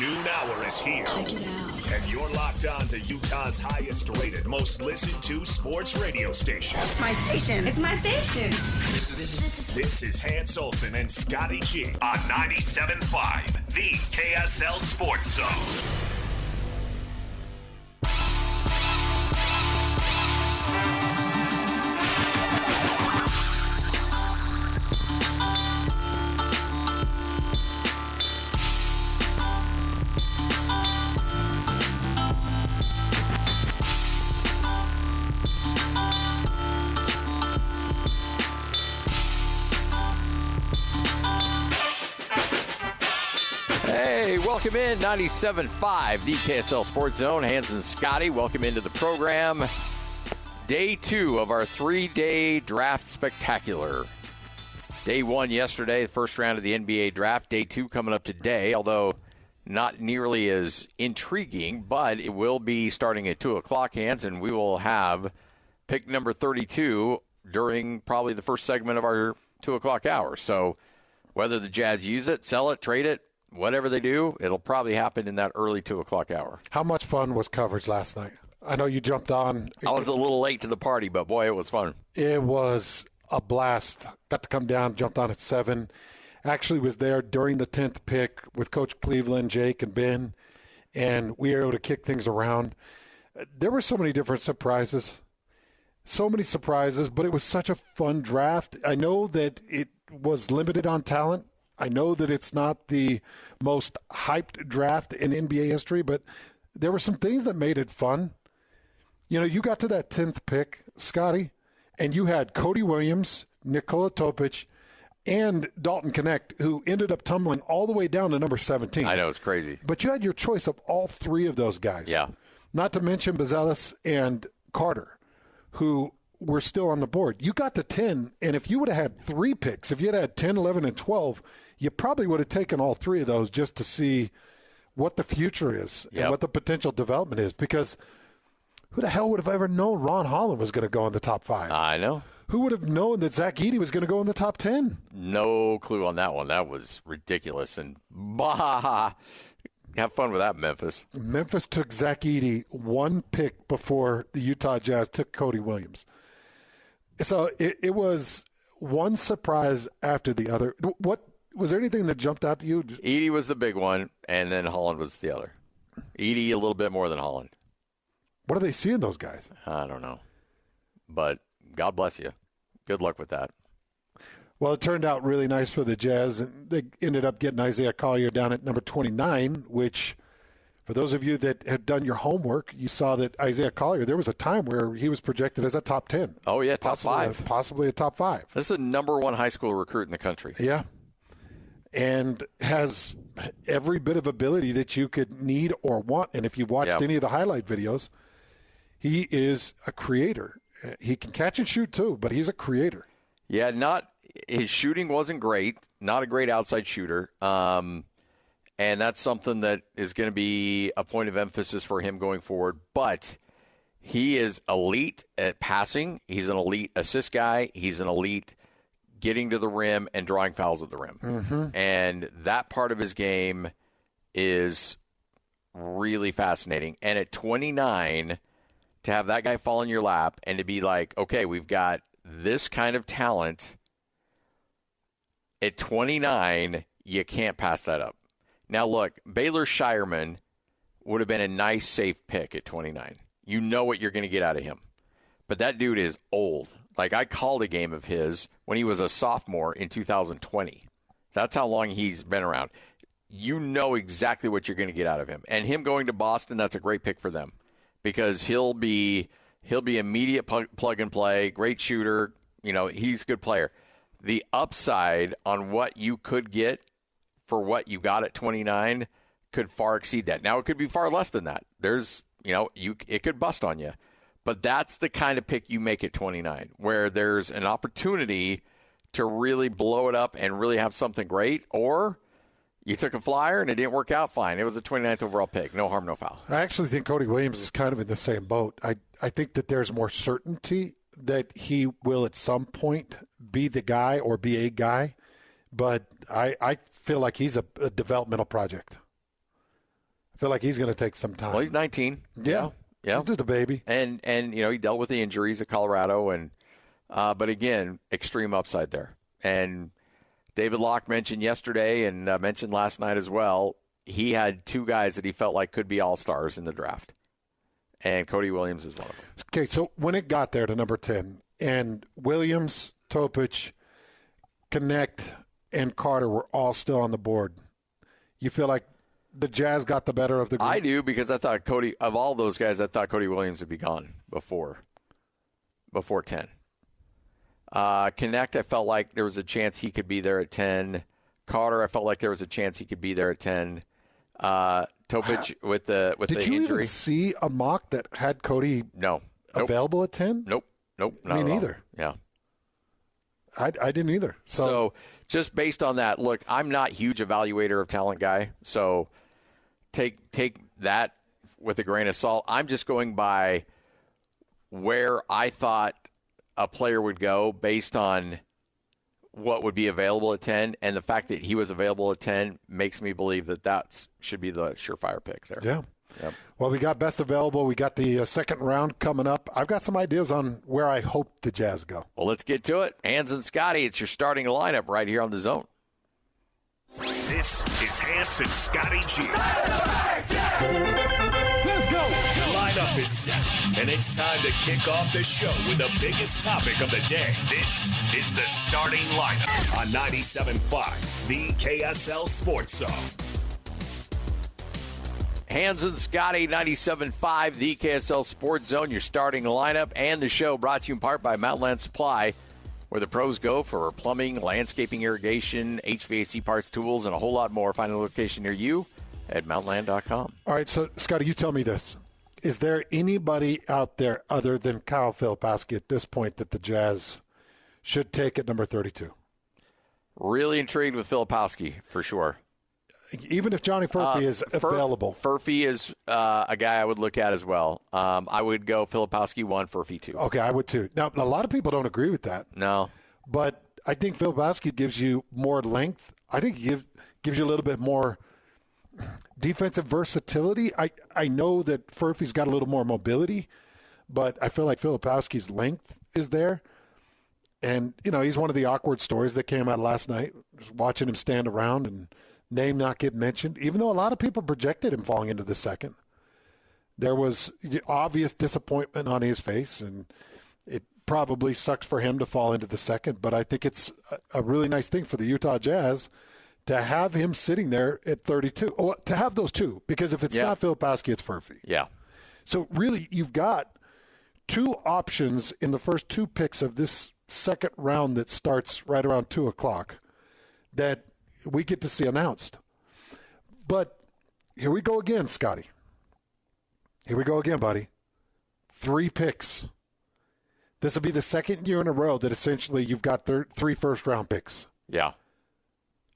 noon hour is here. Check it out. And you're locked on to Utah's highest rated, most listened to sports radio station. It's my station. It's my station. This is Hans Olsen and Scotty G on 97.5, the KSL Sports Zone. Hey, welcome in 97.5, the KSL Sports Zone. Hans and Scotty, welcome into the program. Day 2 of our 3-day draft spectacular. Day 1 yesterday, the first round of the NBA draft. Day 2 coming up today, although not nearly as intriguing, but it will be starting at 2 o'clock, Hans, and we will have pick number 32 during probably the first segment of our 2 o'clock hour. So whether the Jazz use it, sell it, trade it, whatever they do, it'll probably happen in that early 2 o'clock hour. How much fun was coverage last night? I know you jumped on. I was a little late to the party, but boy, it was fun. It was a blast. Got to come down, jumped on at 7. Actually was there during the 10th pick with Coach Cleveland, Jake, and Ben, and we were able to kick things around. There were so many different surprises. So many surprises, but it was such a fun draft. I know that it was limited on talent. I know that it's not the most hyped draft in NBA history, but there were some things that made it fun. You know, you got to that 10th pick, Scotty, and you had Cody Williams, Nikola Topic, and Dalton Connect, who ended up tumbling all the way down to number 17. I know, it's crazy. But you had your choice of all 3 of those guys. Yeah. Not to mention Bazelis and Carter, who were still on the board. You got to 10, and if you would have had 3 picks, if you had 10, 11, and 12, you probably would have taken all 3 of those just to see what the future is and what the potential development is. Because who the hell would have ever known Ron Holland was going to go in the top 5? I know. Who would have known that Zach Edey was going to go in the top 10? No clue on that one. That was ridiculous. And bah, have fun with that, Memphis. Memphis took Zach Edey 1 pick before the Utah Jazz took Cody Williams. So it was one surprise after the other. What was there anything that jumped out to you? Edey was the big one, and then Holland was the other. Edey a little bit more than Holland. What do they see in those guys? I don't know. But God bless you. Good luck with that. Well, it turned out really nice for the Jazz, and they ended up getting Isaiah Collier down at number 29, which, for those of you that have done your homework, you saw that Isaiah Collier, there was a time where he was projected as a top 10. Oh, yeah, top 5. Possibly a top 5. This is the number 1 high school recruit in the country. Yeah. And has every bit of ability that you could need or want. And if you've watched any of the highlight videos, he is a creator. He can catch and shoot too, but he's a creator. Yeah, his shooting wasn't great. Not a great outside shooter. And that's something that is going to be a point of emphasis for him going forward. But he is elite at passing. He's an elite assist guy. He's an elite getting to the rim and drawing fouls at the rim. Mm-hmm. And that part of his game is really fascinating. And at 29, to have that guy fall in your lap and to be like, okay, we've got this kind of talent. At 29, you can't pass that up. Now, look, Baylor Shireman would have been a nice, safe pick at 29. You know what you're going to get out of him. But that dude is old. Like, I called a game of his when he was a sophomore in 2020. That's how long he's been around. You know exactly what you're going to get out of him. And him going to Boston, that's a great pick for them because he'll be immediate plug and play, great shooter. You know, he's a good player. The upside on what you could get for what you got at 29 could far exceed that. Now, it could be far less than that. It could bust on you. But that's the kind of pick you make at 29, where there's an opportunity to really blow it up and really have something great, or you took a flyer and it didn't work out fine. It was a 29th overall pick. No harm, no foul. I actually think Cody Williams is kind of in the same boat. I think that there's more certainty that he will at some point be the guy or be a guy, but I feel like he's a developmental project. I feel like he's going to take some time. Well, he's 19. Yeah. Yeah. He's just a baby. And he dealt with the injuries at Colorado. But again, extreme upside there. And David Locke mentioned yesterday and mentioned last night as well, he had two guys that he felt like could be all-stars in the draft. And Cody Williams is one of them. Okay, so when it got there to number 10, and Williams, Topich, Connect, and Carter were all still on the board, you feel like the Jazz got the better of the group? I do, because I thought of all those guys, I thought Cody Williams would be gone before 10. Connect, I felt like there was a chance he could be there at 10. Carter, I felt like there was a chance he could be there at 10. Topich with the injury. Did you even see a mock that had Cody available at 10? Nope. Me neither. Yeah. I didn't either. So just based on that, look, I'm not huge evaluator of talent guy, so take that with a grain of salt. I'm just going by where I thought a player would go based on what would be available at 10, and the fact that he was available at 10 makes me believe that should be the surefire pick there. Yeah. Yep. Well, we got best available. We got the second round coming up. I've got some ideas on where I hope the Jazz go. Well, let's get to it. Hans and Scotty, it's your starting lineup right here on The Zone. This is Hans and Scotty G. Let's go. The lineup is set, and it's time to kick off the show with the biggest topic of the day. This is the starting lineup on 97.5, the KSL Sports Zone. Hans and Scotty, 97.5, the KSL Sports Zone, your starting lineup, and the show brought to you in part by Mountainland Supply, where the pros go for plumbing, landscaping, irrigation, HVAC parts, tools, and a whole lot more. Find a location near you at mountainland.com. All right, so, Scotty, you tell me this. Is there anybody out there other than Kyle Filipowski at this point that the Jazz should take at number 32? Really intrigued with Filipowski, for sure. Even if Johnny Furphy is available. Furphy is a guy I would look at as well. I would go Filipowski 1, Furphy 2. Okay, I would too. Now, a lot of people don't agree with that. No. But I think Filipowski gives you more length. I think he gives you a little bit more defensive versatility. I know that Furphy's got a little more mobility, but I feel like Filipowski's length is there. And, he's one of the awkward stories that came out last night, just watching him stand around and name not get mentioned, even though a lot of people projected him falling into the second. There was obvious disappointment on his face, and it probably sucks for him to fall into the second, but I think it's a really nice thing for the Utah Jazz to have him sitting there at 32. Oh, to have those two, because if it's not Filipowski, it's Furphy. Yeah. So really, you've got two options in the first two picks of this second round that starts right around 2 o'clock that we get to see announced. But here we go again, Scotty. Here we go again, buddy. 3 picks. This will be the second year in a row that essentially you've got 3 first-round picks. Yeah.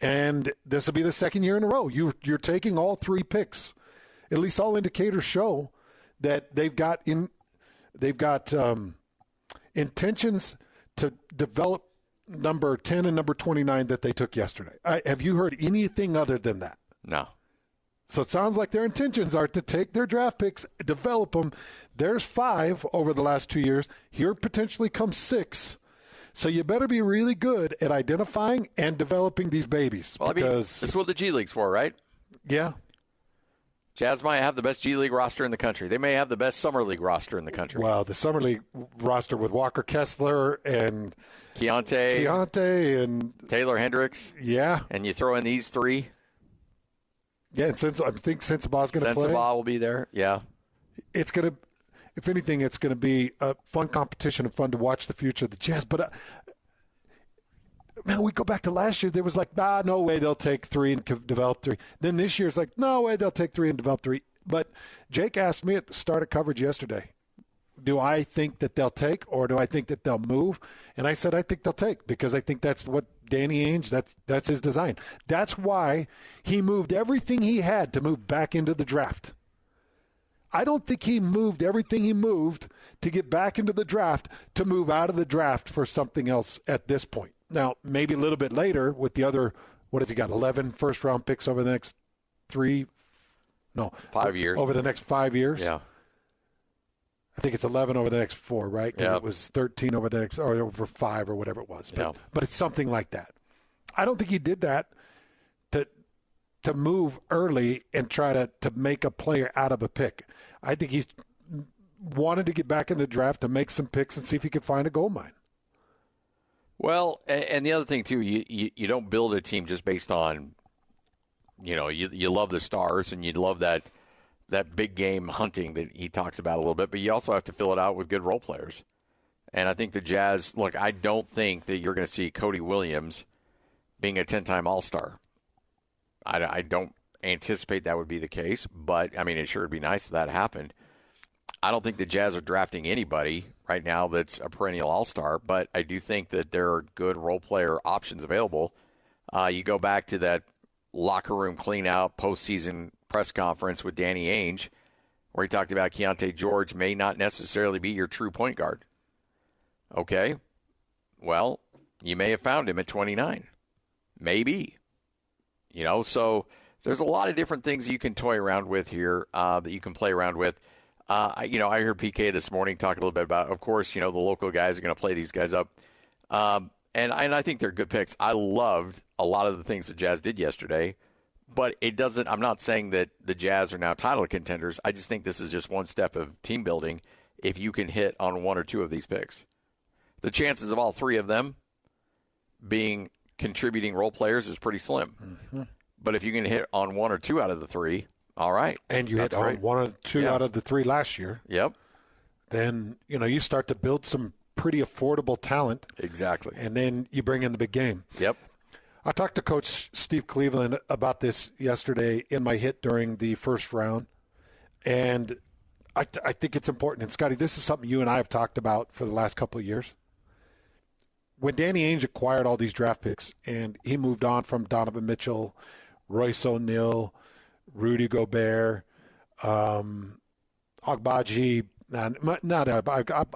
And this will be the second year in a row. You're taking all 3 picks. At least all indicators show that they've got intentions to develop number 10 and number 29 that they took yesterday. Have you heard anything other than that? No. So it sounds like their intentions are to take their draft picks, develop them. There's 5 over the last 2 years. Here potentially comes 6. So you better be really good at identifying and developing these babies. Well, because this is what the G League's for, right? Yeah. Jazz might have the best G League roster in the country. They may have the best Summer League roster in the country. Well, the Summer League roster with Walker Kessler and Keontae and Taylor Hendricks. Yeah. And you throw in these 3. Yeah, and I think Sensabaugh's going to play. Sensabaugh will be there, yeah. It's going to, if anything, it's going to be a fun competition and fun to watch the future of the Jazz. But, man, we go back to last year. There was like, no way they'll take 3 and develop 3. Then this year it's like, no way they'll take 3 and develop 3. But Jake asked me at the start of coverage yesterday, do I think that they'll take or do I think that they'll move? And I said I think they'll take because I think that's what Danny Ainge, that's his design. That's why he moved everything he had to move back into the draft. I don't think he moved everything he moved to get back into the draft to move out of the draft for something else at this point. Now, maybe a little bit later with the other, what has he got, 11 first-round picks over the next 3, No. 5 years. Over the next 5 years? Yeah. I think it's 11 over the next 4, right? Because Yep. it was 13 over the next, or over 5 or whatever it was. But, Yep. but it's something like that. I don't think he did that to move early and try to make a player out of a pick. I think he's wanted to get back in the draft to make some picks and see if he could find a gold mine. Well, and the other thing, too, you don't build a team just based on, you love the stars and you love that big game hunting that he talks about a little bit, but you also have to fill it out with good role players. And I think the Jazz, look, I don't think that you're going to see Cody Williams being a 10-time All-Star. I don't anticipate that would be the case, but, I mean, it sure would be nice if that happened. I don't think the Jazz are drafting anybody right now that's a perennial All-Star, but I do think that there are good role player options available. You go back to that locker room clean-out postseason press conference with Danny Ainge, where he talked about Keontae George may not necessarily be your true point guard. Okay, well, you may have found him at 29. Maybe. So there's a lot of different things you can toy around with here that you can play around with. I heard PK this morning talk a little bit about, of course, the local guys are going to play these guys up. And I think they're good picks. I loved a lot of the things the Jazz did yesterday, but I'm not saying that the Jazz are now title contenders. I just think this is just one step of team building if you can hit on one or two of these picks. The chances of all three of them being contributing role players is pretty slim. Mm-hmm. But if you can hit on one or two out of the three, all right. And you hit on one or two out of the three last year. Yep. Then, you start to build some pretty affordable talent. Exactly. And then you bring in the big game. Yep. I talked to Coach Steve Cleveland about this yesterday in my hit during the first round. And I think it's important. And, Scotty, this is something you and I have talked about for the last couple of years. When Danny Ainge acquired all these draft picks and he moved on from Donovan Mitchell, Royce O'Neal, Rudy Gobert, Agbaji,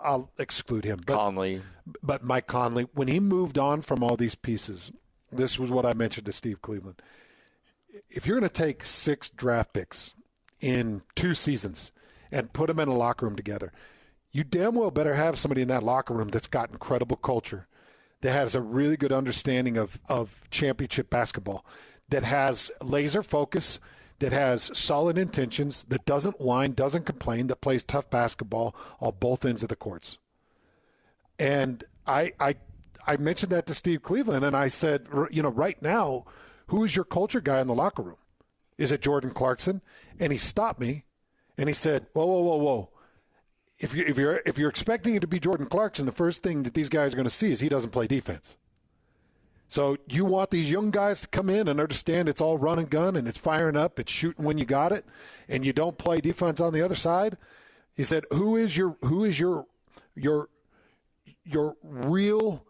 I'll exclude him. Conley. But Mike Conley, when he moved on from all these pieces, this was what I mentioned to Steve Cleveland. If you're going to take 6 draft picks in 2 seasons and put them in a locker room together, you damn well better have somebody in that locker room that's got incredible culture, that has a really good understanding of championship basketball, that has laser focus, that has solid intentions, that doesn't whine, doesn't complain, that plays tough basketball on both ends of the courts. And I mentioned that to Steve Cleveland, and I said, right now, who is your culture guy in the locker room? Is it Jordan Clarkson? And he stopped me, and he said, whoa. If you're expecting it to be Jordan Clarkson, the first thing that these guys are going to see is he doesn't play defense. So you want these young guys to come in and understand it's all run and gun and it's firing up, it's shooting when you got it, and you don't play defense on the other side. He said, who is your real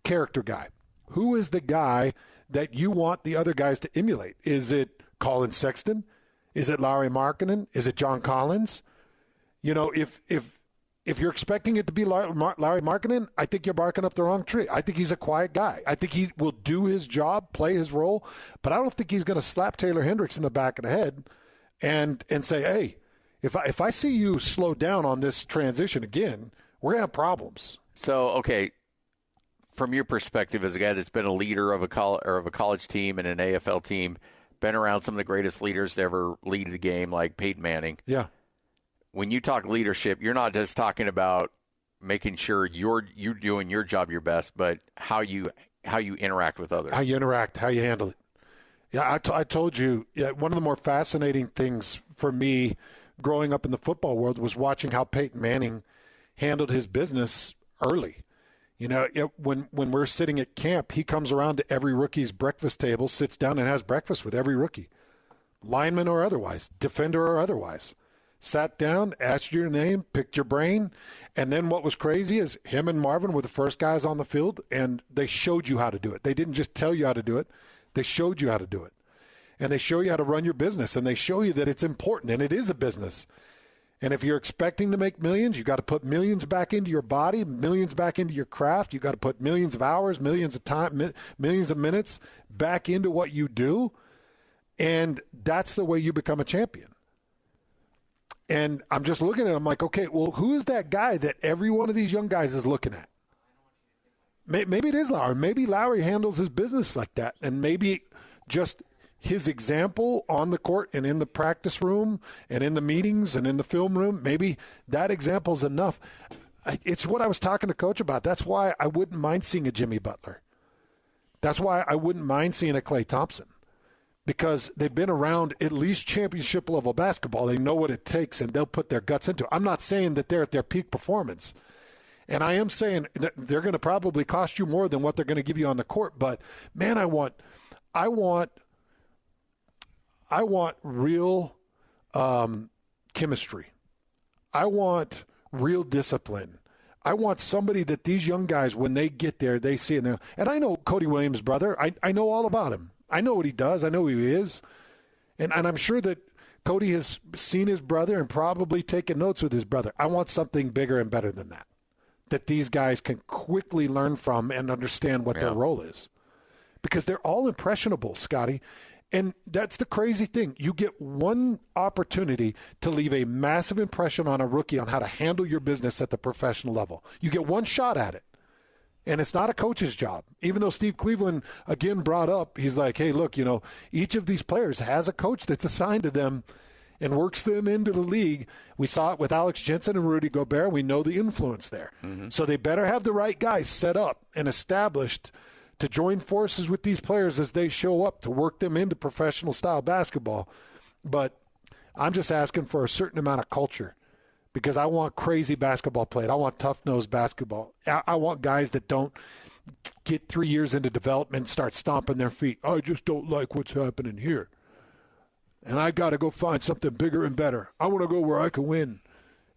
character guy? Who is the guy that you want the other guys to emulate? Is it Colin Sexton? Is it Larry Markkinen? Is it John Collins? If you're expecting it to be Larry Markkinen, I think you're barking up the wrong tree. I think he's a quiet guy. I think he will do his job, play his role, but I don't think he's going to slap Taylor Hendricks in the back of the head and say, hey, if I see you slow down on this transition again, we're going to have problems. So, okay, from your perspective as a guy that's been a leader of a college team and an AFL team, been around some of the greatest leaders to ever lead the game like Peyton Manning. Yeah. When you talk leadership, you're not just talking about making sure you're doing your job your best, but how you interact with others. How you interact, how you handle it. Yeah, I told you, one of the more fascinating things for me growing up in the football world was watching how Peyton Manning handled his business early. When we're sitting at camp, he comes around to every rookie's breakfast table, sits down and has breakfast with every rookie, lineman or otherwise, defender or otherwise. Sat down, asked your name, picked your brain, and then what was crazy is him and Marvin were the first guys on the field, and they showed you how to do it. They didn't just tell you how to do it. They showed you how to do it. And they show you how to run your business, and they show you that it's important, and it is a business. And if you're expecting to make millions, you got to put millions back into your body, millions back into your craft. You got to put millions of hours, millions of time, millions of minutes back into what you do. And that's the way you become a champion. And I'm just looking at him like, okay, well, who is that guy that every one of these young guys is looking at? Maybe it is Lowry. Maybe Lowry handles his business like that. And maybe just his example on the court and in the practice room and in the meetings and in the film room, maybe that example is enough. It's what I was talking to Coach about. That's why I wouldn't mind seeing a Jimmy Butler. That's why I wouldn't mind seeing a Klay Thompson, because they've been around at least championship level basketball. They know what it takes, and they'll put their guts into it. I'm not saying that they're at their peak performance, and I am saying that they're going to probably cost you more than what they're going to give you on the court. But man, I want real chemistry. I want real discipline. I want somebody that these young guys, when they get there, they see it. And I know Cody Williams' brother. I know all about him. I know what he does. I know who he is. And I'm sure that Cody has seen his brother and probably taken notes with his brother. I want something bigger and better than that these guys can quickly learn from and understand what their role is. Because they're all impressionable, Scotty. And that's the crazy thing. You get one opportunity to leave a massive impression on a rookie on how to handle your business at the professional level. You get one shot at it. And it's not a coach's job. Even though Steve Cleveland, again, brought up, he's like, hey, look, each of these players has a coach that's assigned to them and works them into the league. We saw it with Alex Jensen and Rudy Gobert. We know the influence there. Mm-hmm. So they better have the right guys set up and established to join forces with these players as they show up to work them into professional style basketball. But I'm just asking for a certain amount of culture, because I want crazy basketball played. I want tough-nosed basketball. I want guys that don't get 3 years into development and start stomping their feet. I just don't like what's happening here, and I got to go find something bigger and better. I want to go where I can win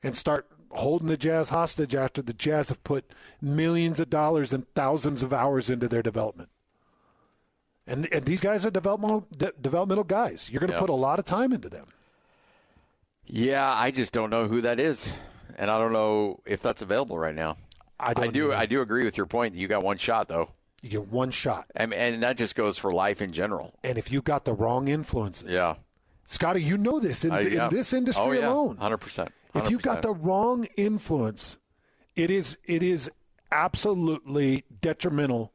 and start holding the Jazz hostage after the Jazz have put millions of dollars and thousands of hours into their development. And these guys are developmental guys. You're going to put a lot of time into them. Yeah, I just don't know who that is, and I don't know if that's available right now. I do agree with your point that you got one shot, though. You get one shot. And that just goes for life in general. And if you got the wrong influences. Yeah. Scotty, you know this in this industry alone. 100%. If you got the wrong influence, it is absolutely detrimental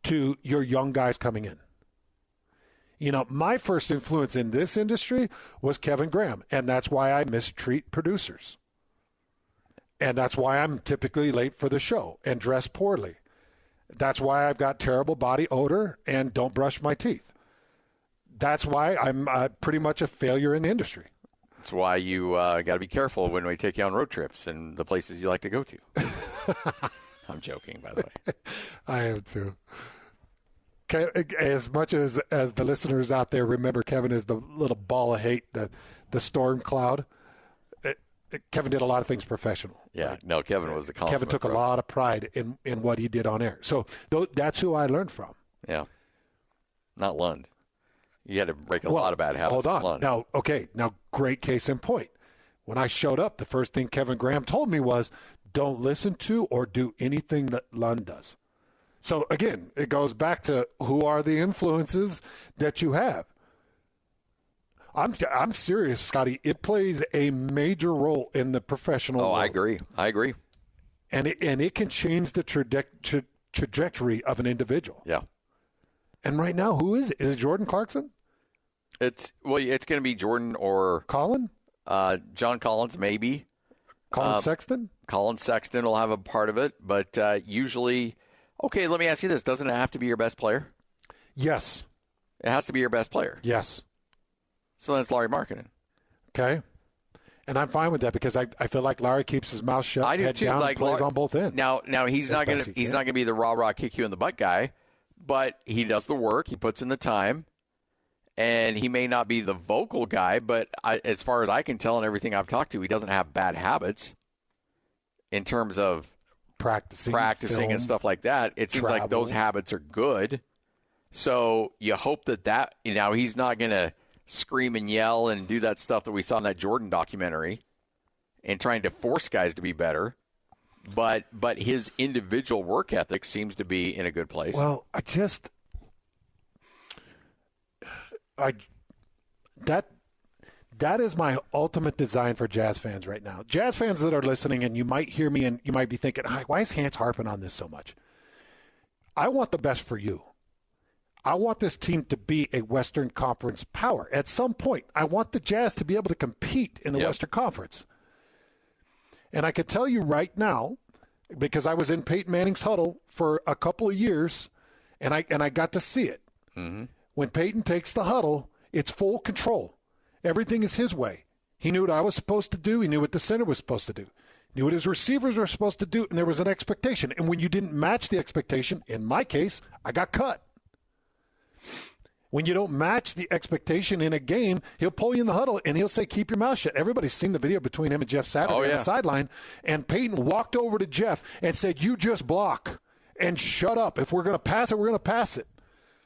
to your young guys coming in. My first influence in this industry was Kevin Graham, and that's why I mistreat producers. And that's why I'm typically late for the show and dress poorly. That's why I've got terrible body odor and don't brush my teeth. That's why I'm pretty much a failure in the industry. That's why you got to be careful when we take you on road trips and the places you like to go to. I'm joking, by the way. I am too. As much as the listeners out there remember Kevin as the little ball of hate, the storm cloud, Kevin did a lot of things professional. Yeah, right? No, Kevin was the consummate. Kevin took a lot of pride in what he did on air. So that's who I learned from. Yeah. Not Lund. You had to break a lot of bad habits. Hold on. Now, great case in point. When I showed up, the first thing Kevin Graham told me was, don't listen to or do anything that Lund does. So, again, it goes back to who are the influences that you have. I'm serious, Scotty. It plays a major role in the professional world. I agree. And it can change the trajectory of an individual. Yeah. And right now, who is it? Is it Jordan Clarkson? It's going to be Jordan or Colin? John Collins, maybe. Colin Sexton? Colin Sexton will have a part of it, but usually, okay, let me ask you this. Doesn't it have to be your best player? Yes. It has to be your best player. Yes. So then it's Larry Markkinen. Okay. And I'm fine with that because I feel like Larry keeps his mouth shut, I do head too. down, and plays on both ends. Now he's not going to be the rah-rah kick you in the butt guy, but he does the work. He puts in the time. And he may not be the vocal guy, but as far as I can tell and everything I've talked to, he doesn't have bad habits in terms of practicing film, and stuff like that. It seems like those habits are good. So you hope that he's not going to scream and yell and do that stuff that we saw in that Jordan documentary and trying to force guys to be better. But his individual work ethic seems to be in a good place. Well, That is my ultimate design for Jazz fans right now. Jazz fans that are listening, and you might hear me and you might be thinking, why is Hans harping on this so much? I want the best for you. I want this team to be a Western Conference power. At some point, I want the Jazz to be able to compete in the Western Conference. And I can tell you right now, because I was in Peyton Manning's huddle for a couple of years, and I got to see it. Mm-hmm. When Peyton takes the huddle, it's full control. Everything is his way. He knew what I was supposed to do. He knew what the center was supposed to do. He knew what his receivers were supposed to do, and there was an expectation. And when you didn't match the expectation, in my case, I got cut. When you don't match the expectation in a game, he'll pull you in the huddle, and he'll say, keep your mouth shut. Everybody's seen the video between him and Jeff Saturday on the sideline, and Peyton walked over to Jeff and said, you just block and shut up. If we're going to pass it, we're going to pass it.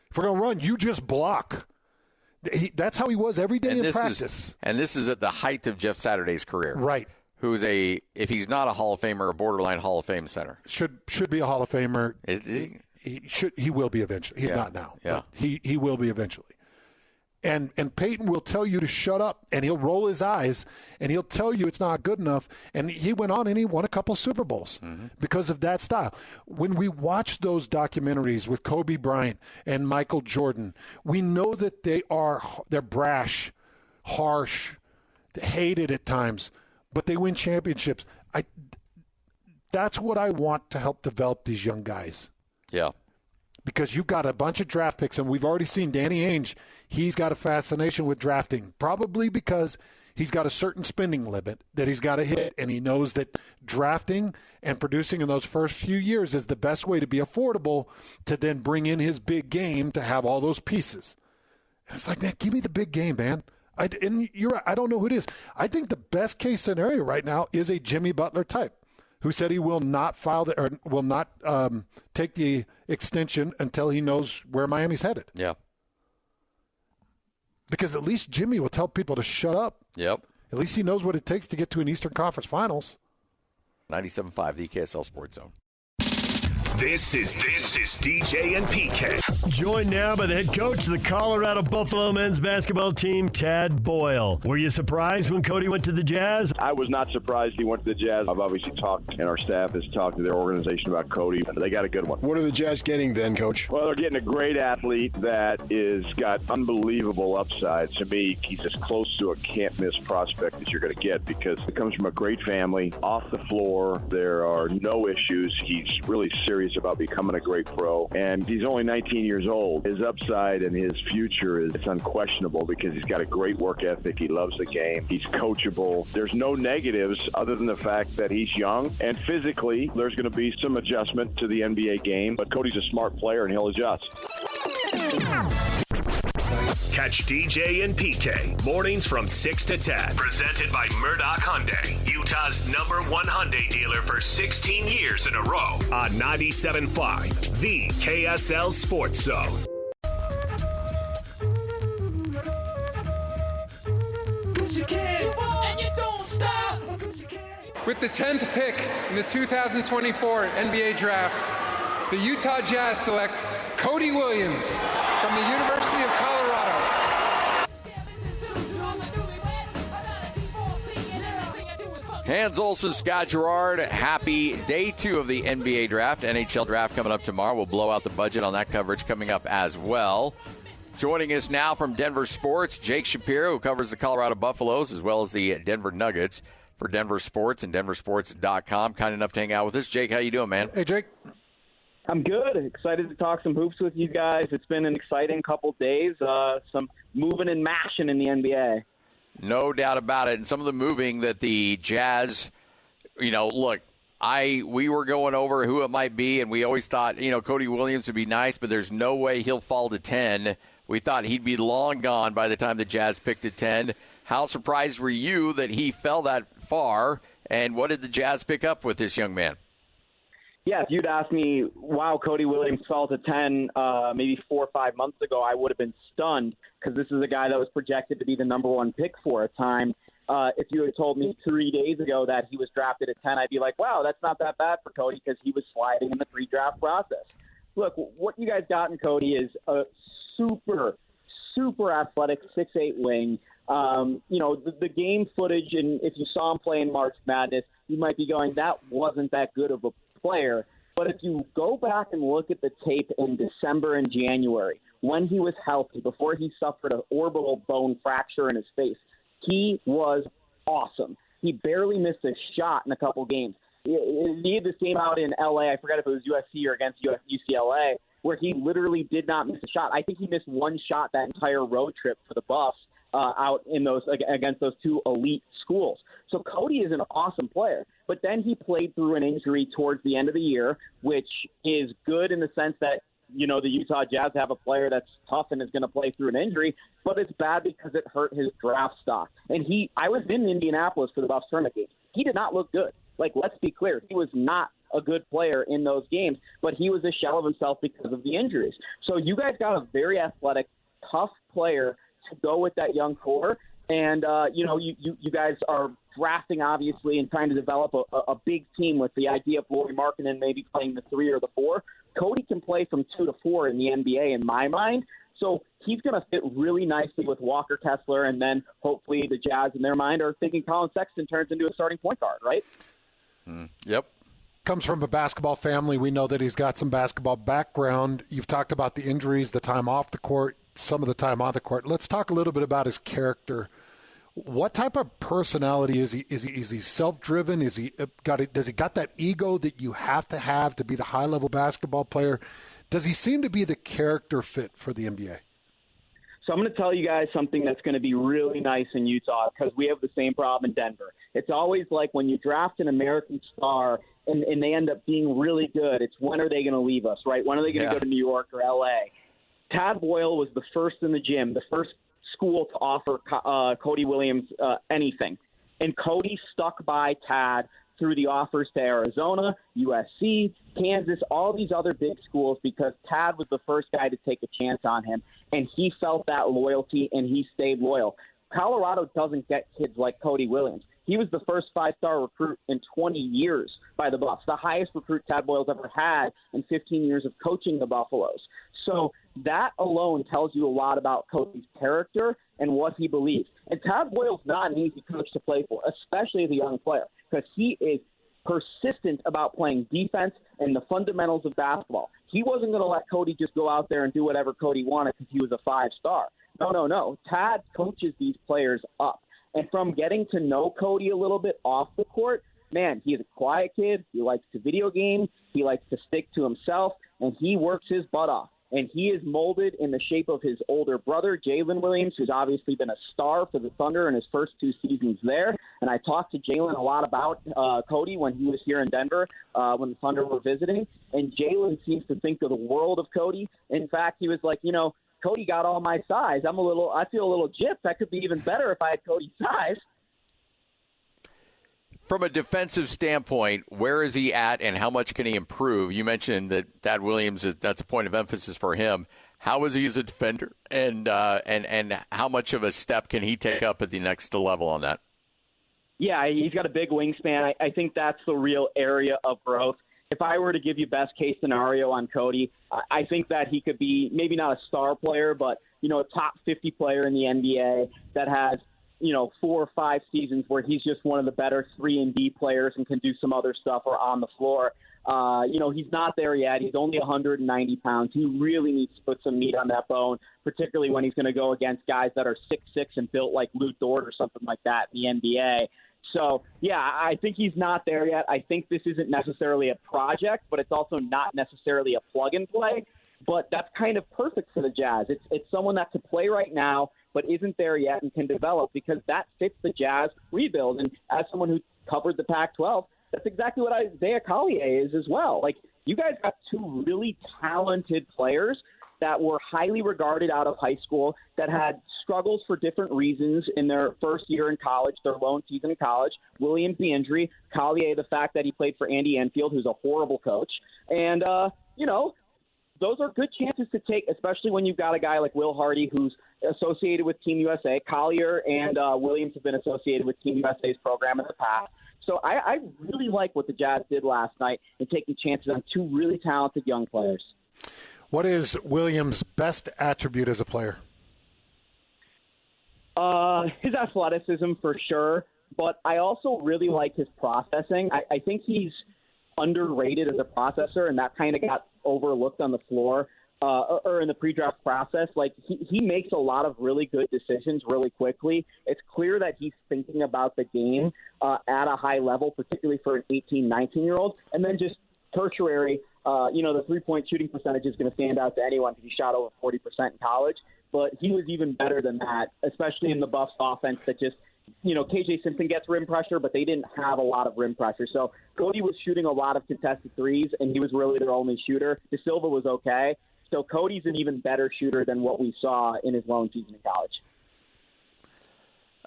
If we're going to run, you just block. That's how he was every day in practice. And this is at the height of Jeff Saturday's career. Right. Who's if he's not a Hall of Famer, a borderline Hall of Fame center. Should be a Hall of Famer. He will be eventually. He's not now. Yeah. But he will be eventually. And Peyton will tell you to shut up, and he'll roll his eyes, and he'll tell you it's not good enough. And he went on and he won a couple Super Bowls because of that style. When we watch those documentaries with Kobe Bryant and Michael Jordan, we know that they're brash, harsh, hated at times, but they win championships. That's what I want to help develop these young guys. Yeah. Because you've got a bunch of draft picks, and we've already seen Danny Ainge. He's got a fascination with drafting, probably because he's got a certain spending limit that he's got to hit, and he knows that drafting and producing in those first few years is the best way to be affordable to then bring in his big game to have all those pieces. And it's like, man, give me the big game, man. And you're right, I don't know who it is. I think the best case scenario right now is a Jimmy Butler type, who said he will not take the extension until he knows where Miami's headed. Yeah. Because at least Jimmy will tell people to shut up. Yep. At least he knows what it takes to get to an Eastern Conference Finals. 97.5, the KSL Sports Zone. This is DJ and PK. Joined now by the head coach of the Colorado Buffalo men's basketball team, Tad Boyle. Were you surprised when Cody went to the Jazz? I was not surprised he went to the Jazz. I've obviously talked, and our staff has talked to their organization about Cody. They got a good one. What are the Jazz getting then, Coach? Well, they're getting a great athlete that is got unbelievable upside. To me, he's as close to a can't-miss prospect as you're going to get because he comes from a great family. Off the floor, there are no issues. He's really serious about becoming a great pro, and he's only 19 years old. His upside and his future is unquestionable because he's got a great work ethic. He loves the game. He's coachable. There's no negatives other than the fact that he's young, and physically there's going to be some adjustment to the NBA game, but Cody's a smart player and he'll adjust. Catch DJ and PK mornings from 6 to 10. Presented by Murdoch Hyundai, Utah's #1 Hyundai dealer for 16 years in a row. On 97.5, the KSL Sports Zone. With the 10th pick in the 2024 NBA Draft, the Utah Jazz select Cody Williams from the University of Colorado. Hans Olsen, Scott Gerard, happy day 2 of the NBA Draft. NHL Draft coming up tomorrow. We'll blow out the budget on that coverage coming up as well. Joining us now from Denver Sports, Jake Shapiro, who covers the Colorado Buffaloes as well as the Denver Nuggets for Denver Sports and denversports.com. Kind enough to hang out with us. Jake, how you doing, man? Hey, Jake. I'm good. Excited to talk some hoops with you guys. It's been an exciting couple days. Some moving and mashing in the NBA. No doubt about it. And some of the moving that the Jazz, look, we were going over who it might be, and we always thought, Cody Williams would be nice, but there's no way he'll fall to 10. We thought he'd be long gone by the time the Jazz picked at 10. How surprised were you that he fell that far, and what did the Jazz pick up with this young man? Yeah, if you'd asked me, wow, Cody Williams fell to 10 maybe 4 or 5 months ago, I would have been stunned because this is a guy that was projected to be the #1 pick for a time. If you had told me 3 days ago that he was drafted at 10, I'd be like, wow, that's not that bad for Cody because he was sliding in the pre-draft process. Look, what you guys got in Cody is a super, super athletic, 6'8" wing. The game footage, and if you saw him play in March Madness, you might be going, that wasn't that good of a player. But if you go back and look at the tape in December and January, when he was healthy, before he suffered an orbital bone fracture in his face, he was awesome. He barely missed a shot in a couple games. He had this game out in L.A., I forgot if it was USC or against UCLA, where he literally did not miss a shot. I think he missed one shot that entire road trip for the Buffs out in those against those two elite schools. So Cody is an awesome player. But then he played through an injury towards the end of the year, which is good in the sense that, the Utah Jazz have a player that's tough and is going to play through an injury, but it's bad because it hurt his draft stock. And I was in Indianapolis for the Buffs tournament game. He did not look good. Let's be clear. He was not a good player in those games, but he was a shell of himself because of the injuries. So you guys got a very athletic, tough player to go with that young core. And, you guys are drafting, obviously, and trying to develop a big team with the idea of Lauri Markkanen maybe playing the 3 or the 4. Cody can play from 2 to 4 in the NBA, in my mind. So he's going to fit really nicely with Walker Kessler, and then hopefully the Jazz, in their mind, are thinking Colin Sexton turns into a starting point guard, right? Yep. Comes from a basketball family. We know that he's got some basketball background. You've talked about the injuries, the time off the court, some of the time on the court. Let's talk a little bit about his character. What type of personality is he? Is he self-driven? Does he got that ego that you have to be the high-level basketball player? Does he seem to be the character fit for the NBA? So I'm going to tell you guys something that's going to be really nice in Utah because we have the same problem in Denver. It's always like when you draft an American star and they end up being really good, it's when are they going to leave us, right? When are they going to go to New York or L.A.? Tad Boyle was the first in the gym, the first school to offer Cody Williams anything. And Cody stuck by Tad through the offers to Arizona, USC, Kansas, all these other big schools because Tad was the first guy to take a chance on him. And he felt that loyalty, and he stayed loyal. Colorado doesn't get kids like Cody Williams. He was the first 5-star recruit in 20 years by the Buffs, the highest recruit Tad Boyle's ever had in 15 years of coaching the Buffaloes. So that alone tells you a lot about Cody's character and what he believes. And Tad Boyle's not an easy coach to play for, especially as a young player, because he is persistent about playing defense and the fundamentals of basketball. He wasn't going to let Cody just go out there and do whatever Cody wanted because he was a 5-star. No. Tad coaches these players up. And from getting to know Cody a little bit off the court, man, he's a quiet kid. He likes to video game. He likes to stick to himself, and he works his butt off. And he is molded in the shape of his older brother, Jalen Williams, who's obviously been a star for the Thunder in his first 2 seasons there. And I talked to Jalen a lot about Cody when he was here in Denver when the Thunder were visiting. And Jalen seems to think of the world of Cody. In fact, he was like, Cody got all my size. I feel a little gypped. That could be even better if I had Cody's size. From a defensive standpoint, where is he at and how much can he improve? You mentioned that Tad Williams, that's a point of emphasis for him. How is he as a defender? And how much of a step can he take up at the next level on that? Yeah, he's got a big wingspan. I think that's the real area of growth. If I were to give you best case scenario on Cody, I think that he could be maybe not a star player, but, a top 50 player in the NBA that has, 4 or 5 seasons where he's just one of the better 3-and-D players and can do some other stuff or on the floor. He's not there yet. He's only 190 pounds. He really needs to put some meat on that bone, particularly when he's going to go against guys that are 6'6" and built like Lou Dort or something like that in the NBA. So, yeah, I think he's not there yet. I think this isn't necessarily a project, but it's also not necessarily a plug-and-play. But that's kind of perfect for the Jazz. It's someone that could play right now but isn't there yet and can develop because that fits the Jazz rebuild. And as someone who covered the Pac-12, that's exactly what Isaiah Collier is as well. Like, you guys got 2 really talented players that were highly regarded out of high school that had struggles for different reasons in their first year in college, their lone season in college. Williams, the injury. Collier, the fact that he played for Andy Enfield, who's a horrible coach. And, those are good chances to take, especially when you've got a guy like Will Hardy who's associated with Team USA. Collier and Williams have been associated with Team USA's program in the past. So I really like what the Jazz did last night in taking chances on 2 really talented young players. What is Williams' best attribute as a player? His athleticism for sure, but I also really like his processing. I think he's underrated as a processor, and that kind of got overlooked on the floor or in the pre-draft process. Like, he makes a lot of really good decisions really quickly. It's clear that he's thinking about the game at a high level, particularly for an 18, 19-year-old. And then just tertiary, the three-point shooting percentage is going to stand out to anyone because he shot over 40% in college. But he was even better than that, especially in the Buffs offense that just, KJ Simpson gets rim pressure, but they didn't have a lot of rim pressure. So Cody was shooting a lot of contested threes, and he was really their only shooter. De Silva was okay. So Cody's an even better shooter than what we saw in his lone season in college.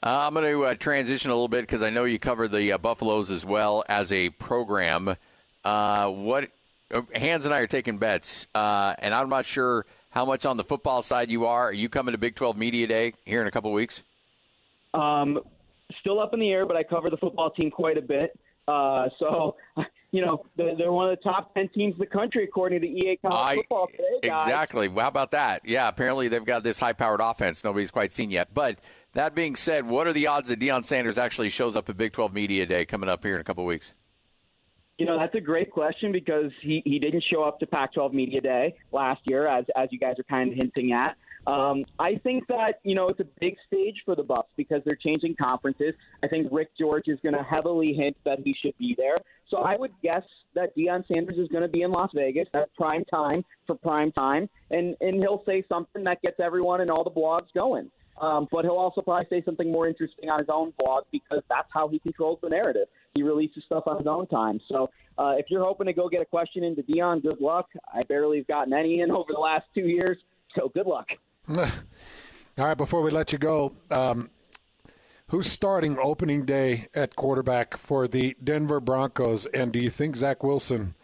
I'm going to transition a little bit because I know you cover the Buffaloes as well as a program. Hans and I are taking bets, and I'm not sure how much on the football side you are. Are you coming to Big 12 Media Day here in a couple weeks? Still up in the air, but I cover the football team quite a bit. So, they're one of the top 10 teams in the country, according to EA College Football today, guys. Exactly. How about that? Yeah, apparently they've got this high-powered offense nobody's quite seen yet. But that being said, what are the odds that Deion Sanders actually shows up at Big 12 Media Day coming up here in a couple weeks? That's a great question because he didn't show up to Pac-12 Media Day last year, as you guys are kind of hinting at. I think that, it's a big stage for the Buffs because they're changing conferences. I think Rick George is going to heavily hint that he should be there. So I would guess that Deion Sanders is going to be in Las Vegas. That's prime time for prime time. And he'll say something that gets everyone and all the blogs going. But he'll also probably say something more interesting on his own blog because that's how he controls the narrative. He releases stuff on his own time. So if you're hoping to go get a question into Deion, good luck. I barely have gotten any in over the last 2 years, so good luck. All right, before we let you go, who's starting opening day at quarterback for the Denver Broncos, and do you think Zach Wilson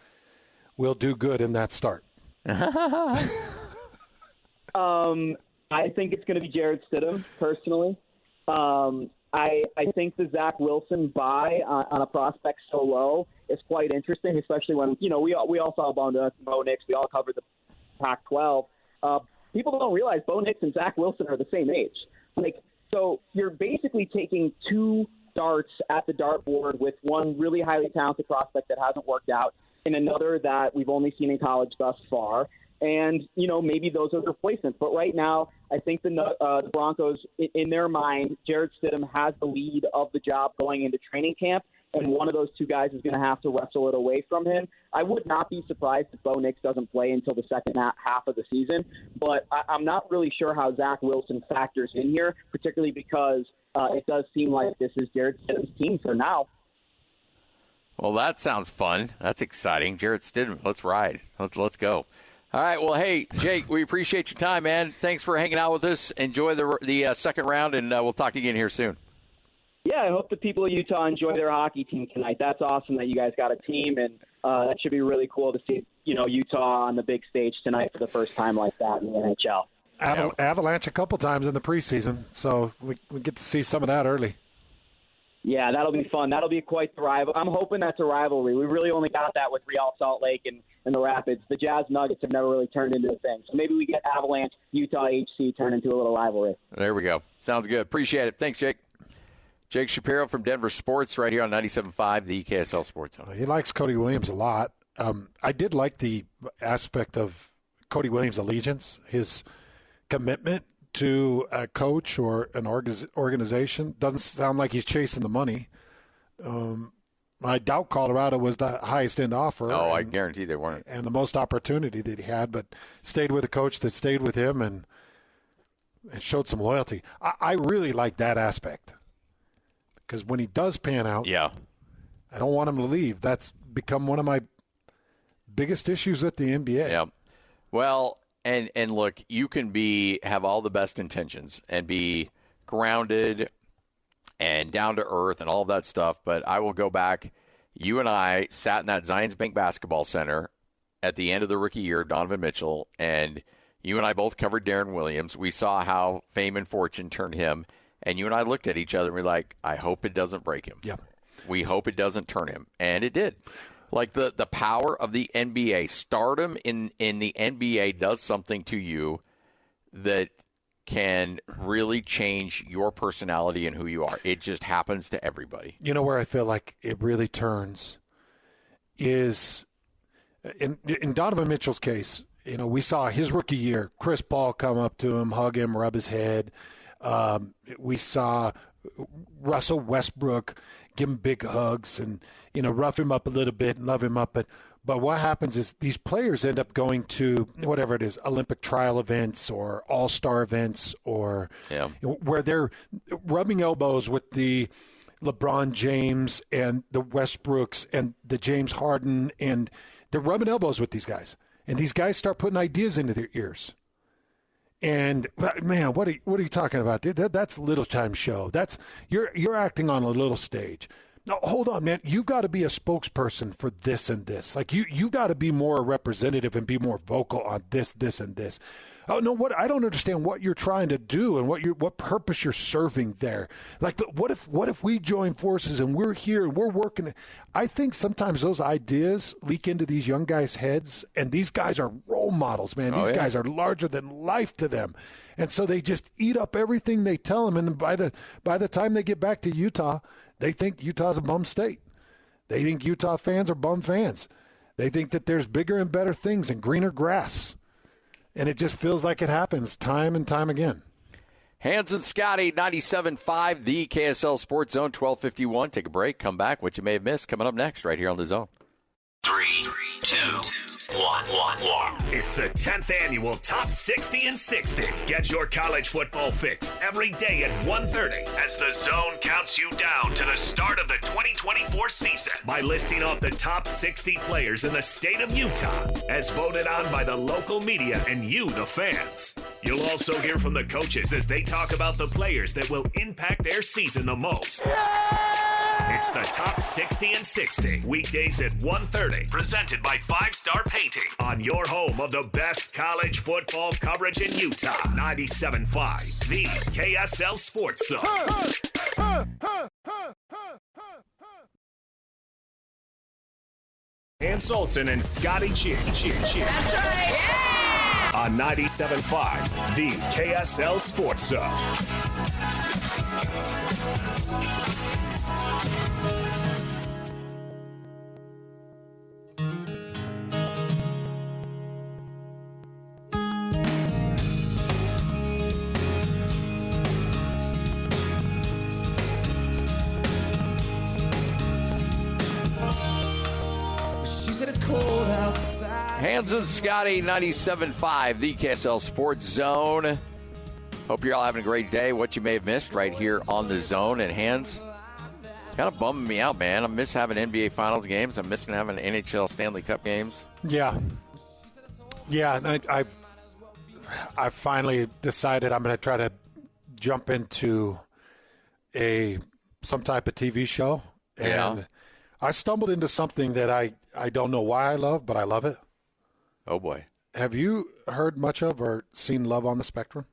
will do good in that start? I think it's going to be Jared Stidham, personally. I think the Zach Wilson buy on a prospect so low is quite interesting, especially when, we all saw Bo Nix. We all covered the Pac-12. People don't realize Bo Nix and Zach Wilson are the same age. So you're basically taking two darts at the dartboard with one really highly talented prospect that hasn't worked out and another that we've only seen in college thus far. And, maybe those are the replacements. But right now, I think the Broncos, in their mind, Jared Stidham has the lead of the job going into training camp, and one of those two guys is going to have to wrestle it away from him. I would not be surprised if Bo Nix doesn't play until the second half of the season, but I'm not really sure how Zach Wilson factors in here, particularly because it does seem like this is Jared Stidham's team for now. Well, that sounds fun. That's exciting. Jared Stidham, let's ride. Let's go. All right, well, hey, Jake, we appreciate your time, man. Thanks for hanging out with us. Enjoy the second round, and we'll talk again here soon. Yeah, I hope the people of Utah enjoy their hockey team tonight. That's awesome that you guys got a team, and that should be really cool to see, Utah on the big stage tonight for the first time like that in the NHL. Avalanche a couple times in the preseason, so we get to see some of that early. Yeah, that'll be fun. That'll be quite the rival. I'm hoping that's a rivalry. We really only got that with Real Salt Lake and the Rapids. The Jazz Nuggets have never really turned into a thing. So maybe we get Avalanche, Utah, HC turn into a little rivalry. There we go. Sounds good. Appreciate it. Thanks, Jake. Jake Shapiro from Denver Sports right here on 97.5, the KSL Sports Zone. He likes Cody Williams a lot. I did like the aspect of Cody Williams' allegiance, his commitment to a coach or an organization. Doesn't sound like he's chasing the money. I doubt Colorado was the highest end offer. Oh, I guarantee they weren't. And the most opportunity that he had, but stayed with a coach that stayed with him and showed some loyalty. I really like that aspect because when he does pan out, I don't want him to leave. That's become one of my biggest issues with the NBA. Yeah. Well, and look, you can have all the best intentions and be grounded and down to earth and all of that stuff, but I will go back. You and I sat in that Zions Bank Basketball Center at the end of the rookie year of Donovan Mitchell, and you and I both covered Darren Williams. We saw how fame and fortune turned him, and you and I looked at each other and we're like, I hope it doesn't break him. Yeah. We hope it doesn't turn him. And it did. Like the power of the NBA, stardom in the NBA does something to you that can really change your personality and who you are. It just happens to everybody. You know where I feel like it really turns is in Donovan Mitchell's case. You know, we saw his rookie year, Chris Paul come up to him, hug him, rub his head. We saw Russell Westbrook give him big hugs and, you know, rough him up a little bit and love him up. But what happens is these players end up going to whatever it is, Olympic trial events or all-star events or where they're rubbing elbows with the LeBron James and the Westbrooks and the James Harden, and they're rubbing elbows with these guys. And these guys start putting ideas into their ears. And man, what are you talking about? That's little time show. That's you're acting on a little stage. No, hold on, man. You've got to be a spokesperson for this and this. Like you got to be more representative and be more vocal on this, and this. Oh no, I don't understand what you're trying to do and what purpose you're serving there. Like, what if we join forces and we're here and we're working? I think sometimes those ideas leak into these young guys' heads, and these guys are role models, man. These guys are larger than life to them, and so they just eat up everything they tell them. And by the time they get back to Utah, they think Utah's a bum state. They think Utah fans are bum fans. They think that there's bigger and better things and greener grass. And it just feels like it happens time and time again. Hans and Scotty, 97.5, the KSL Sports Zone, 12:51. Take a break, come back. What you may have missed coming up next right here on The Zone. 3, 2, 1. It's the 10th annual Top 60 and 60. Get your college football fix every day at 1:30 as the Zone counts you down to the start of the 2024 season by listing off the top 60 players in the state of Utah as voted on by the local media and you, the fans. You'll also hear from the coaches as they talk about the players that will impact their season the most. It's the Top 60 and 60, weekdays at 1:30, presented by 5 Star Painting on your home of the best college football coverage in Utah. 97.5, the KSL Sports Zone. Hans Olsen and Scotty G. That's right. Yeah! On 97.5, the KSL Sports Zone. Hans and Scotty, 97.5, the KSL Sports Zone. Hope you're all having a great day. What you may have missed right here on the Zone. And Hans, kind of bumming me out, man. I miss having NBA Finals games. I'm missing having NHL Stanley Cup games. Yeah. And I finally decided I'm going to try to jump into some type of TV show. And I stumbled into something that I don't know why I love, but I love it. Oh, boy. Have you heard much of or seen Love on the Spectrum?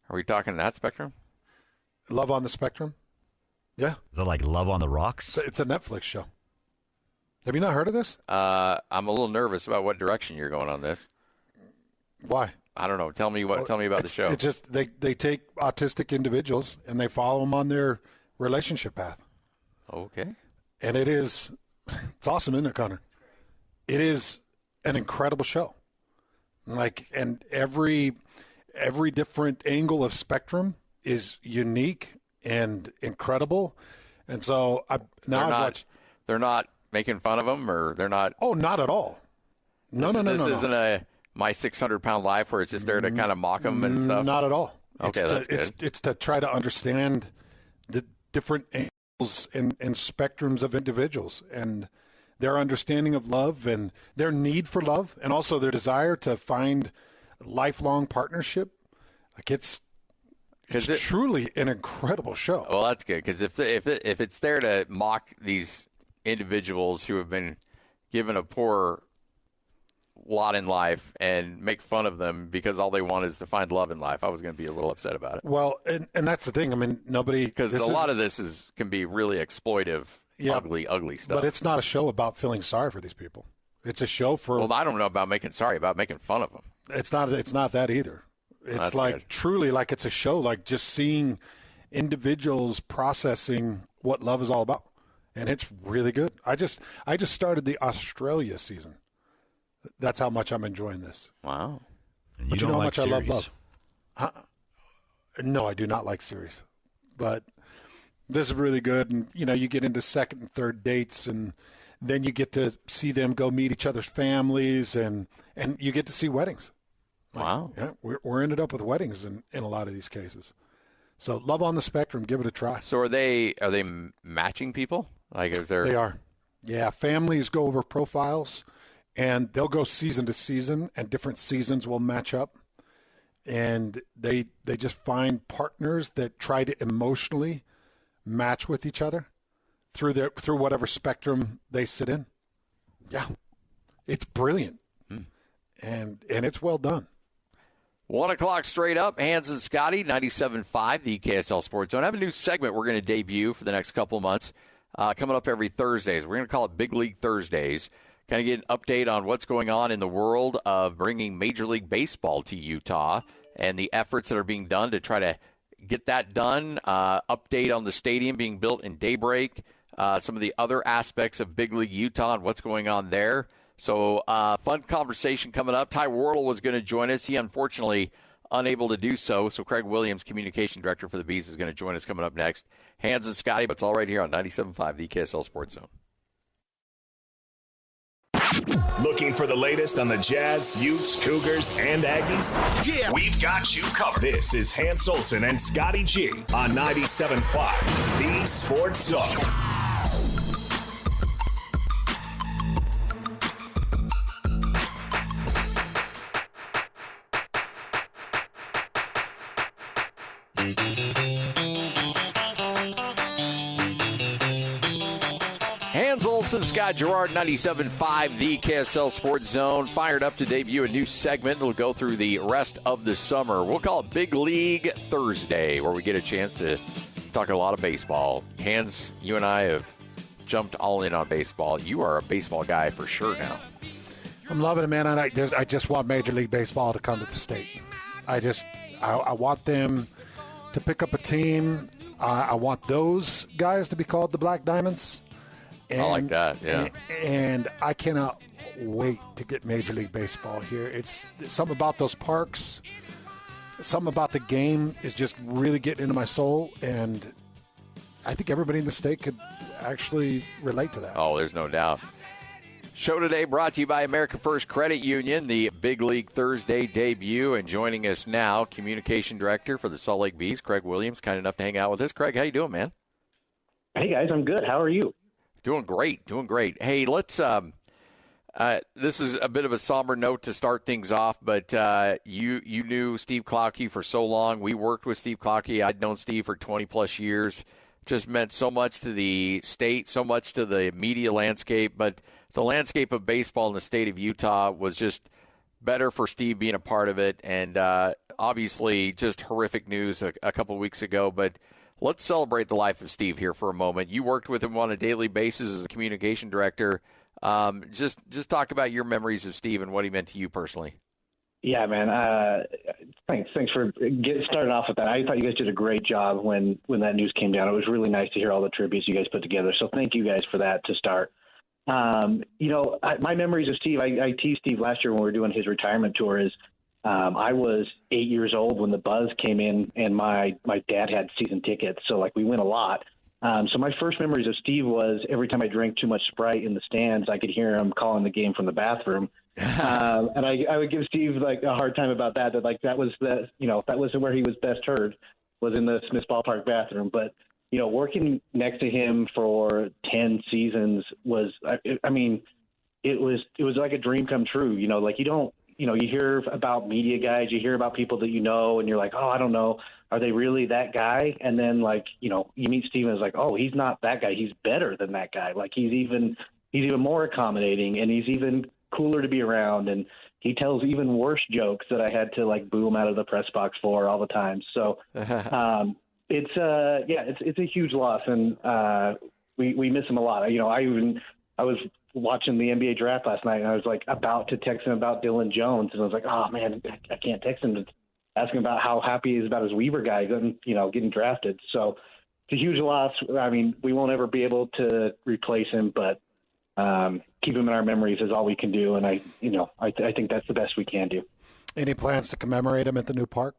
Are we talking that spectrum? Love on the Spectrum? Yeah. Is it like Love on the Rocks? It's a Netflix show. Have you not heard of this? I'm a little nervous about what direction you're going on this. Why? I don't know. Tell me about the show. It's just they take autistic individuals and they follow them on their relationship path. Okay. And it's awesome, isn't it, Connor? It is an incredible show. And every different angle of spectrum is unique and incredible. And so they're not making fun of them, or they're not. Oh, not at all. No. This isn't a My 600-Pound Life where it's just there to kind of mock them and stuff. Not at all. Okay, that's good. It's to try to understand the different angles and spectrums of individuals and their understanding of love and their need for love, and also their desire to find lifelong partnership. It's truly an incredible show. Well, that's good, because if it's there to mock these individuals who have been given a poor lot in life and make fun of them because all they want is to find love in life, I was going to be a little upset about it. Well, and that's the thing. I mean, because a lot of this can be really exploitive, ugly stuff. But it's not a show about feeling sorry for these people. It's a show for. Well, I don't know about making fun of them. It's not that either. It's good. Truly like it's a show, like just seeing individuals processing what love is all about. And it's really good. I just started the Australia season. That's how much I'm enjoying this. Wow. But you know how much I love love. No, I do not like series. But this is really good. And, you get into second and third dates, and then you get to see them go meet each other's families, and you get to see weddings. Wow. Yeah, we're ended up with weddings in a lot of these cases. So love on the spectrum. Give it a try. So are they matching people? Like if they're... They are. Yeah, families go over profiles, and they'll go season to season, and different seasons will match up. And they just find partners that try to emotionally match with each other through whatever spectrum they sit in. Yeah, it's brilliant, and it's well done. 1 o'clock straight up, Hans and Scotty, 97.5, the KSL Sports Zone. I have a new segment we're going to debut for the next couple of months, coming up every Thursdays. We're going to call it Big League Thursdays. Kind of get an update on what's going on in the world of bringing Major League Baseball to Utah and the efforts that are being done to try to get that done. Update on the stadium being built in Daybreak, some of the other aspects of Big League Utah and what's going on there. So fun conversation coming up. Ty Wardle was going to join us. He unfortunately unable to do so. So Kraig Williams, communication director for the Bees, is going to join us coming up next. Hans and Scotty, but it's all right here on 97.5, the KSL Sports Zone. Looking for the latest on the Jazz, Utes, Cougars, and Aggies? Yeah, we've got you covered. This is Hans Olsen and Scotty G on 97.5, the Sports Zone. Hans Olsen, Scott Gerard, 97.5, the KSL Sports Zone. Fired up to debut a new segment that'll go through the rest of the summer. We'll call it Big League Thursday, where we get a chance to talk a lot of baseball. Hans, you and I have jumped all in on baseball. You are a baseball guy for sure now. I'm loving it, man. And I just want Major League Baseball to come to the state. I want them to pick up a team. I want those guys to be called the Black Diamonds. I like that, yeah. And I cannot wait to get Major League Baseball here. It's something about those parks, something about the game is just really getting into my soul, and I think everybody in the state could actually relate to that. Oh, there's no doubt. Show today brought to you by America First Credit Union, the Big League Thursday debut, and joining us now, communication director for the Salt Lake Bees, Kraig Williams, kind enough to hang out with us. Kraig, how you doing, man? Hey, guys, I'm good. How are you? Doing great. Hey, let's this is a bit of a somber note to start things off, but you knew Steve Klauke for so long. We worked with Steve Klauke. I'd known Steve for 20-plus years. Just meant so much to the state, so much to the media landscape, but the landscape of baseball in the state of Utah was just better for Steve being a part of it, and obviously just horrific news a couple weeks ago, but let's celebrate the life of Steve here for a moment. You worked with him on a daily basis as a communication director. Just talk about your memories of Steve and what he meant to you personally. Yeah, man. Thanks for getting started off with that. I thought you guys did a great job when that news came down. It was really nice to hear all the tributes you guys put together. So thank you guys for that to start. My memories of Steve, I teased Steve last year when we were doing his retirement tour is I was 8 years old when the buzz came in, and my dad had season tickets. So, we went a lot. So my first memories of Steve was every time I drank too much Sprite in the stands, I could hear him calling the game from the bathroom. And I would give Steve, a hard time about that was that was where he was best heard, was in the Smith Ballpark bathroom. But, working next to him for 10 seasons was, it was like a dream come true. You hear about media guys, you hear about people that and you're like, oh, I don't know, are they really that guy? And then you meet Steve and it's like, oh, he's not that guy, he's better than that guy. He's even more accommodating, and he's even cooler to be around, and he tells even worse jokes that I had to boo him out of the press box for all the time. So it's a huge loss, and we miss him a lot. I was watching the NBA draft last night, and I was like about to text him about Dylan Jones, and I was like, oh man, I can't text him to ask him about how happy he is about his Weaver guy getting drafted. So it's a huge loss. I mean, we won't ever be able to replace him, but keep him in our memories is all we can do, and I think that's the best we can do. Any plans to commemorate him at the new park?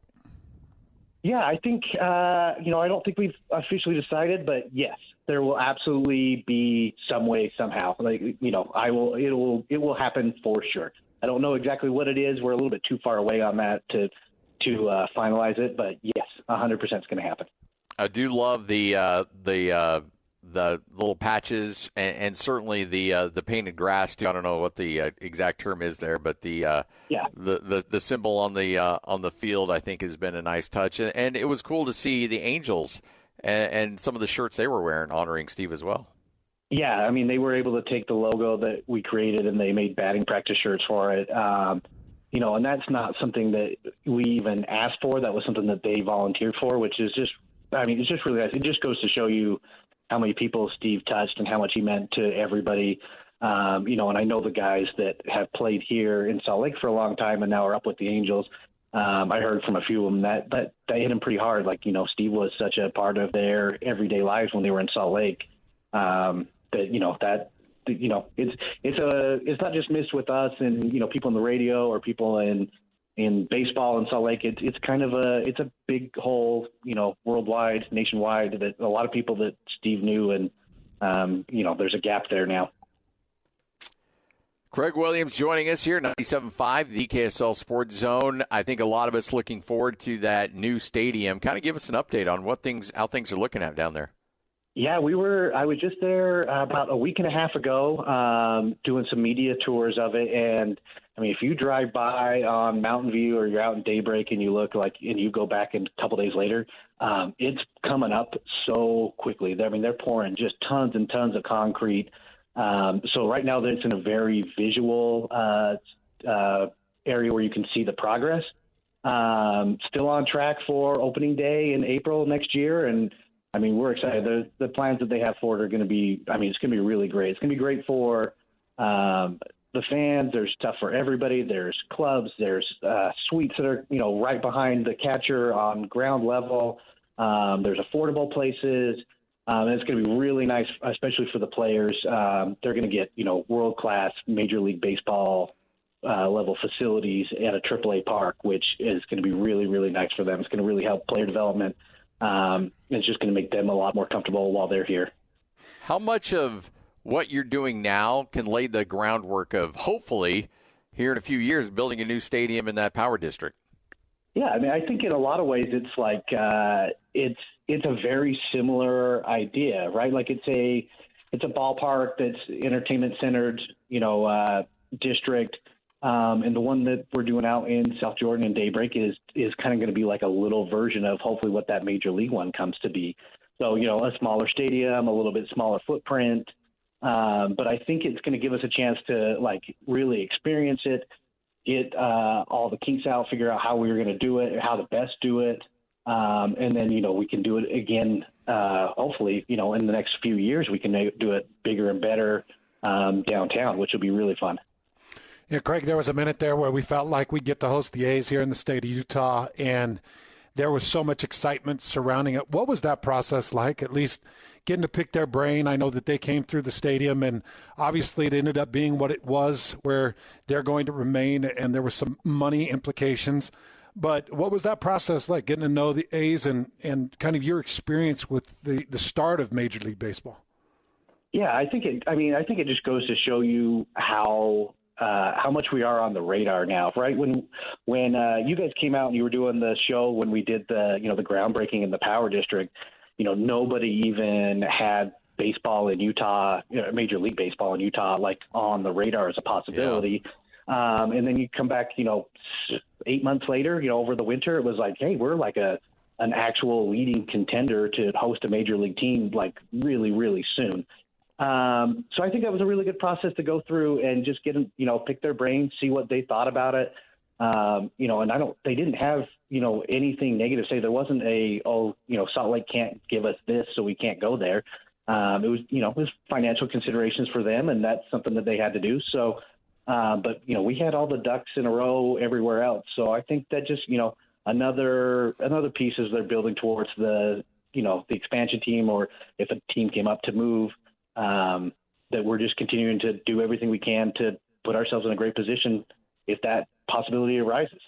Yeah, I think I don't think we've officially decided, but yes, there will absolutely be some way somehow. It will happen for sure. I don't know exactly what it is. We're a little bit too far away on that to finalize it, but yes, 100% is going to happen. I do love the little patches and certainly the painted grass too. I don't know what the exact term is there, but the symbol on the field I think has been a nice touch, and it was cool to see the Angels and some of the shirts they were wearing honoring Steve as well. Yeah, I mean they were able to take the logo that we created and they made batting practice shirts for it. And that's not something that we even asked for. That was something that they volunteered for, which is just, it's just really nice. It just goes to show you how many people Steve touched and how much he meant to everybody. And I know the guys that have played here in Salt Lake for a long time and now are up with the Angels. I heard from a few of them that hit him pretty hard. Steve was such a part of their everyday lives when they were in Salt Lake. It's not just missed with us and people in the radio or people in baseball in Salt Lake. It's kind of a big whole worldwide, nationwide, that a lot of people that Steve knew, and there's a gap there now. Kraig Williams joining us here, 97.5, the KSL Sports Zone. I think a lot of us looking forward to that new stadium. Kind of give us an update on how things are looking at down there. Yeah, I was just there about a week and a half ago doing some media tours of it. And I mean, if you drive by on Mountain View or you're out in Daybreak and you look and you go back a couple days later, it's coming up so quickly. I mean, they're pouring just tons and tons of concrete. So right now it's in a very visual area where you can see the progress. Still on track for opening day in April next year. And I mean, we're excited. The plans that they have for it are going to be, it's going to be really great. It's going to be great for the fans. There's stuff for everybody. There's clubs. There's suites that are, right behind the catcher on ground level. There's affordable places. And it's going to be really nice, especially for the players. They're going to get, world-class Major League Baseball level facilities at a AAA park, which is going to be really, really nice for them. It's going to really help player development. It's just going to make them a lot more comfortable while they're here. How much of what you're doing now can lay the groundwork of, hopefully, here in a few years, building a new stadium in that power district? Yeah, I mean, I think in a lot of ways it's like it's a very similar idea, right? Like it's a ballpark that's entertainment centered, district. And the one that we're doing out in South Jordan and Daybreak is kind of going to be like a little version of hopefully what that Major League one comes to be. So, a smaller stadium, a little bit smaller footprint. But I think it's going to give us a chance to really experience it, get all the kinks out, figure out how we're going to do it, how to best do it. And then, we can do it again, hopefully, in the next few years, we can do it bigger and better downtown, which will be really fun. Yeah, Kraig, there was a minute there where we felt like we'd get to host the A's here in the state of Utah, and there was so much excitement surrounding it. What was that process like, at least getting to pick their brain? I know that they came through the stadium, and obviously it ended up being what it was, where they're going to remain, and there was some money implications. But what was that process like, getting to know the A's and kind of your experience with the start of Major League Baseball? Yeah, I think it just goes to show you how much we are on the radar now, right? When you guys came out and you were doing the show when we did the groundbreaking in the Power District, nobody even had baseball in Utah, Major League Baseball in Utah, on the radar as a possibility. Yeah. And then you come back, 8 months later, over the winter, it was like, hey, we're like an actual leading contender to host a Major League team, really, really soon. So I think that was a really good process to go through and just get them, pick their brains, see what they thought about it. And they didn't have, anything negative to say. There wasn't Salt Lake can't give us this, so we can't go there. it was financial considerations for them, and that's something that they had to do. So, but we had all the ducks in a row everywhere else. So I think that just another piece as they're building towards the expansion team, or if a team came up to move, that we're just continuing to do everything we can to put ourselves in a great position if that possibility arises.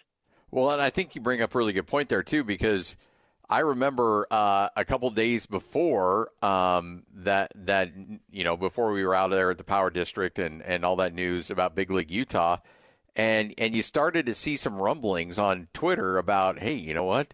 Well, and I think you bring up a really good point there too, because I remember a couple days before that before we were out there at the Power District and all that news about Big League Utah, and you started to see some rumblings on Twitter about, hey, you know what?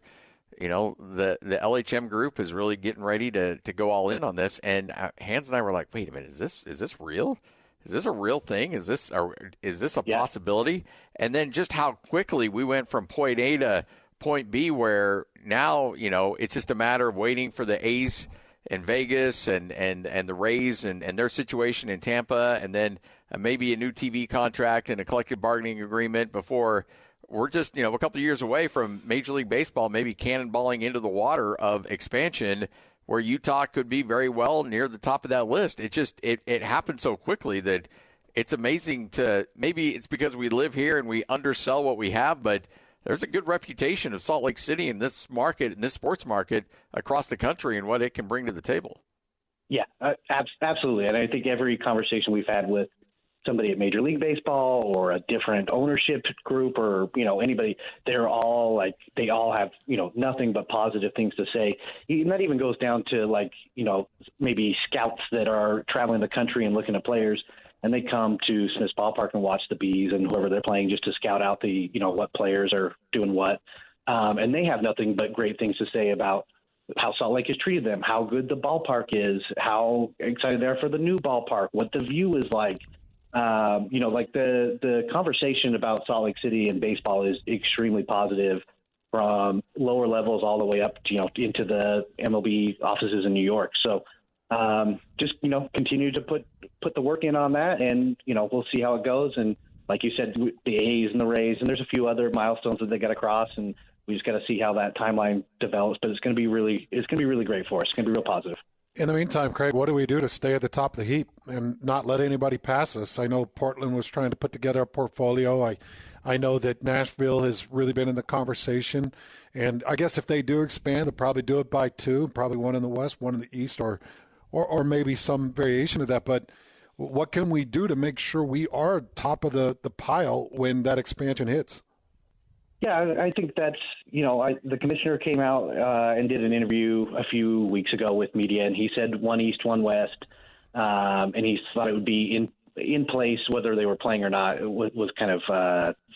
The LHM group is really getting ready to go all in on this. And Hans and I were like, wait a minute, is this real? Is this a real thing? Is this a possibility? And then just how quickly we went from point A to point B, where now, it's just a matter of waiting for the A's in Vegas and the Rays and their situation in Tampa, and then maybe a new TV contract and a collective bargaining agreement before we're just, a couple of years away from Major League Baseball maybe cannonballing into the water of expansion, where Utah could be very well near the top of that list. It happened so quickly that it's amazing maybe it's because we live here and we undersell what we have, but there's a good reputation of Salt Lake City in this market, in this sports market across the country, and what it can bring to the table. Yeah, absolutely. And I think every conversation we've had with somebody at Major League Baseball or a different ownership group or, anybody, they all have, nothing but positive things to say. And that even goes down to maybe scouts that are traveling the country and looking at players, and they come to Smith's Ballpark and watch the Bees and whoever they're playing just to scout out the, what players are doing what. And they have nothing but great things to say about how Salt Lake has treated them, how good the ballpark is, how excited they are for the new ballpark, what the view is like. The conversation about Salt Lake City and baseball is extremely positive, from lower levels all the way up to, into the MLB offices in New York. So just, continue to put the work in on that, and, we'll see how it goes. And like you said, the A's and the Rays, and there's a few other milestones that they got to cross, and we just got to see how that timeline develops. But it's going to be really great for us. It's going to be real positive. In the meantime, Kraig, what do we do to stay at the top of the heap and not let anybody pass us? I know Portland was trying to put together a portfolio. I know that Nashville has really been in the conversation. And I guess if they do expand, they'll probably do it by two, probably one in the West, one in the East, or maybe some variation of that. But what can we do to make sure we are top of the pile when that expansion hits? Yeah, I think that's, the commissioner came out and did an interview a few weeks ago with media, and he said one East, one West, and he thought it would be in place, whether they were playing or not. It was kind of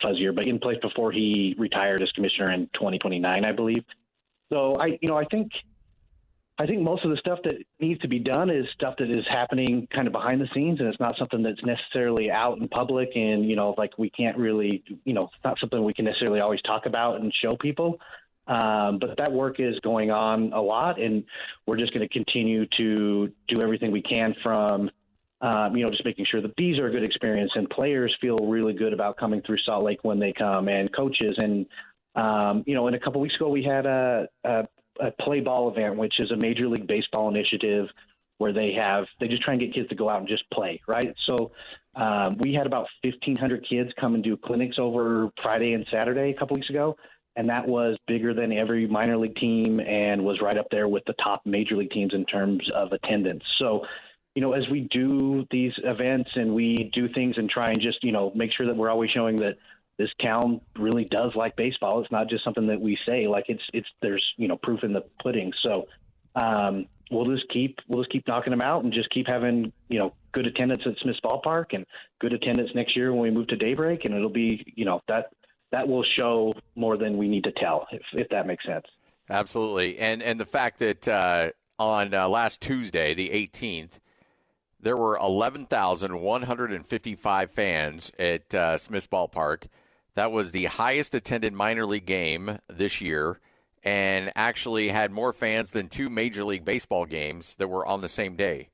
fuzzier, but in place before he retired as commissioner in 2029, I believe. So I think most of the stuff that needs to be done is stuff that is happening kind of behind the scenes, and it's not something that's necessarily out in public. And, we can't really, it's not something we can necessarily always talk about and show people. But that work is going on a lot, and we're just going to continue to do everything we can from, just making sure the Bees are a good experience and players feel really good about coming through Salt Lake when they come, and coaches. And, and a couple weeks ago we had a play ball event, which is a Major League Baseball initiative where they just try and get kids to go out and just play, right? So we had about 1,500 kids come and do clinics over Friday and Saturday a couple weeks ago, and that was bigger than every minor league team and was right up there with the top Major League teams in terms of attendance. So, as we do these events and we do things and try and just, make sure that we're always showing that this town really does like baseball. It's not just something that we say, like there's, proof in the pudding. So we'll just keep knocking them out and just keep having, good attendance at Smith's Ballpark and good attendance next year when we move to Daybreak. And it'll be, that will show more than we need to tell, if that makes sense. Absolutely. And the fact that on last Tuesday, the 18th, there were 11,155 fans at Smith's Ballpark. That was the highest attended minor league game this year, and actually had more fans than two Major League Baseball games that were on the same day.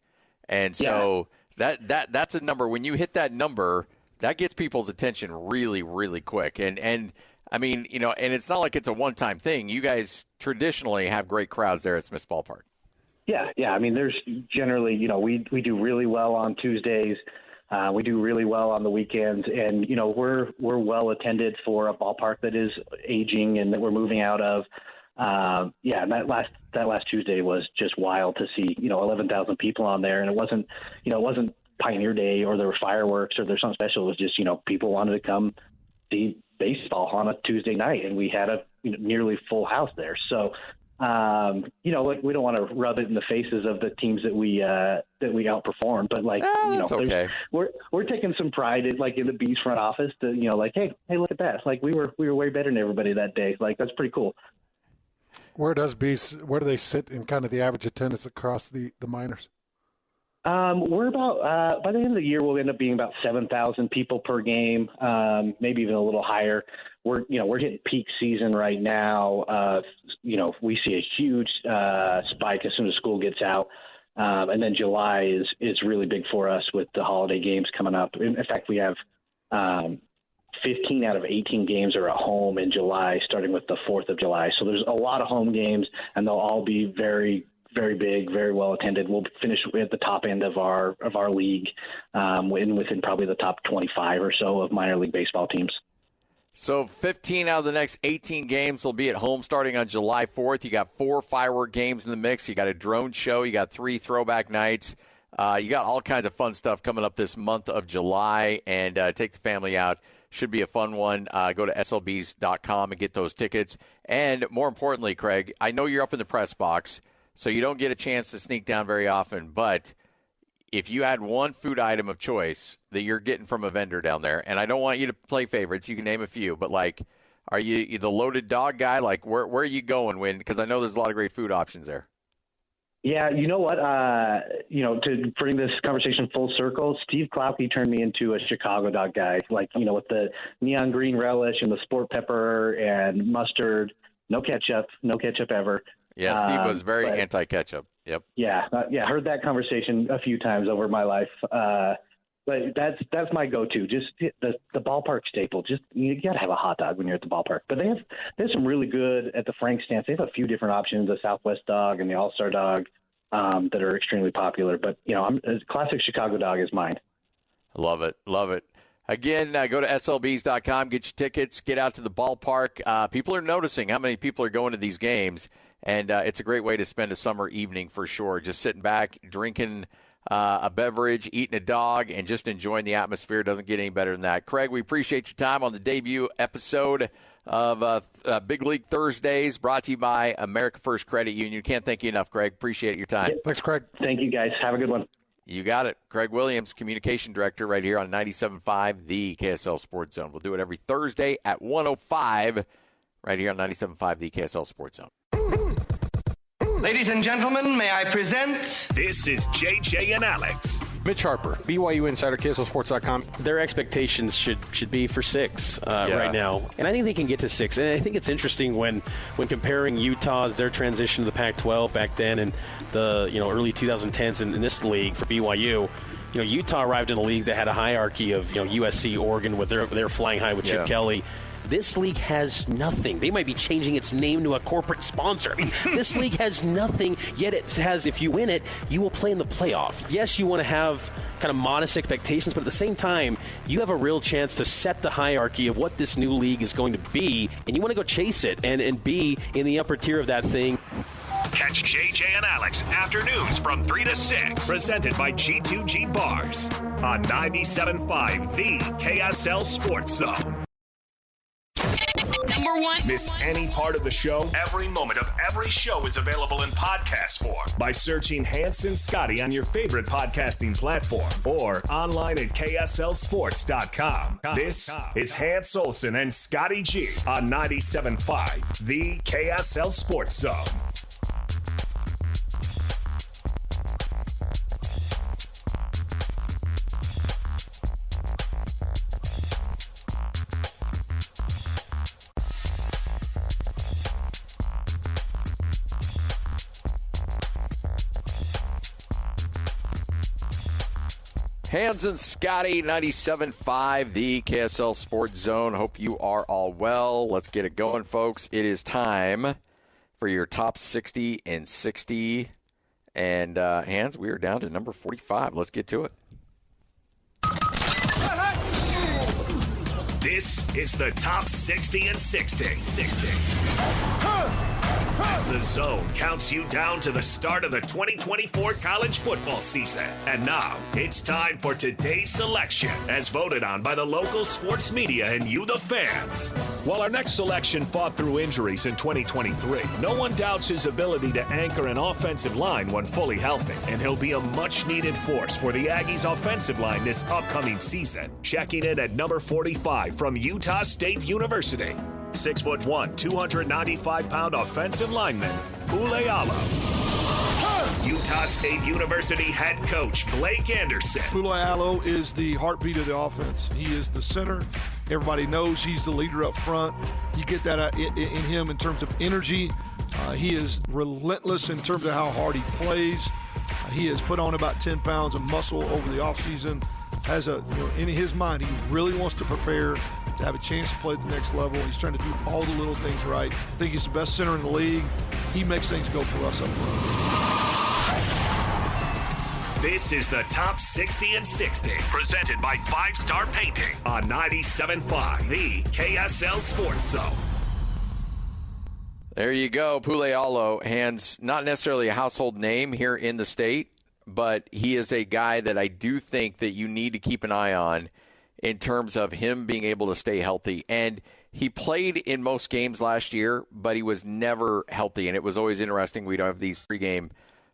And so that's a number. When you hit that number, that gets people's attention really, really quick. And I mean, and it's not like it's a one-time thing. You guys traditionally have great crowds there at Smith's Ballpark. Yeah. I mean, there's generally, we do really well on Tuesdays. We do really well on the weekends, and we're well attended for a ballpark that is aging and that we're moving out of. And that last Tuesday was just wild to see. 11,000 people on there, and it wasn't Pioneer Day or there were fireworks or there's something special. It was just people wanted to come see baseball on a Tuesday night, and we had a nearly full house there. So. We don't want to rub it in the faces of the teams that we outperform, but it's okay. We're taking some pride in the Bees front office to hey, look at that, we were way better than everybody that day. That's pretty cool. Where do they sit in kind of the average attendance across the minors? We're about by the end of the year we'll end up being about 7,000 people per game, maybe even a little higher. We're hitting peak season right now. We see a huge spike as soon as school gets out, and then July is really big for us with the holiday games coming up. In fact, we have 15 out of 18 games are at home in July, starting with the 4th of July. So there's a lot of home games, and they'll all be very, very big, very well attended. We'll finish at the top end of our league, within probably the top 25 or so of minor league baseball teams. So 15 out of the next 18 games will be at home starting on July 4th. You got 4 firework games in the mix. You got a drone show. You got 3 throwback nights. You got all kinds of fun stuff coming up this month of July, and take the family out. Should be a fun one. Go to slbs.com and get those tickets. And more importantly, Kraig, I know you're up in the press box, so you don't get a chance to sneak down very often, but if you had one food item of choice that you're getting from a vendor down there, and I don't want you to play favorites, you can name a few, but are you the loaded dog guy? Where are you going because I know there's a lot of great food options there. Yeah, you know what? To bring this conversation full circle, Steve Klauke turned me into a Chicago dog guy, with the neon green relish and the sport pepper and mustard, no ketchup ever. Yeah, Steve was very anti-ketchup. Yep. Yeah, heard that conversation a few times over my life. But that's my go-to. Just the ballpark staple. Just you got to have a hot dog when you're at the ballpark. But there's some really good at the Frank stance. They have a few different options: the Southwest dog and the All-Star dog, that are extremely popular. But a classic Chicago dog is mine. Love it. Again, go to slbs.com, get your tickets, get out to the ballpark. People are noticing how many people are going to these games, and it's a great way to spend a summer evening for sure. Just sitting back, drinking a beverage, eating a dog, and just enjoying the atmosphere. Doesn't get any better than that. Kraig, we appreciate your time on the debut episode of Big League Thursdays, brought to you by America First Credit Union. Can't thank you enough, Kraig. Appreciate your time. Thanks, Kraig. Thank you, guys. Have a good one. You got it. Kraig Williams, Communication Director, right here on 97.5, the KSL Sports Zone. We'll do it every Thursday at 1:05, right here on 97.5, the KSL Sports Zone. Ladies and gentlemen, may I present... This is JJ and Alex. Mitch Harper, BYU Insider, KSLSports.com. Their expectations should be for 6 right now. And I think they can get to 6. And I think it's interesting when comparing Utah's, their transition to the Pac-12 back then and the early 2010s in this league for BYU. Utah arrived in a league that had a hierarchy of USC, Oregon, with their flying high with Chip Kelly. This league has nothing. They might be changing its name to a corporate sponsor. This league has nothing, yet it has, if you win it, you will play in the playoff. Yes, you want to have kind of modest expectations, but at the same time, you have a real chance to set the hierarchy of what this new league is going to be, and you want to go chase it and be in the upper tier of that thing. Catch JJ and Alex afternoons from 3 to 6. Presented by G2G Bars on 97.5, the KSL Sports Zone. Number 1. Miss any part of the show? Every moment of every show is available in podcast form by searching Hans and Scotty on your favorite podcasting platform or online at KSLSports.com. This is Hans Olsen and Scotty G on 97.5, the KSL Sports Zone. Hans and Scotty, 97.5, the KSL Sports Zone. Hope you are all well. Let's get it going, folks. It is time for your top 60 in 60 And, Hans, we are down to number 45. Let's get to it. This is the top 60 and 60. As the Zone counts you down to the start of the 2024 college football season. And now, it's time for today's selection, as voted on by the local sports media and you, the fans. While our next selection fought through injuries in 2023, no one doubts his ability to anchor an offensive line when fully healthy. And he'll be a much-needed force for the Aggies' offensive line this upcoming season. Checking in at number 45 from Utah State University. 6'1", 295-pound offensive lineman, Filipowski. Utah State University head coach Blake Anderson. Filipowski is the heartbeat of the offense. He is the center. Everybody knows he's the leader up front. You get that in him in terms of energy. He is relentless in terms of how hard he plays. He has put on about 10 pounds of muscle over the offseason. In his mind, he really wants to prepare to have a chance to play at the next level. He's trying to do all the little things right. I think he's the best center in the league. He makes things go for us up front. This is the top 60 and 60, presented by 5 Star Painting on 97.5, the KSL Sports Zone. There you go, Filipowski. Hans, not necessarily a household name here in the state, but he is a guy that I do think that you need to keep an eye on in terms of him being able to stay healthy. And he played in most games last year, but he was never healthy. And it was always interesting. We'd have these pregame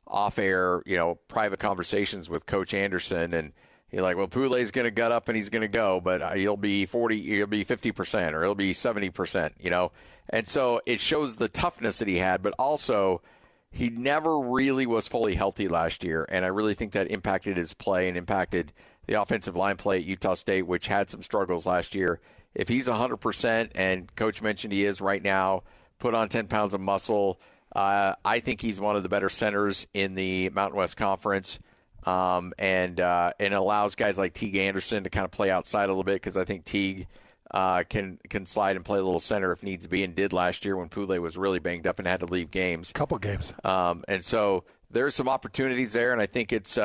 off-air, private conversations with Coach Anderson. And he's like, well, Poulet's going to gut up and he's going to go, but he'll be 50% or he'll be 70%, And so it shows the toughness that he had, but also he never really was fully healthy last year. And I really think that impacted his play and impacted the offensive line play at Utah State, which had some struggles last year. If he's 100%, and Coach mentioned he is right now, put on 10 pounds of muscle, I think he's one of the better centers in the Mountain West Conference, and allows guys like Teague Anderson to kind of play outside a little bit, because I think Teague can slide and play a little center if needs be, and did last year when Poulet was really banged up and had to leave games. Couple games. And so there's some opportunities there, and I think it's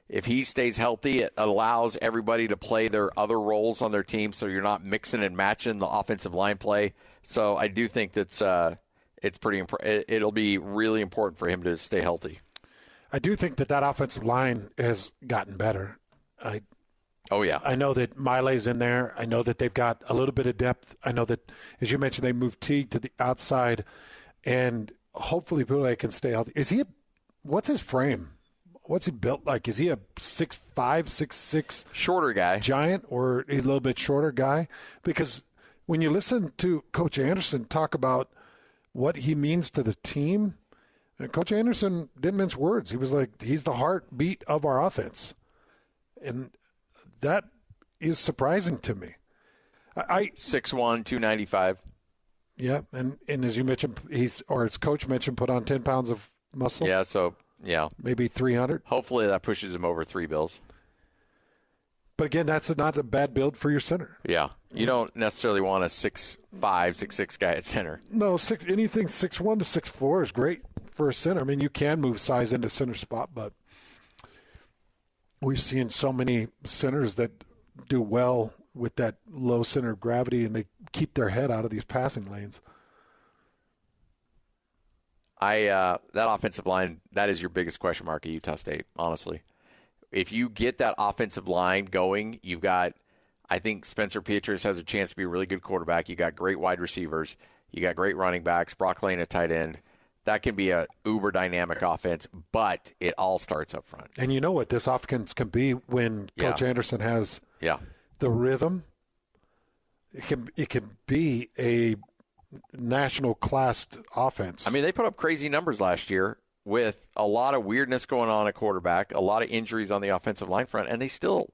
if he stays healthy, it allows everybody to play their other roles on their team, so you're not mixing and matching the offensive line play. So I do think that's it's pretty. It'll be really important for him to stay healthy. I do think that offensive line has gotten better. Oh, yeah. I know that Miley's in there. I know that they've got a little bit of depth. I know that, as you mentioned, they moved Teague to the outside, and hopefully Poulet can stay healthy. What's his frame? What's he built like? Is he a 6'5", 6'6"? Shorter guy. Giant, or a little bit shorter guy? Because when you listen to Coach Anderson talk about what he means to the team, Coach Anderson didn't mince words. He was like, he's the heartbeat of our offense. And that is surprising to me. 6'1", 295. Yeah, and as you mentioned, his coach mentioned, put on 10 pounds of muscle. Yeah, so, yeah. Maybe 300. Hopefully that pushes him over 3 bills. But again, that's not a bad build for your center. Yeah. You don't necessarily want a 6'5", 6'6" guy at center. No, anything 6'1" to 6'4" is great for a center. I mean, you can move size into center spot, but we've seen so many centers that do well with that low center of gravity, and they keep their head out of these passing lanes. That offensive line, that is your biggest question mark at Utah State, honestly. If you get that offensive line going, you've got, I think Spencer Petras has a chance to be a really good quarterback. You got great wide receivers. You got great running backs. Brock Lane at tight end. That can be a uber dynamic offense, but it all starts up front. And you know what this offense can be when Coach Anderson has the rhythm? It can be a national classed offense. I mean, they put up crazy numbers last year with a lot of weirdness going on at quarterback, a lot of injuries on the offensive line front, and they still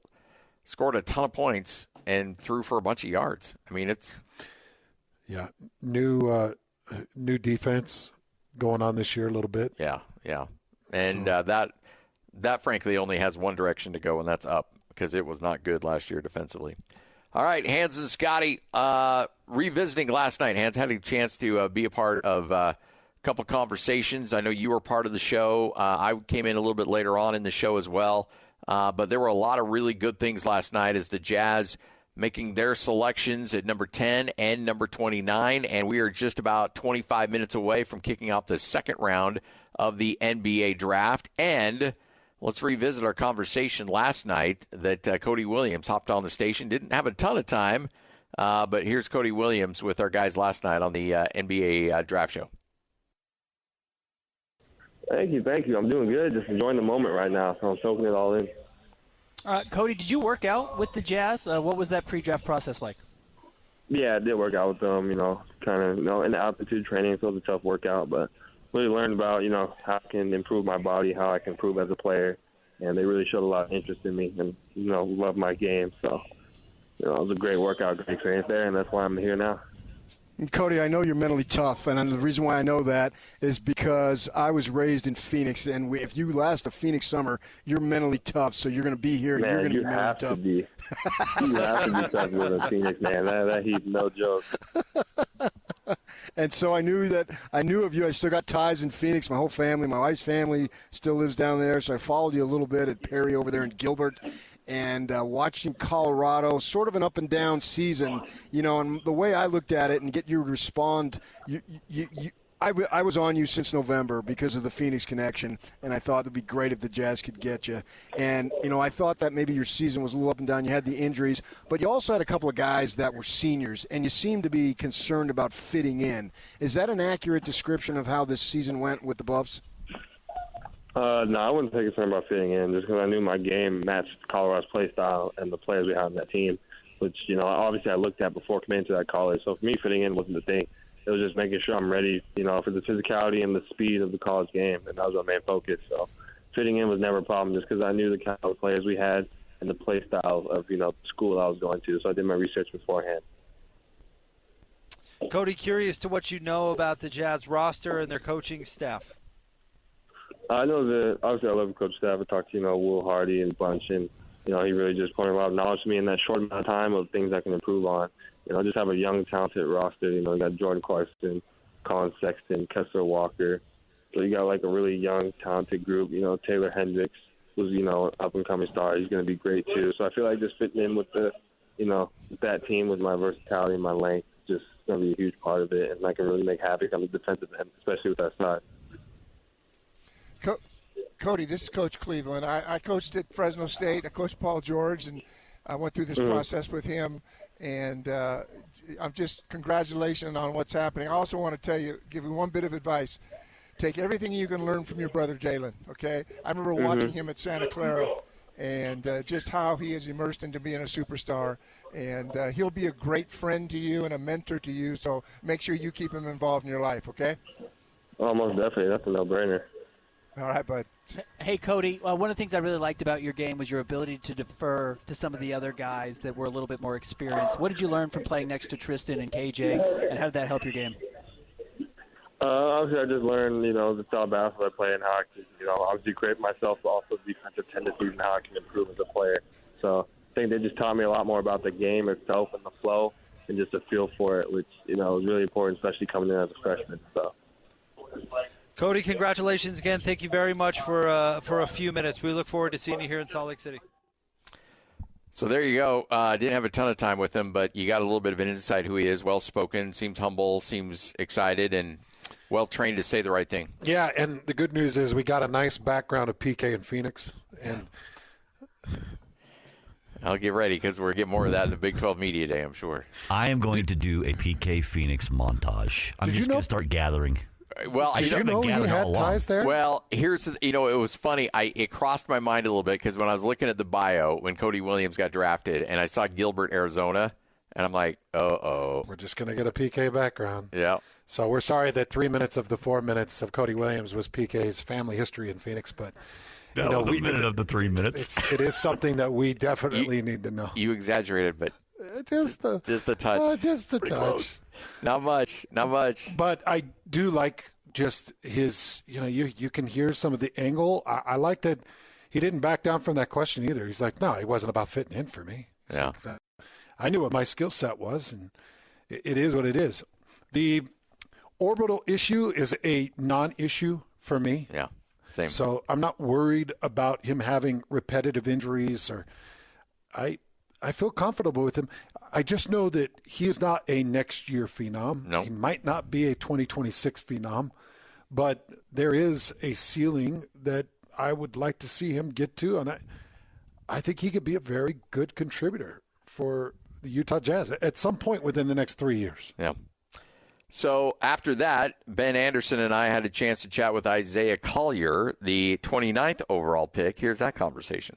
scored a ton of points and threw for a bunch of yards. I mean, it's new defense going on this year a little bit. Yeah. And that frankly only has one direction to go, and that's up, because it was not good last year defensively. All right, Hans and Scotty, revisiting last night. Hans had a chance to be a part of couple conversations. I know you were part of the show. I came in a little bit later on in the show as well. But there were a lot of really good things last night as the Jazz making their selections at number 10 and number 29. And we are just about 25 minutes away from kicking off the second round of the NBA draft. And let's revisit our conversation last night that Cody Williams hopped on the station. Didn't have a ton of time, but here's Cody Williams with our guys last night on the NBA draft show. Thank you. I'm doing good. Just enjoying the moment right now, so I'm soaking it all in. Cody, did you work out with the Jazz? What was that pre-draft process like? Yeah, I did work out with them, kind of, in the altitude training, so it was a tough workout, but really learned about, how I can improve my body, how I can improve as a player, and they really showed a lot of interest in me and, love my game. So, it was a great workout, great experience there, and that's why I'm here now. Cody, I know you're mentally tough, and the reason why I know that is because I was raised in Phoenix, and if you last a Phoenix summer, you're mentally tough, so you're going to be here, and you're going to be mentally tough. You have to be tough with a Phoenix, man. That he's no joke. And so I knew of you. I still got ties in Phoenix. My whole family, my wife's family still lives down there, so I followed you a little bit at Perry over there in Gilbert. And watching Colorado, sort of an up-and-down season, and the way I looked at it and get you to respond, I was on you since November because of the Phoenix connection, and I thought it would be great if the Jazz could get you. And, I thought that maybe your season was a little up and down. You had the injuries, but you also had a couple of guys that were seniors, and you seemed to be concerned about fitting in. Is that an accurate description of how this season went with the Buffs? No, I wasn't too concerned about fitting in just because I knew my game matched Colorado's play style and the players we had on that team, which, obviously I looked at before coming into that college. So for me, fitting in wasn't the thing. It was just making sure I'm ready, for the physicality and the speed of the college game, and that was my main focus. So fitting in was never a problem just because I knew the kind of players we had and the play style of, the school I was going to. So I did my research beforehand. Cody, curious to what you know about the Jazz roster and their coaching staff. I know that, obviously, I love the coach staff. I talked to, Will Hardy and Bunch, and, he really just pointed a lot of knowledge to me in that short amount of time of things I can improve on. Just have a young, talented roster. You got Jordan Clarkson, Colin Sexton, Kessler Walker. So you got, a really young, talented group. Taylor Hendricks, who's, an up-and-coming star. He's going to be great, too. So I feel like just fitting in with the, with that team with my versatility and my length, just going to be a huge part of it. And I can really make havoc on the defensive end, especially with that side. Cody, this is Coach Cleveland. I coached at Fresno State. I coached Paul George, and I went through this process with him. And I'm just congratulations on what's happening. I also want to give you one bit of advice. Take everything you can learn from your brother Jalen, okay? I remember watching him at Santa Clara and just how he is immersed into being a superstar. And he'll be a great friend to you and a mentor to you, so make sure you keep him involved in your life, okay? Oh, most definitely. That's a no-brainer. All right, bud. Hey, Cody, one of the things I really liked about your game was your ability to defer to some of the other guys that were a little bit more experienced. What did you learn from playing next to Tristan and KJ, and how did that help your game? Obviously, I just learned, the style of basketball I play and how I can, obviously create myself, but also defensive tendencies and how I can improve as a player. So I think they just taught me a lot more about the game itself and the flow and just a feel for it, which, was really important, especially coming in as a freshman. So. Cody, congratulations again. Thank you very much for a few minutes. We look forward to seeing you here in Salt Lake City. So there you go. Didn't have a ton of time with him, but you got a little bit of an insight who he is. Well-spoken, seems humble, seems excited, and well-trained to say the right thing. Yeah, and the good news is we got a nice background of PK in Phoenix. And I'll get ready because we're getting more of that in the Big 12 Media Day, I'm sure. I am going to do a PK Phoenix montage. I'm just going to start gathering. Well, did you know he had ties there? Well, here's it was funny. It crossed my mind a little bit because when I was looking at the bio when Cody Williams got drafted, and I saw Gilbert, Arizona, and I'm like, we're just gonna get a PK background. Yeah. So we're sorry that 3 minutes of the 4 minutes of Cody Williams was PK's family history in Phoenix, but that was a minute of the 3 minutes. It is something that we definitely need to know. You exaggerated, but. Just the touch. Just the touch. Close. Not much. But I do like just his, you can hear some of the angle. I like that he didn't back down from that question either. He's like, no, it wasn't about fitting in for me. Yeah. I knew what my skill set was, and it is what it is. The orbital issue is a non-issue for me. Yeah, same. So I'm not worried about him having repetitive injuries, or I feel comfortable with him. I just know that he is not a next year phenom. No. He might not be a 2026 phenom, but there is a ceiling that I would like to see him get to, and I think he could be a very good contributor for the Utah Jazz at some point within the next 3 years. Yeah. So after that, Ben Anderson and I had a chance to chat with Isaiah Collier, the 29th overall pick. Here's that conversation.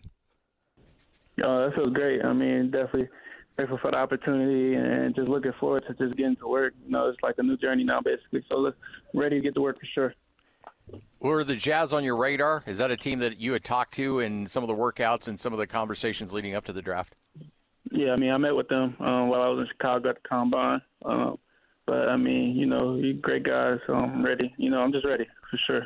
That feels great. I mean, definitely grateful for the opportunity and just looking forward to just getting to work. It's like a new journey now, basically. So ready to get to work for sure. Were the Jazz on your radar? Is that a team that you had talked to in some of the workouts and some of the conversations leading up to the draft? Yeah, I mean, I met with them while I was in Chicago at the Combine. But, I mean, you're great guys, so I'm ready. I'm just ready for sure.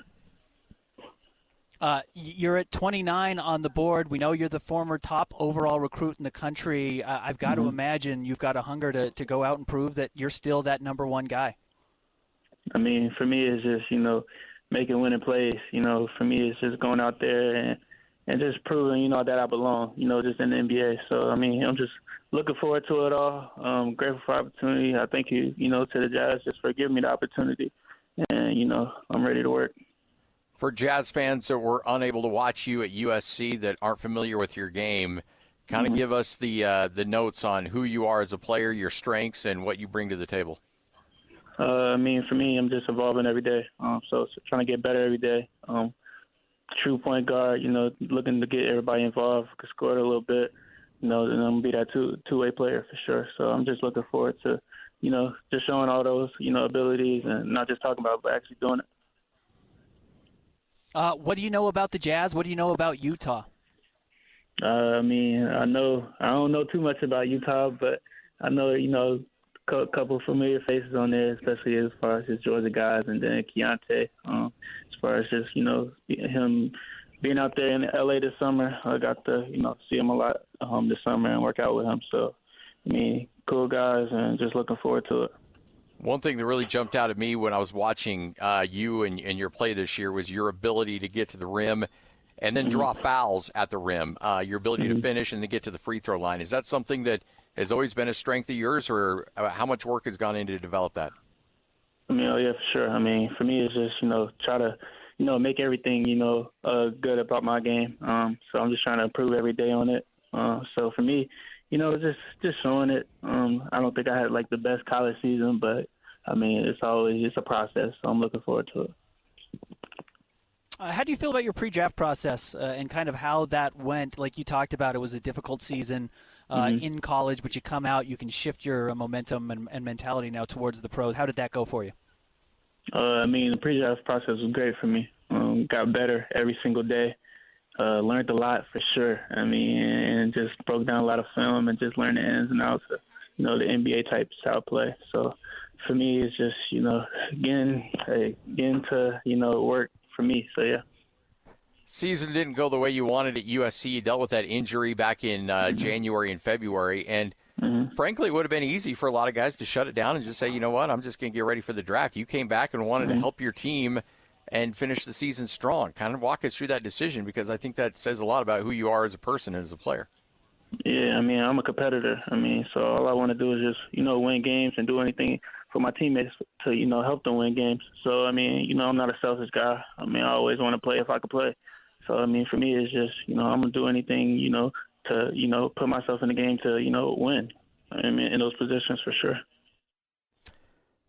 You're at 29 on the board. We know you're the former top overall recruit in the country. I've got to imagine you've got a hunger to go out and prove that you're still that number one guy. I mean, for me, it's just, making winning plays. For me, it's just going out there and just proving, that I belong, just in the NBA. So, I mean, I'm just looking forward to it all. Grateful for the opportunity. I thank you, to the Jazz just for giving me the opportunity. And, I'm ready to work. For Jazz fans that were unable to watch you at USC that aren't familiar with your game, kind of give us the notes on who you are as a player, your strengths, and what you bring to the table. I mean, for me, I'm just evolving every day. So trying to get better every day. True point guard, looking to get everybody involved, could score it a little bit, and I'm going to be that two-way player for sure. So I'm just looking forward to, just showing all those, abilities and not just talking about it, but actually doing it. What do you know about the Jazz? What do you know about Utah? I mean, I don't know too much about Utah, but I know, a couple familiar faces on there, especially as far as his Georgia guys, and then Keontae. As far as just, him being out there in LA this summer, I got to, see him a lot this summer and work out with him. So, I mean, cool guys, and just looking forward to it. One thing that really jumped out at me when I was watching you and your play this year was your ability to get to the rim and then draw fouls at the rim, your ability to finish and then get to the free throw line. Is that something that has always been a strength of yours, or how much work has gone into to develop that? I mean, yeah, for sure. I mean, for me, it's just, try to, make everything, good about my game. So I'm just trying to improve every day on it. So for me, just showing it. I don't think I had like the best college season, but I mean, it's a process. So I'm looking forward to it. How do you feel about your pre-draft process and kind of how that went? Like you talked about, it was a difficult season in college, but you come out, you can shift your momentum and mentality now towards the pros. How did that go for you? I mean, the pre-draft process was great for me. Got better every single day. Learned a lot for sure. I mean, and just broke down a lot of film and just learned the ins and outs of, the NBA type style play. So for me, it's just, getting to, work for me. So, yeah. Season didn't go the way you wanted at USC. You dealt with that injury back in January and February. And frankly, it would have been easy for a lot of guys to shut it down and just say, you know what, I'm just going to get ready for the draft. You came back and wanted to help your team and finish the season strong. Kind of walk us through that decision, because I think that says a lot about who you are as a person and as a player. Yeah, I mean, I'm a competitor. I mean, so all I want to do is just, win games and do anything for my teammates to, help them win games. So, I mean, I'm not a selfish guy. I mean, I always want to play if I can play. So, I mean, for me, it's just, I'm going to do anything, to, put myself in the game to, win. I mean, in those positions for sure.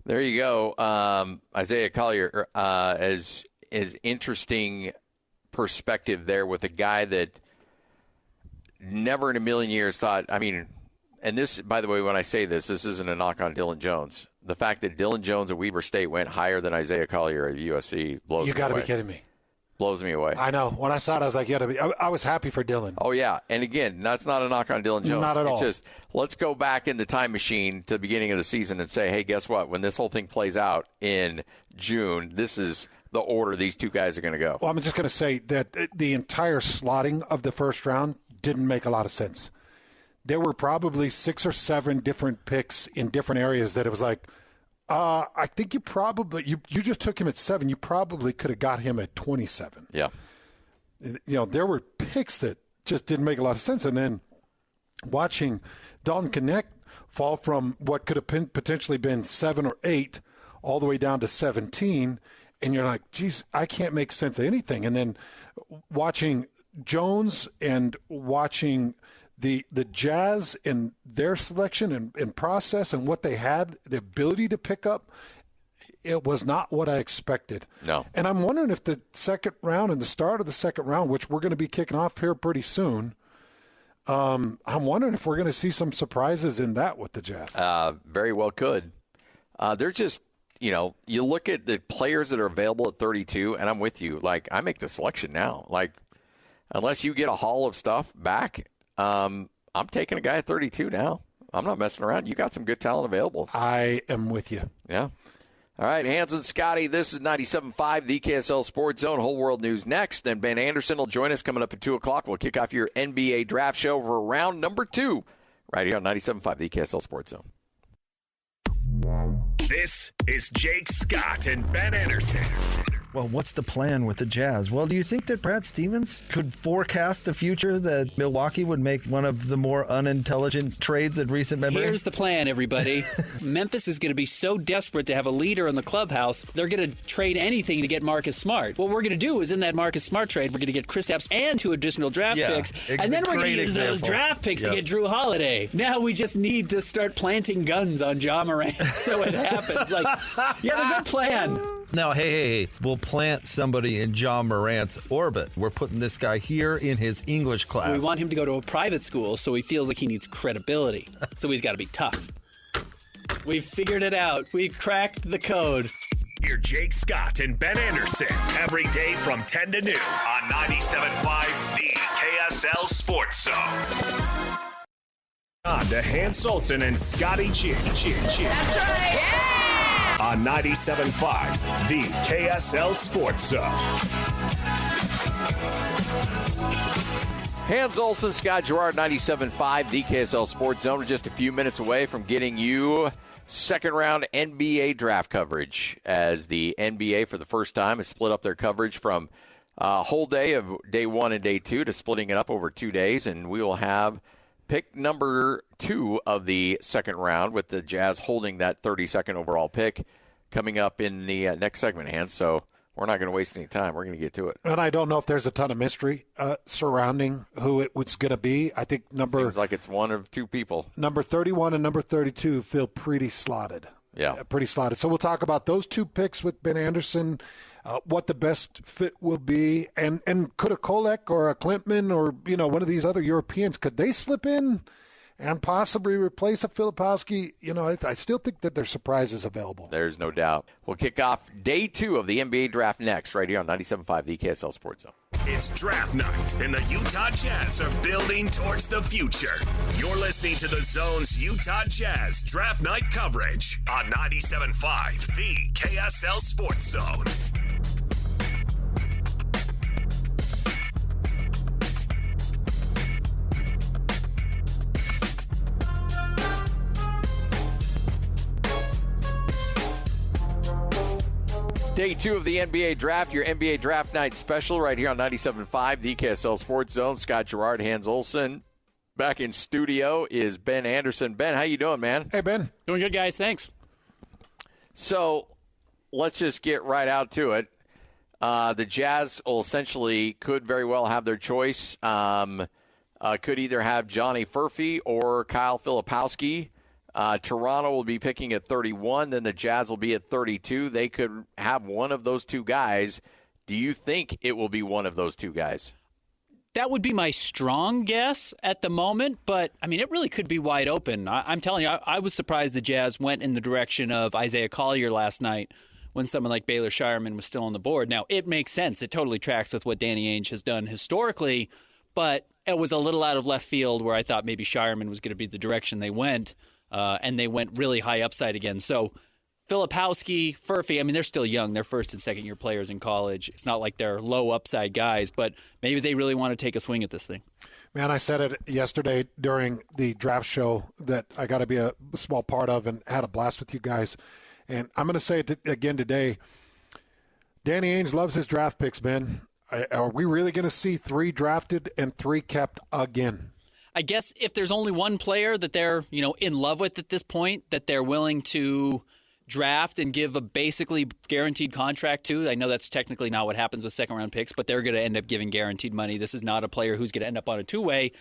There you go. Isaiah Collier, as interesting perspective there with a guy that never in a million years thought, I mean, and this, by the way, when I say this isn't a knock on Dylan Jones. The fact that Dylan Jones at Weber State went higher than Isaiah Collier at USC blows me away. You got to be kidding me. Blows me away. I know. When I saw it, I was like, I was happy for Dylan. Oh, yeah. And again, that's not a knock on Dylan Jones. Not at all. It's just, let's go back in the time machine to the beginning of the season and say, hey, guess what? When this whole thing plays out in June, this is the order these two guys are going to go. Well, I'm just going to say that the entire slotting of the first round didn't make a lot of sense. There were probably 6 or 7 different picks in different areas that it was like, I think you probably you just took him at 7. You probably could have got him at 27. Yeah. There were picks that just didn't make a lot of sense. And then watching Dalton Knecht fall from what could have potentially been 7 or 8 all the way down to 17, and you're like, geez, I can't make sense of anything. And then watching Jones and watching the Jazz and their selection and process and what they had, the ability to pick up, it was not what I expected. No. And I'm wondering if the second round and the start of the second round, which we're going to be kicking off here pretty soon, I'm wondering if we're going to see some surprises in that with the Jazz. Very well could. They're just, you look at the players that are available at 32, and I'm with you. Like, I make the selection now. Like, unless you get a haul of stuff back, I'm taking a guy at 32 now. I'm not messing around. You got some good talent available. I am with you. Yeah. All right, Hans and Scotty, this is 97.5, the KSL Sports Zone. Whole World News next. Then Ben Anderson will join us coming up at 2 o'clock. We'll kick off your NBA draft show for round number 2 right here on 97.5, the KSL Sports Zone. This is Jake Scott and Ben Anderson. Well, what's the plan with the Jazz? Well, do you think that Brad Stevens could forecast the future that Milwaukee would make one of the more unintelligent trades in recent memory? Here's the plan, everybody. Memphis is going to be so desperate to have a leader in the clubhouse, they're going to trade anything to get Marcus Smart. What we're going to do is in that Marcus Smart trade, we're going to get Kristaps and 2 additional draft picks, and then we're going to use those draft picks to get Drew Holiday. Now we just need to start planting guns on Ja Morant so it happens. There's no plan. Now, hey, we'll plant somebody in Ja Morant's orbit. We're putting this guy here in his English class. We want him to go to a private school so he feels like he needs credibility. So he's got to be tough. We've figured it out. We've cracked the code. Hear Jake Scott and Ben Anderson every day from 10 to noon on 97.5, the KSL Sports Zone. On to Hans Olsen and Scotty Chin. That's right. Yeah! On 97.5, the KSL Sports Zone. Hans Olsen, Scott Gerard, 97.5, the KSL Sports Zone. We're just a few minutes away from getting you second-round NBA draft coverage, as the NBA, for the first time, has split up their coverage from a whole day of day 1 and day 2 to splitting it up over 2 days, and we will have pick number 2 of the second round, with the Jazz holding that 32nd overall pick, coming up in the next segment, Hans. So we're not going to waste any time. We're going to get to it. And I don't know if there's a ton of mystery surrounding who it was going to be. I think seems like it's one of 2 people. Number 31 and number 32 feel pretty slotted. Yeah. Pretty slotted. So we'll talk about those 2 picks with Ben Anderson, what the best fit will be, and could a Kolek or a Klintman or one of these other Europeans, could they slip in and possibly replace a Filipowski? I still think that there's surprises available. There's no doubt. We'll kick off day 2 of the NBA draft next, right here on 97.5, the KSL Sports Zone. It's draft night, and the Utah Jazz are building towards the future. You're listening to the Zone's Utah Jazz draft night coverage on 97.5, the KSL Sports Zone. Day 2 of the NBA draft, your NBA draft night special right here on 97.5, the KSL Sports Zone. Scott Gerard, Hans Olsen. Back in studio is Ben Anderson. Ben, how you doing, man? Hey, Ben. Doing good, guys. Thanks. So let's just get right out to it. The Jazz will essentially could very well have their choice. Could either have Johnny Furphy or Kyle Filipowski. Toronto will be picking at 31. Then the Jazz will be at 32. They could have one of those 2 guys. Do you think it will be one of those 2 guys? That would be my strong guess at the moment, but, it really could be wide open. I'm telling you, I was surprised the Jazz went in the direction of Isaiah Collier last night when someone like Baylor Shireman was still on the board. Now, it makes sense. It totally tracks with what Danny Ainge has done historically, but it was a little out of left field where I thought maybe Shireman was going to be the direction they went. And they went really high upside again. So Filipowski, Furphy, they're still young. They're first and second year players in college. It's not like they're low upside guys, but maybe they really want to take a swing at this thing. Man, I said it yesterday during the draft show that I got to be a small part of, and had a blast with you guys. And I'm going to say it again today. Danny Ainge loves his draft picks, Ben. Are we really going to see 3 drafted and 3 kept again? I guess if there's only one player that they're, in love with at this point, that they're willing to draft and give a basically guaranteed contract to. I know that's technically not what happens with second-round picks, but they're going to end up giving guaranteed money. This is not a player who's going to end up on a two-way.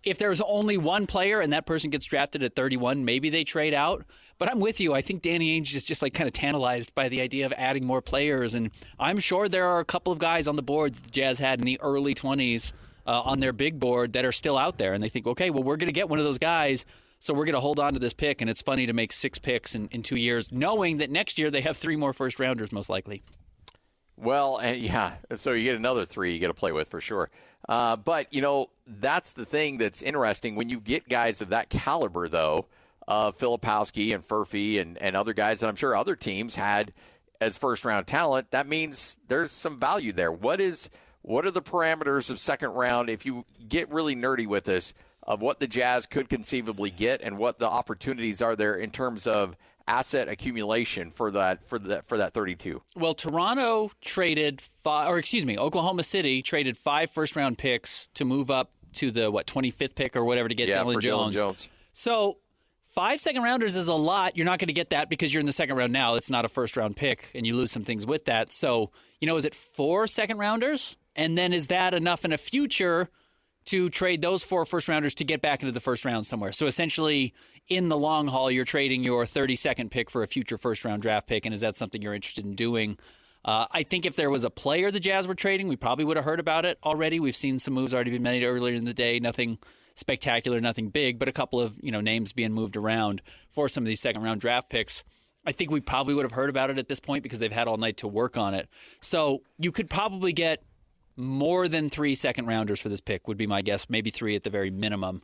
If there's only one player and that person gets drafted at 31, maybe they trade out. But I'm with you. I think Danny Ainge is just kind of tantalized by the idea of adding more players. And I'm sure there are a couple of guys on the board that the Jazz had in the early 20s on their big board that are still out there. And they think, okay, well, we're going to get one of those guys, so we're going to hold on to this pick. And it's funny to make 6 picks in 2 years, knowing that next year they have 3 more first-rounders most likely. Well, and yeah, so you get another 3 you got to play with for sure. But, that's the thing that's interesting. When you get guys of that caliber, though, Filipowski and Furphy and other guys that I'm sure other teams had as first-round talent, that means there's some value there. What are the parameters of second round, if you get really nerdy with this, of what the Jazz could conceivably get and what the opportunities are there in terms of asset accumulation for that 32? Well, Oklahoma City traded 5 first-round picks to move up to the 25th pick or whatever to get Dylan Jones. So 5 second-rounders is a lot. You're not going to get that because you're in the second round now. It's not a first-round pick, and you lose some things with that. So, is it 4 second-rounders? And then is that enough in a future to trade those 4 first-rounders to get back into the first round somewhere? So essentially, in the long haul, you're trading your 32nd pick for a future first-round draft pick, and is that something you're interested in doing? I think if there was a player the Jazz were trading, we probably would have heard about it already. We've seen some moves already been made earlier in the day. Nothing spectacular, nothing big, but a couple of names being moved around for some of these second-round draft picks. I think we probably would have heard about it at this point because they've had all night to work on it. So you could probably get more than 3 second-rounders for this pick would be my guess, maybe 3 at the very minimum.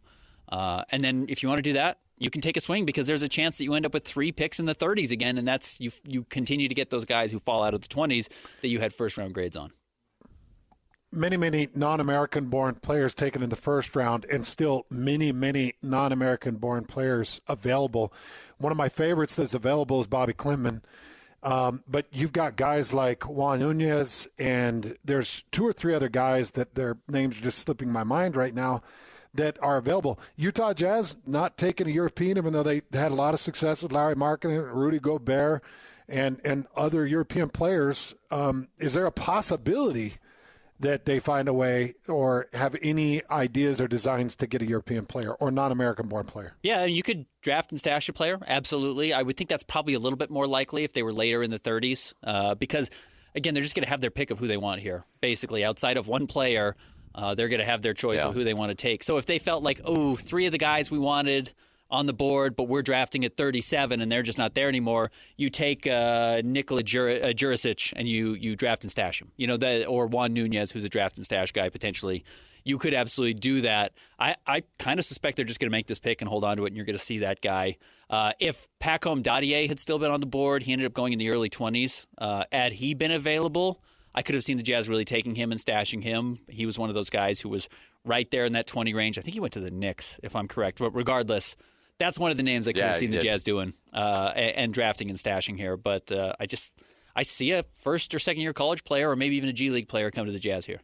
And then if you want to do that, you can take a swing because there's a chance that you end up with 3 picks in the 30s again, and that's you continue to get those guys who fall out of the 20s that you had first-round grades on. Many, many non-American-born players taken in the first round, and still many, many non-American-born players available. One of my favorites that's available is Bobby Clinton. But you've got guys like Juan Nunez, and there's 2 or 3 other guys that their names are just slipping my mind right now that are available. Utah Jazz not taking a European, even though they had a lot of success with Larry Markkinen, Rudy Gobert, and other European players. Is there a possibility that they find a way or have any ideas or designs to get a European player or non-American-born player? Yeah, you could draft and stash a player, absolutely. I would think that's probably a little bit more likely if they were later in the 30s because, again, they're just going to have their pick of who they want here. Basically, outside of one player, they're going to have their choice of who they want to take. So if they felt like, 3 of the guys we wanted on the board, but we're drafting at 37 and they're just not there anymore, you take Nikola Jurisic and you draft and stash him. Or Juan Nunez, who's a draft and stash guy potentially. You could absolutely do that. I kind of suspect they're just going to make this pick and hold on to it, and you're going to see that guy. If Pacome Dadier had still been on the board, he ended up going in the early 20s. Had he been available, I could have seen the Jazz really taking him and stashing him. He was one of those guys who was right there in that 20 range. I think he went to the Knicks, if I'm correct. But regardless, that's one of the names I could have seen the Jazz doing and drafting and stashing here. But I see a first or second year college player or maybe even a G League player come to the Jazz here.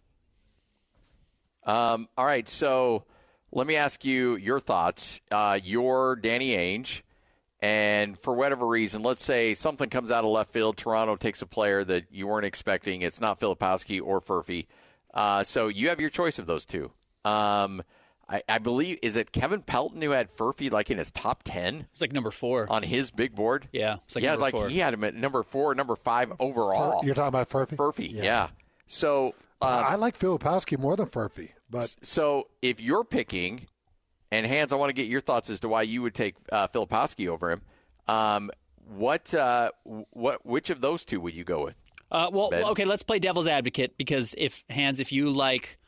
All right, so let me ask you your thoughts. You're Danny Ainge, and for whatever reason, let's say something comes out of left field. Toronto takes a player that you weren't expecting. It's not Filipowski or Furphy. So you have your choice of those 2. I believe, is it Kevin Pelton who had Furphy in his top 10? It's like number 4 on his big board. Yeah, it's like number 4. He had him at number 4, number 5 overall. You're talking about Furphy? Furphy, yeah. So I like Filipowski more than Furphy. But so if you're picking, and Hans, I want to get your thoughts as to why you would take Filipowski over him. Which of those 2 would you go with? Okay, let's play devil's advocate because if you like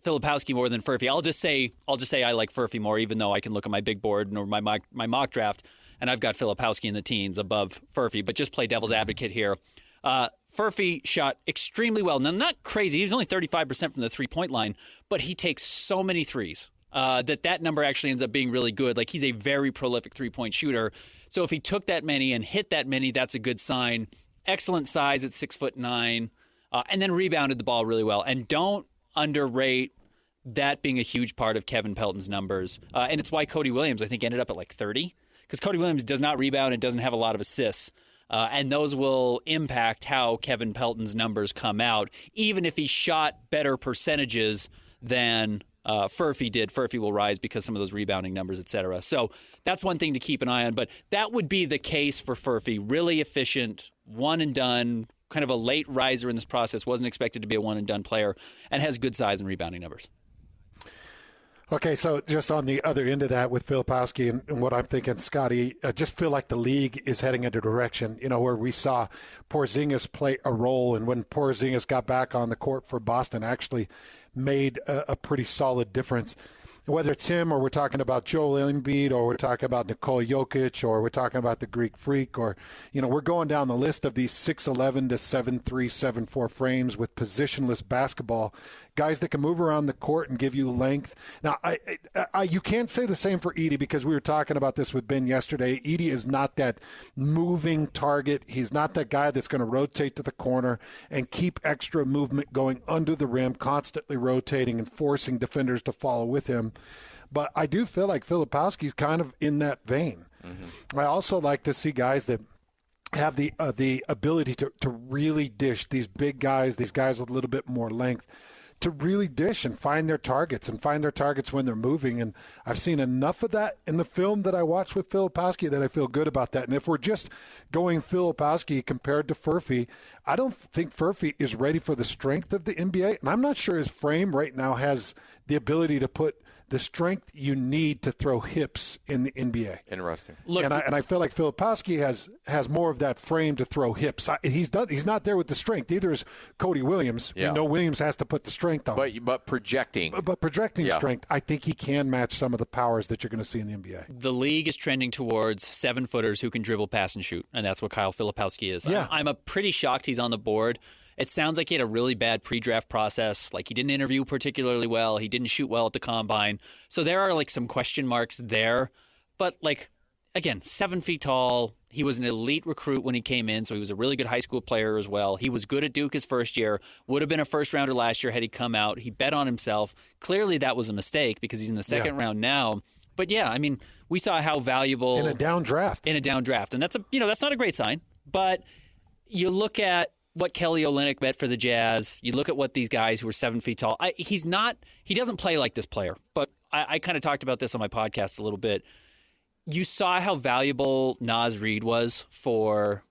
Filipowski more than Furphy, I'll just say I like Furphy more, even though I can look at my big board or my mock draft and I've got Filipowski in the teens above Furphy. But just play devil's advocate here. Furphy shot extremely well. Now, not crazy. He was only 35% from the three-point line, but he takes so many threes. that number actually ends up being really good. Like, he's a very prolific three-point shooter. So if he took that many and hit that many, that's a good sign. Excellent size at 6'9", and then rebounded the ball really well. And don't underrate that being a huge part of Kevin Pelton's numbers. And it's why Cody Williams, I think, ended up at like 30. Because Cody Williams does not rebound and doesn't have a lot of assists. And those will impact how Kevin Pelton's numbers come out, even if he shot better percentages than Furphy did. Furphy will rise because some of those rebounding numbers, et cetera. So that's one thing to keep an eye on. But that would be the case for Furphy. Really efficient, one and done, kind of a late riser in this process. Wasn't expected to be a one and done player, and has good size and rebounding numbers. Okay, so just on the other end of that with Filipowski and what I'm thinking, Scotty, I just feel like the league is heading in a direction, where we saw Porzingis play a role, and when Porzingis got back on the court for Boston, actually made a pretty solid difference. Whether it's him or we're talking about Joel Embiid or we're talking about Nikola Jokic or we're talking about the Greek Freak or, we're going down the list of these 6'11" to 7'3", 7'4" frames with positionless basketball, guys that can move around the court and give you length. Now, you can't say the same for Edey because we were talking about this with Ben yesterday. Edey is not that moving target. He's not that guy that's going to rotate to the corner and keep extra movement going under the rim, constantly rotating and forcing defenders to follow with him. But I do feel like Filipowski's kind of in that vein. Mm-hmm. I also like to see guys that have the ability to really dish, these big guys, these guys with a little bit more length, to really dish and find their targets when they're moving. And I've seen enough of that in the film that I watched with Filipowski that I feel good about that. And if we're just going Filipowski compared to Furphy, I don't think Furphy is ready for the strength of the NBA. And I'm not sure his frame right now has the ability to put the strength you need to throw hips in the NBA. Interesting. And I feel like Filipowski has more of that frame to throw hips. He's not there with the strength. Either is Cody Williams. Yeah. We know Williams has to put the strength on. But projecting. But projecting yeah. strength, I think he can match some of the powers that you're going to see in the NBA. The league is trending towards 7-footers who can dribble, pass, and shoot, and that's what Kyle Filipowski is. Yeah. I'm pretty shocked he's on the board. It sounds like he had a really bad pre-draft process. Like, he didn't interview particularly well. He didn't shoot well at the combine. So there are, some question marks there. But, again, 7 feet tall. He was an elite recruit when he came in, so he was a really good high school player as well. He was good at Duke his first year. Would have been a first-rounder last year had he come out. He bet on himself. Clearly that was a mistake because he's in the second round now. But, yeah, we saw how valuable. In a down draft. And that's that's not a great sign. But you look at what Kelly Olynyk bet for the Jazz. You look at what these guys who are 7 feet tall. He doesn't play like this player. But I kind of talked about this on my podcast a little bit. You saw how valuable Naz Reid was for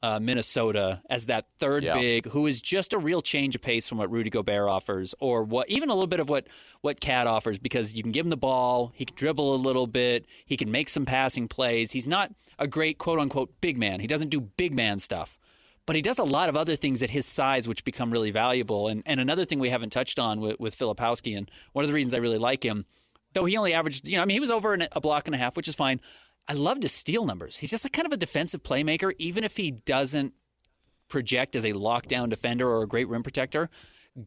Minnesota as that third big, who is just a real change of pace from what Rudy Gobert offers, or even a little bit of what Cat offers, because you can give him the ball, he can dribble a little bit, he can make some passing plays. He's not a great quote unquote big man. He doesn't do big man stuff. But he does a lot of other things at his size which become really valuable. And another thing we haven't touched on with Filipowski, and one of the reasons I really like him, though he only averaged, he was over a block and a half, which is fine. I loved his steal numbers. He's just kind of a defensive playmaker, even if he doesn't project as a lockdown defender or a great rim protector.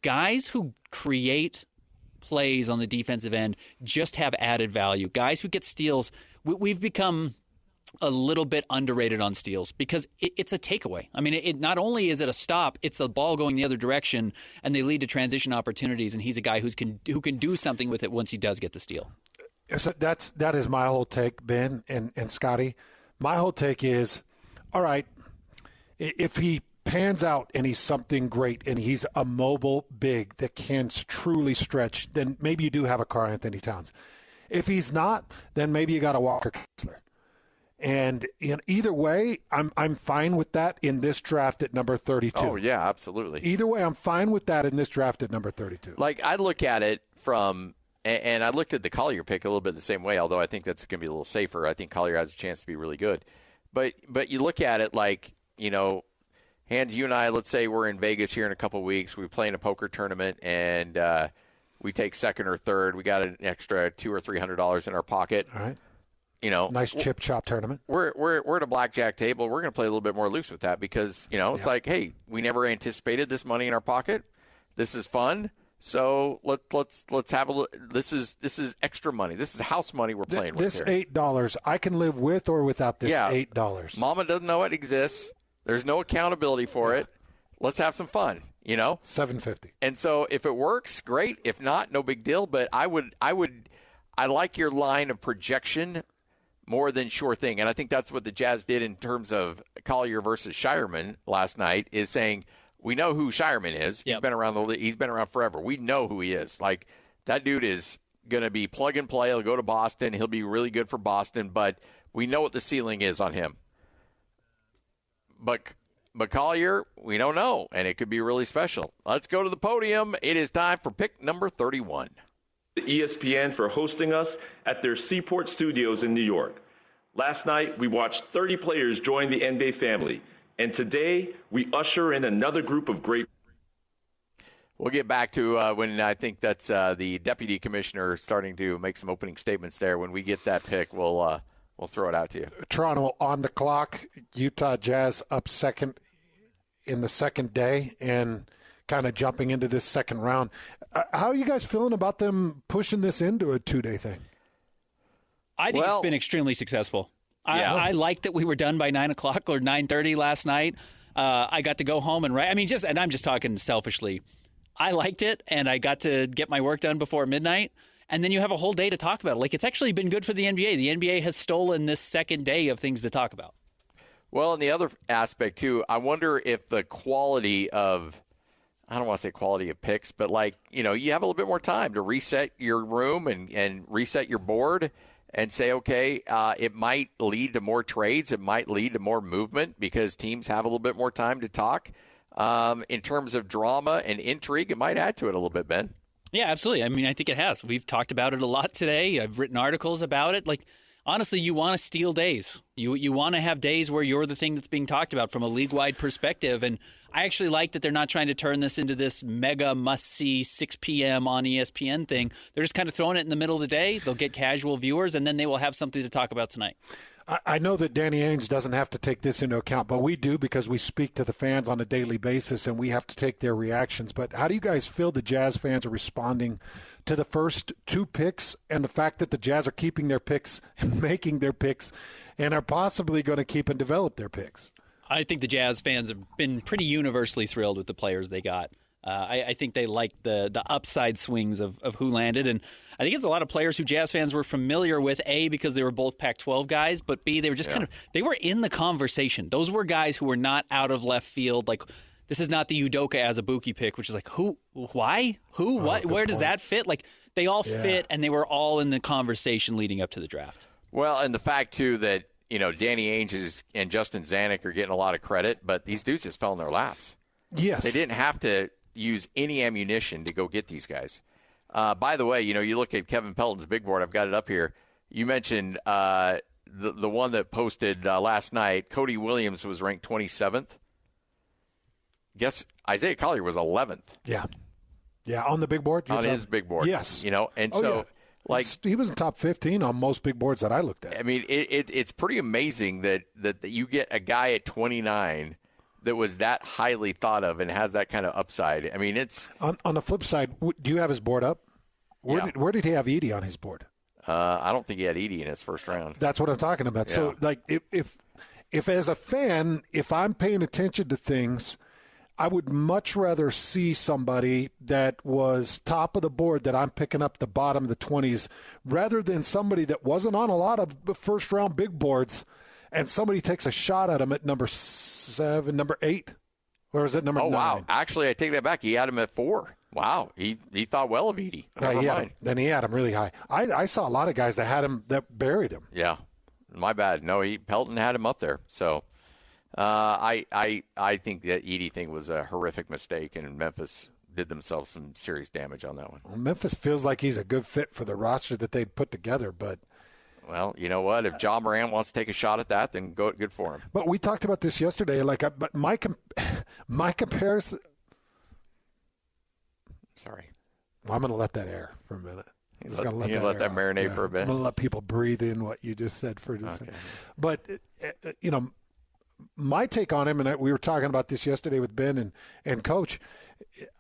Guys who create plays on the defensive end just have added value. Guys who get steals, we've become a little bit underrated on steals because it's a takeaway. It not only is it a stop, it's the ball going the other direction, and they lead to transition opportunities, and he's a guy who can do something with it once he does get the steal. So that is my whole take, Ben and Scotty. My whole take is, all right, if he pans out and he's something great and he's a mobile big that can truly stretch, then maybe you do have a Karl Anthony Towns. If he's not, then maybe you got a Walker Kessler. And either way, I'm fine with that in this draft at number 32. Oh, yeah, absolutely. Either way, I'm fine with that in this draft at number 32. I look at it from – and I looked at the Collier pick a little bit the same way, although I think that's going to be a little safer. I think Collier has a chance to be really good. But you look at it Hans, you and I, let's say we're in Vegas here in a couple of weeks. We play in a poker tournament, and we take second or third. We got an extra $200 or $300 in our pocket. All right. Nice chip chop tournament. We're at a blackjack table. We're going to play a little bit more loose with that because it's like, hey, we never anticipated this money in our pocket. This is fun. So let's have a look. This is extra money. This is house money we're playing with this here. $8, I can live with or without this $8. Mama doesn't know it exists. There's no accountability for it. Let's have some fun. $7.50. And so if it works, great. If not, no big deal. But I like your line of projection more than sure thing. And I think that's what the Jazz did in terms of Collier versus Shireman last night, is saying we know who Shireman is. He's been around he's been around forever. We know who he is. Like, that dude is going to be plug and play. He'll go to Boston. He'll be really good for Boston, but we know what the ceiling is on him. But Collier, we don't know, and it could be really special. Let's go to the podium. It is time for pick number 31. ESPN for hosting us at their Seaport Studios in New York. Last night, we watched 30 players join the NBA family, and today we usher in another group of great. We'll get back to when I think that's the deputy commissioner starting to make some opening statements there. When we get that pick, we'll throw it out to you. Toronto on the clock. Utah Jazz up second in the second day and kind of jumping into this second round. How are you guys feeling about them pushing this into a 2-day thing? I think it's been extremely successful. I like that we were done by 9 o'clock or 9:30 last night. I got to go home and write. I mean, and I'm just talking selfishly. I liked it, and I got to get my work done before midnight. And then you have a whole day to talk about it. Like, it's actually been good for the NBA. The NBA has stolen this second day of things to talk about. Well, and the other aspect, too, I wonder if the quality of, I don't want to say quality of picks, but you have a little bit more time to reset your room and reset your board and say, okay, it might lead to more trades. It might lead to more movement because teams have a little bit more time to talk. In terms of drama and intrigue, it might add to it a little bit, Ben. Yeah, absolutely. I mean, I think it has. We've talked about it a lot today. I've written articles about it. Like, honestly, you want to steal days. You want to have days where you're the thing that's being talked about from a league-wide perspective. And I actually like that they're not trying to turn this into this mega must-see 6 p.m. on ESPN thing. They're just kind of throwing it in the middle of the day. They'll get casual viewers, and then they will have something to talk about tonight. I know that Danny Ainge doesn't have to take this into account, but we do because we speak to the fans on a daily basis, and we have to take their reactions. But how do you guys feel the Jazz fans are responding to the first 2 picks and the fact that the Jazz are keeping their picks and making their picks and are possibly going to keep and develop their picks? I think the Jazz fans have been pretty universally thrilled with the players they got. I think they like the upside swings of who landed. And I think it's a lot of players who Jazz fans were familiar with, A, because they were both Pac-12 guys, but B, they were just they were in the conversation. Those were guys who were not out of left field. Like, this is not the Udoka Azubuike pick, which is like, who, why, who, what, where does that fit? Like, they all fit, and they were all in the conversation leading up to the draft. Well, and the fact, too, that, Danny Ainge and Justin Zanuck are getting a lot of credit, but these dudes just fell in their laps. Yes. They didn't have to use any ammunition to go get these guys. By the way, you look at Kevin Pelton's big board. I've got it up here. You mentioned the one that posted last night. Cody Williams was ranked 27th. Guess Isaiah Collier was 11th. Yeah, on the big board. On his big board. Yes. And so he was in top 15 on most big boards that I looked at. I mean, it's pretty amazing that you get a guy at 29 that was that highly thought of and has that kind of upside. I mean, it's on the flip side. Do you have his board up? Where did he have Edey on his board? I don't think he had Edey in his first round. That's what I'm talking about. Yeah. So, if as a fan, if I'm paying attention to things, I would much rather see somebody that was top of the board that I'm picking up the bottom of the 20s rather than somebody that wasn't on a lot of first round big boards. And somebody takes a shot at him at number 7, number 8, or was it number 9? Oh, wow. Actually, I take that back. He had him at 4. Wow. He thought well of Edey. Then he had him really high. I saw a lot of guys that had him that buried him. Yeah. My bad. No, Pelton had him up there. So I think that Edey thing was a horrific mistake, and Memphis did themselves some serious damage on that one. Well, Memphis feels like he's a good fit for the roster that they put together, but – well, you know what? If Ja Morant wants to take a shot at that, then good for him. But we talked about this yesterday. But my comparison. Sorry, well, I'm going to let that air for a minute. Let that marinate for a bit. I'm going to let people breathe in what you just said for just a second. But my take on him, and we were talking about this yesterday with Ben and Coach.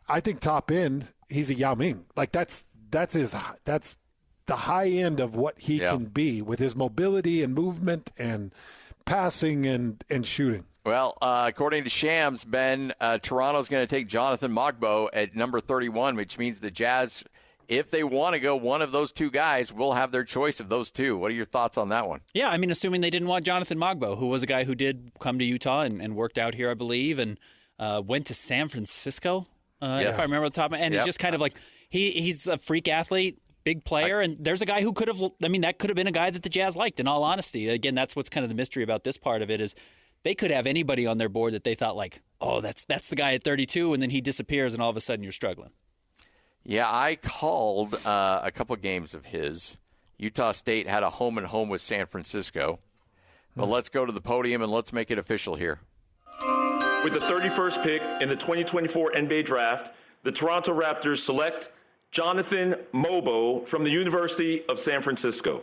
I think top end he's a Yao Ming. Like that's the high end of what he can be with his mobility and movement and passing and shooting. Well, according to Shams, Ben, Toronto's going to take Jonathan Mogbo at number 31, which means the Jazz, if they want to go one of those two guys, will have their choice of those two. What are your thoughts on that one? Yeah, I mean, assuming they didn't want Jonathan Mogbo, who was a guy who did come to Utah and worked out here, I believe, and went to San Francisco, if I remember off the top of my head. And he's just kind of like, he's a freak athlete, big player, and there's a guy who could have, that could have been a guy that the Jazz liked, in all honesty. Again, that's what's kind of the mystery about this part of it is they could have anybody on their board that they thought like, oh, that's the guy at 32, and then he disappears, and all of a sudden you're struggling. Yeah, I called a couple games of his. Utah State had a home and home with San Francisco. But let's go to the podium and let's make it official here. With the 31st pick in the 2024 NBA Draft, the Toronto Raptors select Jonathan Mogbo from the University of San Francisco.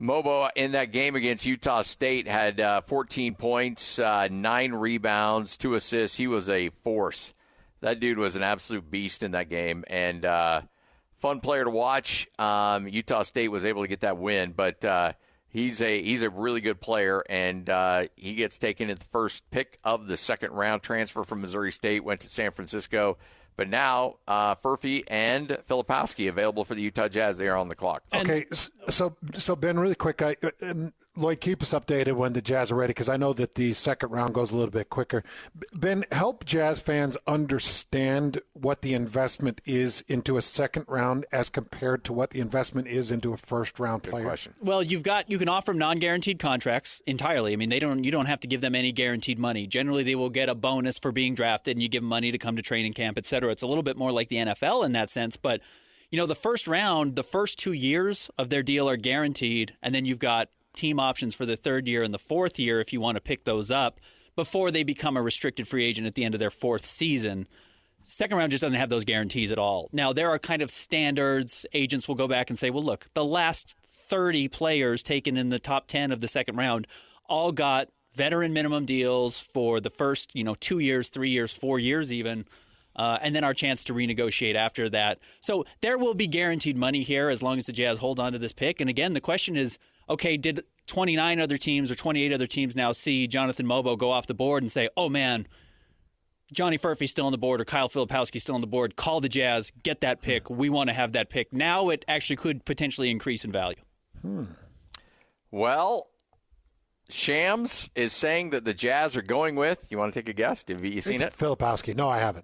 Mogbo in that game against Utah State had 14 points, 9 rebounds, 2 assists. He was a force. That dude was an absolute beast in that game, and fun player to watch. Utah State was able to get that win, but he's a really good player, and he gets taken at the first pick of the second round. Transfer from Missouri State, went to San Francisco. But now, Furphy and Filipowski available for the Utah Jazz. They are on the clock. Okay, so Ben, really quick, Lloyd, keep us updated when the Jazz are ready, because I know that the second round goes a little bit quicker. Ben, help Jazz fans understand what the investment is into a second round as compared to what the investment is into a first round player. Question. Well, you can offer them non-guaranteed contracts entirely. I mean, you don't have to give them any guaranteed money. Generally, they will get a bonus for being drafted, and you give them money to come to training camp, et cetera. It's a little bit more like the NFL in that sense, but the first round, the first 2 years of their deal are guaranteed, and then you've got team options for the third year and the fourth year if you want to pick those up before they become a restricted free agent at the end of their fourth season. Second round just doesn't have those guarantees at all. Now, there are kind of standards. Agents will go back and say, well, look, the last 30 players taken in the top 10 of the second round all got veteran minimum deals for the first 2 years, 3 years, 4 years even, and then our chance to renegotiate after that. So there will be guaranteed money here as long as the Jazz hold on to this pick. And again, the question is, okay, did 29 other teams or 28 other teams now see Jonathan Mogbo go off the board and say, oh, man, Johnny Furphy's still on the board or Kyle Filipowski's still on the board, call the Jazz, get that pick, we want to have that pick. Now it actually could potentially increase in value. Well, Shams is saying that the Jazz are going with, you want to take a guess? Have you seen it? Filipowski. No, I haven't.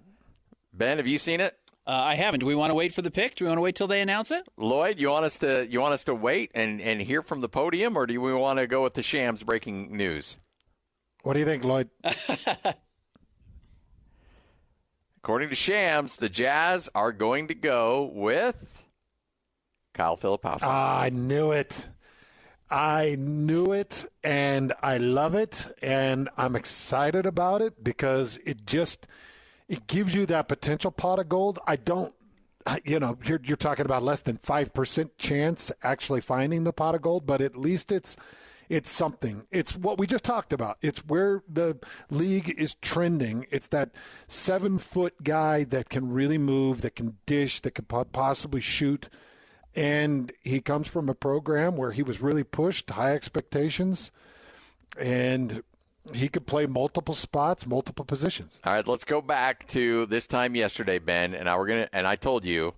Ben, have you seen it? I haven't. Do we want to wait for the pick? Do we want to wait till they announce it? Lloyd, you want us to wait and hear from the podium, or do we want to go with the Shams breaking news? What do you think, Lloyd? According to Shams, the Jazz are going to go with Kyle Filipowski. I knew it. And I love it, and I'm excited about it because it gives you that potential pot of gold. You're talking about less than 5% chance actually finding the pot of gold, but at least it's something. It's what we just talked about. It's where the league is trending. It's that 7-foot guy that can really move, that can dish, that can possibly shoot. And he comes from a program where he was really pushed, high expectations, and he could play multiple spots, multiple positions. All right, let's go back to this time yesterday, Ben, and I told you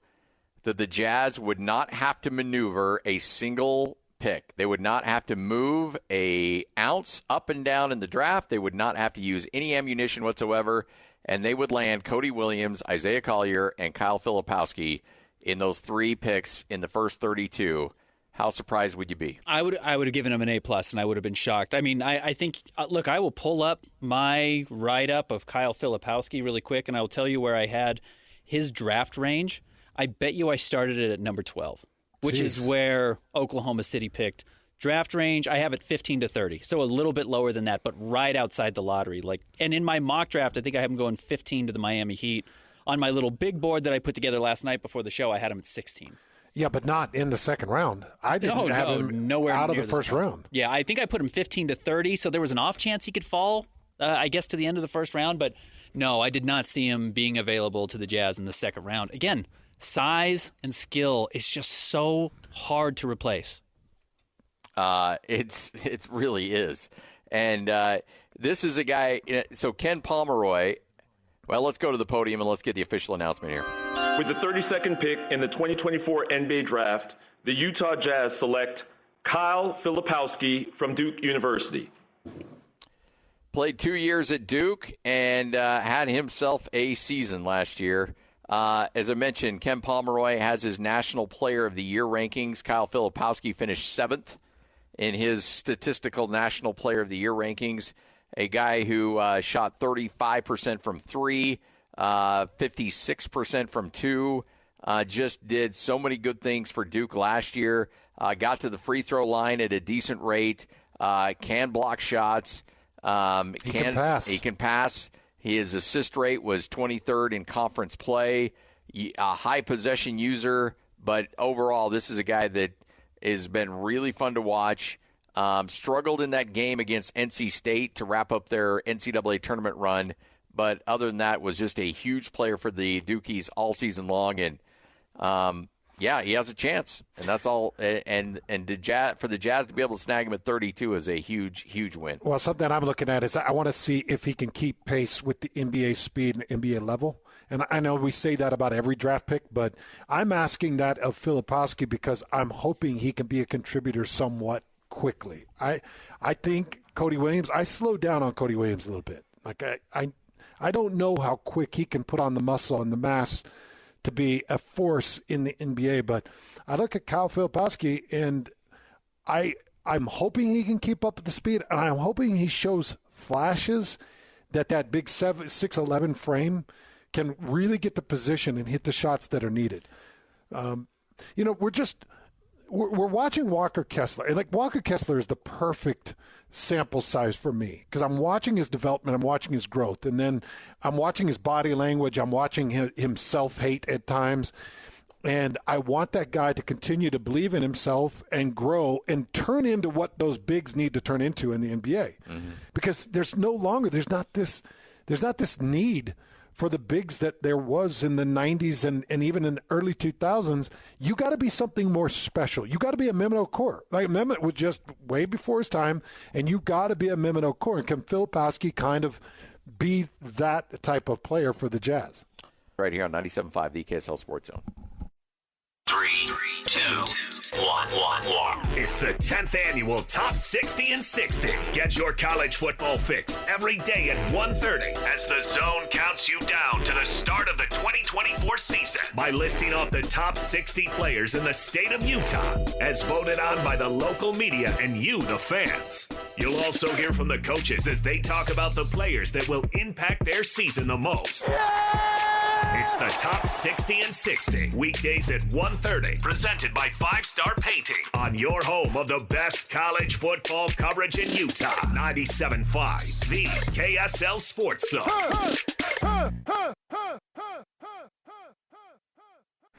that the Jazz would not have to maneuver a single pick. They would not have to move an ounce up and down in the draft. They would not have to use any ammunition whatsoever, and they would land Cody Williams, Isaiah Collier, and Kyle Filipowski in those 3 picks in the first 32. How surprised would you be? I would have given him an A+, and I would have been shocked. I mean, I think, look, I will pull up my write-up of Kyle Filipowski really quick, and I will tell you where I had his draft range. I bet you I started it at number 12, which is where Oklahoma City picked. Draft range, I have it 15 to 30, so a little bit lower than that, but right outside the lottery. And in my mock draft, I think I have him going 15 to the Miami Heat. On my little big board that I put together last night before the show, I had him at 16. Yeah, but not in the second round. I didn't have him nowhere out of near the first round. Yeah, I think I put him 15 to 30, so there was an off chance he could fall I guess, to the end of the first round. But no, I did not see him being available to the Jazz in the second round. Again, size and skill is just so hard to replace. It really is. And this is a guy, so Ken Pomeroy, well, let's go to the podium and let's get the official announcement here. With the 32nd pick in the 2024 NBA Draft, the Utah Jazz select Kyle Filipowski from Duke University. Played 2 years at Duke and had himself a season last year. As I mentioned, Ken Pomeroy has his National Player of the Year rankings. Kyle Filipowski finished 7th in his statistical National Player of the Year rankings. A guy who shot 35% from 3, 56% from 2, just did so many good things for Duke last year. Got to the free throw line at a decent rate, can block shots. He can pass. He can pass. His assist rate was 23rd in conference play. A high possession user, but overall, this is a guy that has been really fun to watch. Struggled in that game against NC State to wrap up their NCAA tournament run, but other than that, was just a huge player for the Dukies all season long. And he has a chance, and that's all. And for the Jazz to be able to snag him at 32 is a huge, huge win. Well, something I'm looking at is I want to see if he can keep pace with the NBA speed and the NBA level. And I know we say that about every draft pick, but I'm asking that of Filipowski because I'm hoping he can be a contributor somewhat quickly. I think Cody Williams, I slowed down on Cody Williams a little bit. Like I don't know how quick he can put on the muscle and the mass to be a force in the NBA, but I look at Kyle Filipowski and I'm hoping he can keep up with the speed, and I'm hoping he shows flashes that big 6'11" frame can really get the position and hit the shots that are needed. We're watching Walker Kessler. And Walker Kessler is the perfect sample size for me because I'm watching his development, I'm watching his growth, and then I'm watching his body language, I'm watching him self-hate at times, and I want that guy to continue to believe in himself and grow and turn into what those bigs need to turn into in the NBA. Mm-hmm. Because there's not this need for the bigs that there was in the 90s and even in the early 2000s. You got to be something more special. You got to be a Mehmet Okur. Like Mehmet was just way before his time, and you got to be a Mehmet Okur. And can Filipowski kind of be that type of player for the Jazz? Right here on 97.5, the KSL Sports Zone. 3, 2, 1. It's the 10th annual Top 60 and 60. Get your college football fix every day at 1:30 as the Zone counts you down to the start of the 2024 season by listing off the top 60 players in the state of Utah as voted on by the local media and you, the fans. You'll also hear from the coaches as they talk about the players that will impact their season the most. It's the Top 60 and 60, weekdays at 1:30, presented by 5 Star Painting on your home of the best college football coverage in Utah. 97.5, the KSL Sports Zone.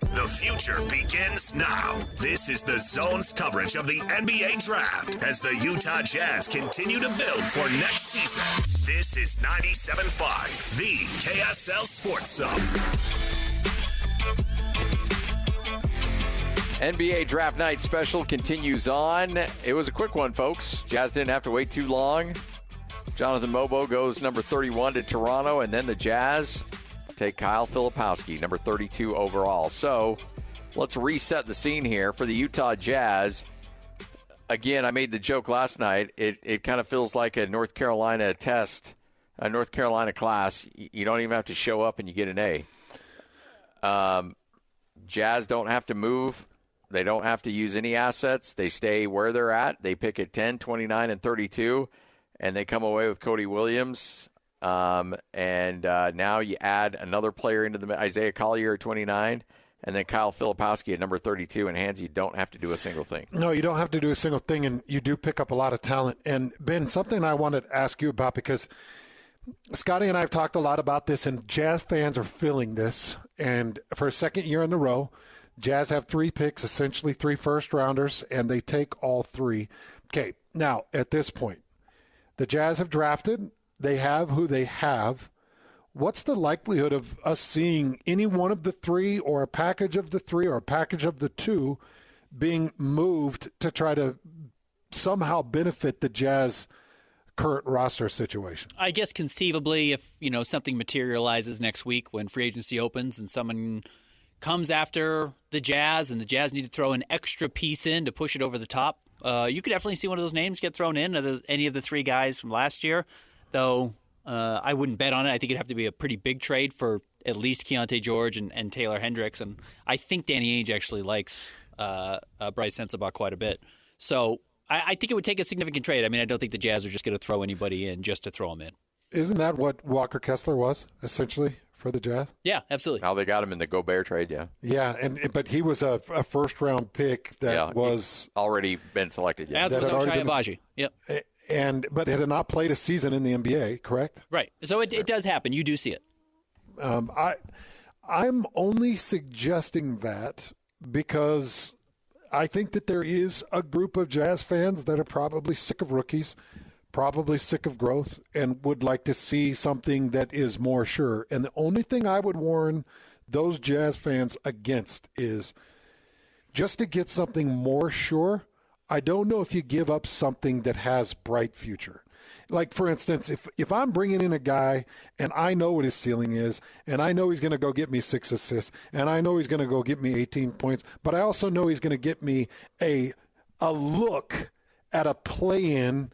The future begins now. This is the Zone's coverage of the NBA Draft as the Utah Jazz continue to build for next season. This is 97.5, the KSL Sports Zone. NBA Draft Night Special continues on. It was a quick one, folks. Jazz didn't have to wait too long. Jonathan Mobo goes number 31 to Toronto, and then the Jazz take Kyle Filipowski, number 32 overall. So let's reset the scene here for the Utah Jazz. Again, I made the joke last night. It kind of feels like a North Carolina test, a North Carolina class. You don't even have to show up and you get an A. Jazz don't have to move. They don't have to use any assets. They stay where they're at. They pick at 10, 29, and 32, and they come away with Cody Williams. And now you add another player into the Isaiah Collier at 29, and then Kyle Filipowski at number 32. And Hans, you don't have to do a single thing. No, you don't have to do a single thing, and you do pick up a lot of talent. And Ben, something I wanted to ask you about, because Scotty and I have talked a lot about this, and Jazz fans are feeling this. And for a second year in a row, Jazz have 3 picks, essentially 3 first-rounders, and they take all 3. Okay, now, at this point, the Jazz have drafted They have who they have. What's the likelihood of us seeing any one of the three or a package of the three or a package of the two being moved to try to somehow benefit the Jazz current roster situation? I guess conceivably if, something materializes next week when free agency opens and someone comes after the Jazz and the Jazz need to throw an extra piece in to push it over the top, you could definitely see one of those names get thrown in, any of the three guys from last year, though I wouldn't bet on it. I think it'd have to be a pretty big trade for at least Keontae George and Taylor Hendricks, and I think Danny Ainge actually likes Bryce Sensabaugh quite a bit. So I think it would take a significant trade. I mean, I don't think the Jazz are just going to throw anybody in just to throw them in. Isn't that what Walker Kessler was, essentially, for the Jazz? Yeah, absolutely. Now they got him in the Gobert trade, yeah. Yeah, but he was a first-round pick that was already been selected. Yeah. As was Ochai Agbaji. Yep. But had not played a season in the NBA, correct? Right. So it does happen. You do see it. I'm only suggesting that because I think that there is a group of Jazz fans that are probably sick of rookies, probably sick of growth, and would like to see something that is more sure. And the only thing I would warn those Jazz fans against is just to get something more sure, I don't know if you give up something that has bright future. Like, for instance, if I'm bringing in a guy and I know what his ceiling is, and I know he's going to go get me 6 assists, and I know he's going to go get me 18 points, but I also know he's going to get me a look at a play-in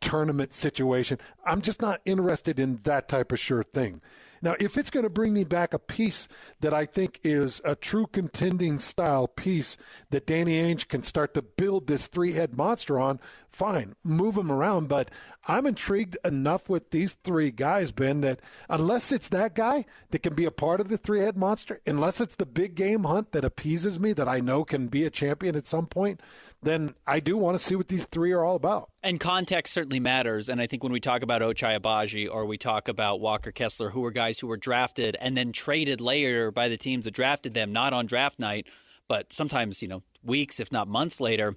tournament situation, I'm just not interested in that type of sure thing. Now, if it's going to bring me back a piece that I think is a true contending style piece that Danny Ainge can start to build this three-head monster on, fine, move him around. But I'm intrigued enough with these three guys, Ben, that unless it's that guy that can be a part of the three-head monster, unless it's the big game hunt that appeases me that I know can be a champion at some point, then I do want to see what these three are all about. And context certainly matters. And I think when we talk about Ochai Agbaji or we talk about Walker Kessler, who are guys who were drafted and then traded later by the teams that drafted them, not on draft night, but sometimes, weeks, if not months later,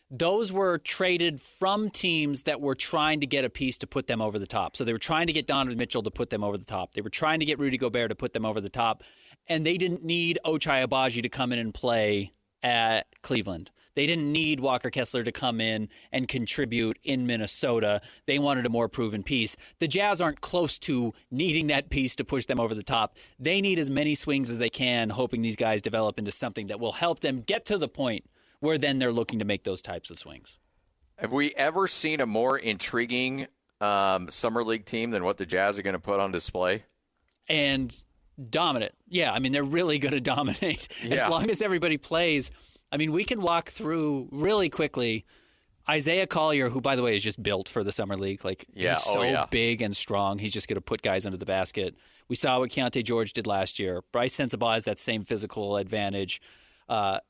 those were traded from teams that were trying to get a piece to put them over the top. So they were trying to get Donovan Mitchell to put them over the top. They were trying to get Rudy Gobert to put them over the top. And they didn't need Ochai Agbaji to come in and play at Cleveland. They didn't need Walker Kessler to come in and contribute in Minnesota. They wanted a more proven piece. The Jazz aren't close to needing that piece to push them over the top. They need as many swings as they can, hoping these guys develop into something that will help them get to the point where then they're looking to make those types of swings. Have we ever seen a more intriguing summer league team than what the Jazz are going to put on display? And dominant. Yeah, I mean, they're really going to dominate as long as everybody plays. I mean, we can walk through really quickly Isaiah Collier, who, by the way, is just built for the summer league. He's so big and strong. He's just going to put guys under the basket. We saw what Keontae George did last year. Bryce Sensabaugh has that same physical advantage. I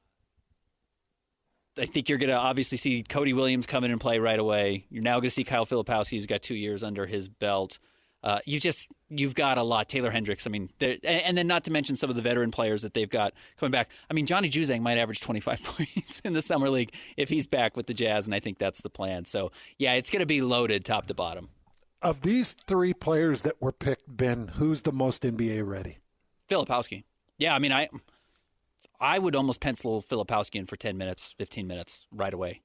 think you're going to obviously see Cody Williams come in and play right away. You're now going to see Kyle Filipowski, who's got 2 years under his belt. You've got a lot. Taylor Hendricks, I mean, and then not to mention some of the veteran players that they've got coming back. I mean, Johnny Juzang might average 25 points in the summer league if he's back with the Jazz, and I think that's the plan. So, yeah, it's going to be loaded top to bottom. Of these three players that were picked, Ben, who's the most NBA ready? Filipowski. Yeah, I mean, I would almost pencil Filipowski in for 10 minutes, 15 minutes right away.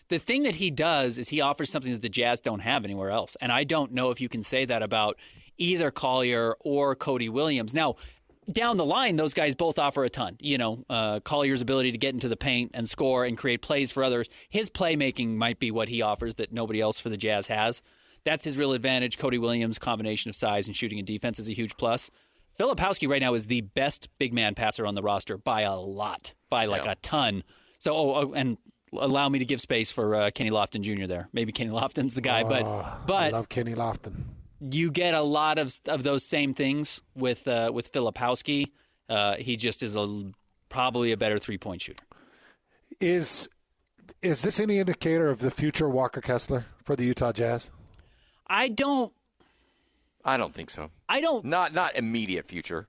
The thing that he does is he offers something that the Jazz don't have anywhere else. And I don't know if you can say that about either Collier or Cody Williams. Now, down the line, those guys both offer a ton. Collier's ability to get into the paint and score and create plays for others. His playmaking might be what he offers that nobody else for the Jazz has. That's his real advantage. Cody Williams' combination of size and shooting and defense is a huge plus. Filipowski right now is the best big man passer on the roster by a lot, by a ton. So, and allow me to give space for Kenny Lofton Jr. there. Maybe Kenny Lofton's the guy, but I love Kenny Lofton. You get a lot of those same things with Filipowski. He just is probably a better 3-point shooter. Is this any indicator of the future Walker Kessler for the Utah Jazz? I don't think so. Not immediate future.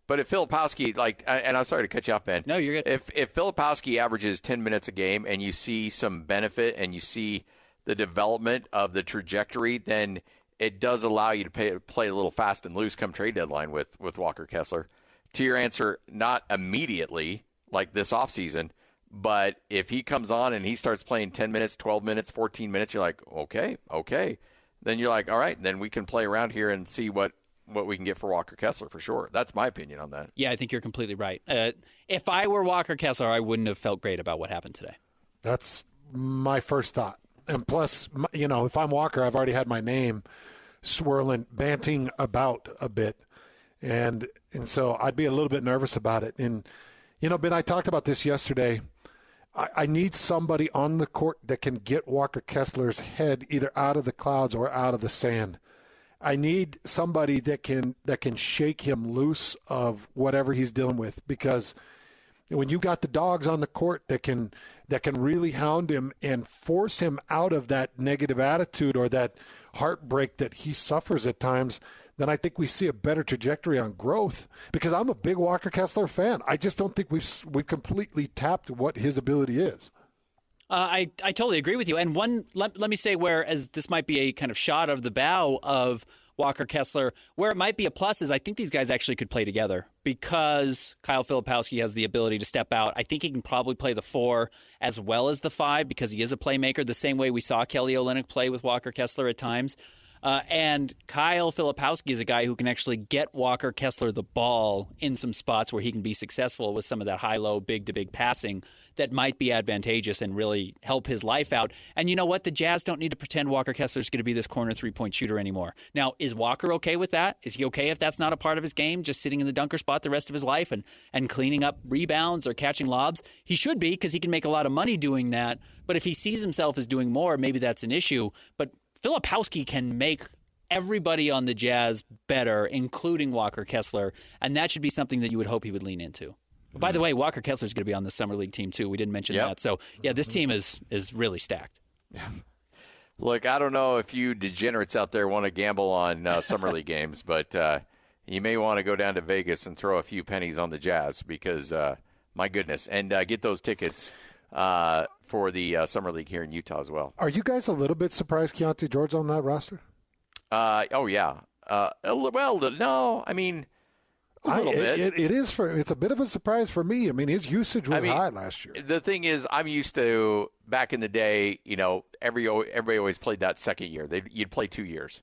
But if Filipowski, and I'm sorry to cut you off, Ben. No, you're good. If Filipowski averages 10 minutes a game and you see some benefit and you see the development of the trajectory, then it does allow you to play a little fast and loose come trade deadline with Walker Kessler. To your answer, not immediately like this offseason, but if he comes on and he starts playing 10 minutes, 12 minutes, 14 minutes, you're like, okay. Then you're like, all right, then we can play around here and see what we can get for Walker Kessler for sure. That's my opinion on that. Yeah, I think you're completely right. If I were Walker Kessler, I wouldn't have felt great about what happened today. That's my first thought. And plus, if I'm Walker, I've already had my name swirling, banting about a bit. And so I'd be a little bit nervous about it. And, Ben, I talked about this yesterday. I need somebody on the court that can get Walker Kessler's head either out of the clouds or out of the sand. I need somebody that can shake him loose of whatever he's dealing with, because when you got the dogs on the court that can really hound him and force him out of that negative attitude or that heartbreak that he suffers at times, then I think we see a better trajectory on growth, because I'm a big Walker Kessler fan. I just don't think we've completely tapped what his ability is. I totally agree with you. And let me say, whereas this might be a kind of shot of the bow of Walker Kessler, where it might be a plus is I think these guys actually could play together, because Kyle Filipowski has the ability to step out. I think he can probably play the 4 as well as the 5, because he is a playmaker, the same way we saw Kelly Olynyk play with Walker Kessler at times. And Kyle Filipowski is a guy who can actually get Walker Kessler the ball in some spots where he can be successful with some of that high-low, big-to-big passing that might be advantageous and really help his life out. And you know what? The Jazz don't need to pretend Walker Kessler's going to be this corner three-point shooter anymore. Now, is Walker okay with that? Is he okay if that's not a part of his game, just sitting in the dunker spot the rest of his life and cleaning up rebounds or catching lobs? He should be, because he can make a lot of money doing that. But if he sees himself as doing more, maybe that's an issue. But Filipowski can make everybody on the Jazz better, including Walker Kessler, and that should be something that you would hope he would lean into. By the way, Walker Kessler's going to be on the Summer League team, too. We didn't mention that. So, yeah, this team is really stacked. Yeah. Look, I don't know if you degenerates out there want to gamble on Summer League games, but you may want to go down to Vegas and throw a few pennies on the Jazz, because, my goodness, and get those tickets for the Summer League here in Utah as well. Are you guys a little bit surprised Keontae George on that roster? Oh, yeah. Well, no, I mean, a little bit. It's a bit of a surprise for me. I mean, his usage was high last year. The thing is, I'm used to, back in the day, everybody always played that second year. You'd play 2 years.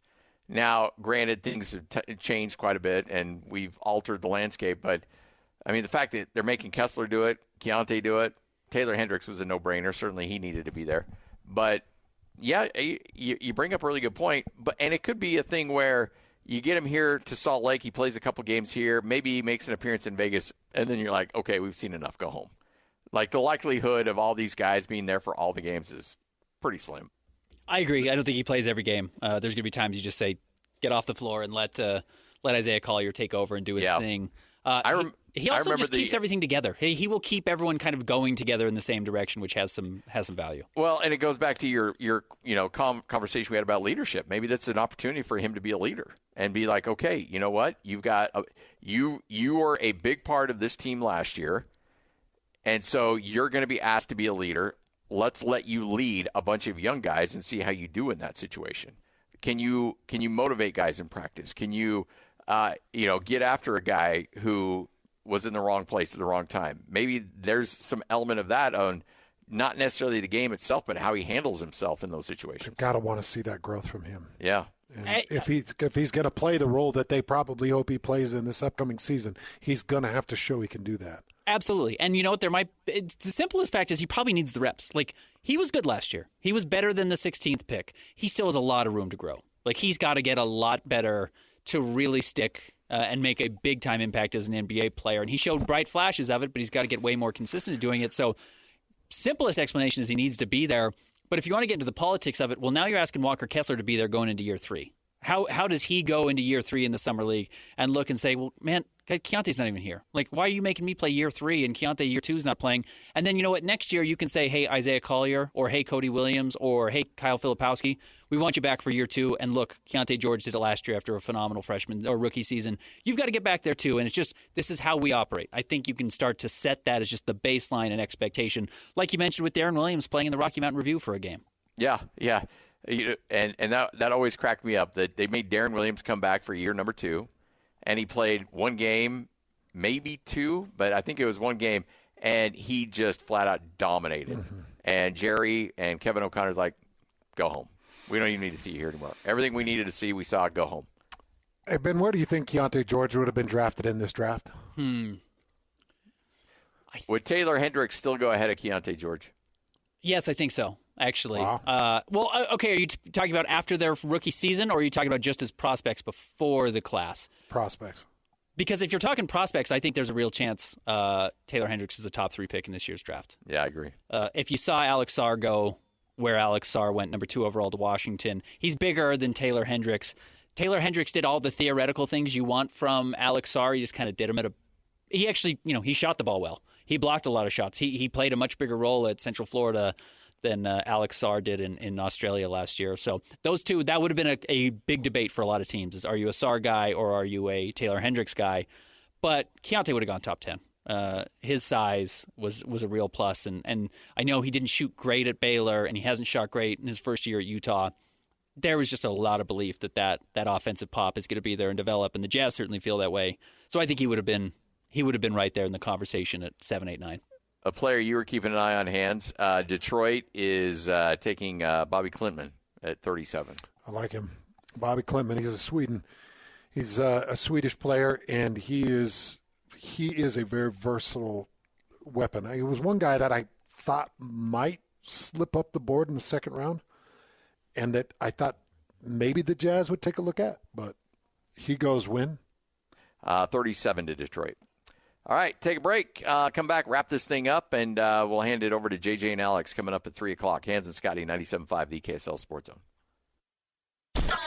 Now, granted, things have changed quite a bit, and we've altered the landscape. But, I mean, the fact that they're making Kessler do it, Keontae do it, Taylor Hendricks was a no-brainer. Certainly he needed to be there. But, yeah, you bring up a really good point. And it could be a thing where you get him here to Salt Lake, he plays a couple games here, maybe he makes an appearance in Vegas, and then you're like, okay, we've seen enough, go home. Like, the likelihood of all these guys being there for all the games is pretty slim. I agree. I don't think he plays every game. There's going to be times you just say, get off the floor and let Isaiah Collier take over and do his thing. He also just keeps everything together. He will keep everyone kind of going together in the same direction, which has some value. Well, and it goes back to your conversation we had about leadership. Maybe that's an opportunity for him to be a leader and be like, okay, you know what? You've got you were a big part of this team last year, and so you're going to be asked to be a leader. Let's let you lead a bunch of young guys and see how you do in that situation. Can you motivate guys in practice? Can you get after a guy who was in the wrong place at the wrong time? Maybe there's some element of that on not necessarily the game itself, but how he handles himself in those situations. You've got to want to see that growth from him. Yeah. And if he's going to play the role that they probably hope he plays in this upcoming season, he's going to have to show he can do that. Absolutely. And you know what? The simplest fact is he probably needs the reps. Like, he was good last year. He was better than the 16th pick. He still has a lot of room to grow. Like, he's got to get a lot better to really stick and make a big-time impact as an NBA player. And he showed bright flashes of it, but he's got to get way more consistent at doing it. So simplest explanation is he needs to be there. But if you want to get into the politics of it, well, now you're asking Walker Kessler to be there going into year 3. How does he go into year 3 in the Summer League and look and say, well, man, Keontae's not even here. Like, why are you making me play year 3 and Keontae year 2 is not playing? And then, you know what, next year you can say, hey, Isaiah Collier, or hey, Cody Williams, or hey, Kyle Filipowski, we want you back for year 2. And look, Keontae George did it last year after a phenomenal freshman or rookie season. You've got to get back there too. And it's just, this is how we operate. I think you can start to set that as just the baseline and expectation. Like you mentioned with Darren Williams playing in the Rocky Mountain Review for a game. Yeah. And that always cracked me up that they made Darren Williams come back for year number 2, and he played one game, maybe 2, but I think it was one game, and he just flat out dominated. Mm-hmm. And Jerry and Kevin O'Connor's like, go home. We don't even need to see you here tomorrow. Everything we needed to see, we saw. Go home. Hey, Ben, where do you think Keontae George would have been drafted in this draft? Would Taylor Hendricks still go ahead of Keontae George? Yes, I think so, actually. Wow. Okay, are you talking about after their rookie season, or are you talking about just as prospects before the class? Prospects. Because if you're talking prospects, I think there's a real chance Taylor Hendricks is a top 3 pick in this year's draft. Yeah, I agree. If you saw Alex Sarr go where Alex Sarr went, number 2 overall to Washington, he's bigger than Taylor Hendricks. Taylor Hendricks did all the theoretical things you want from Alex Sarr. He just kind of did them he actually, he shot the ball well. He blocked a lot of shots. He played a much bigger role at Central Florida than Alex Sarr did in Australia last year. So those two, that would have been a big debate for a lot of teams is, are you a Sarr guy or are you a Taylor Hendricks guy? But Keontae would have gone top 10. His size was a real plus. And I know he didn't shoot great at Baylor and he hasn't shot great in his first year at Utah. There was just a lot of belief that offensive pop is going to be there and develop, and the Jazz certainly feel that way. So I think he would have been right there in the conversation at 7, 8, 9. A player you were keeping an eye on, Hans. Detroit is taking Bobby Klintman at 37. I like him. Bobby Klintman, he's a Sweden. He's a Swedish player, and he is a very versatile weapon. He was one guy that I thought might slip up the board in the second round, and that I thought maybe the Jazz would take a look at, but he goes win. 37 to Detroit. All right, take a break. Come back, wrap this thing up, and we'll hand it over to JJ and Alex coming up at 3 o'clock. Hans and Scotty, 97.5, the KSL Sports Zone.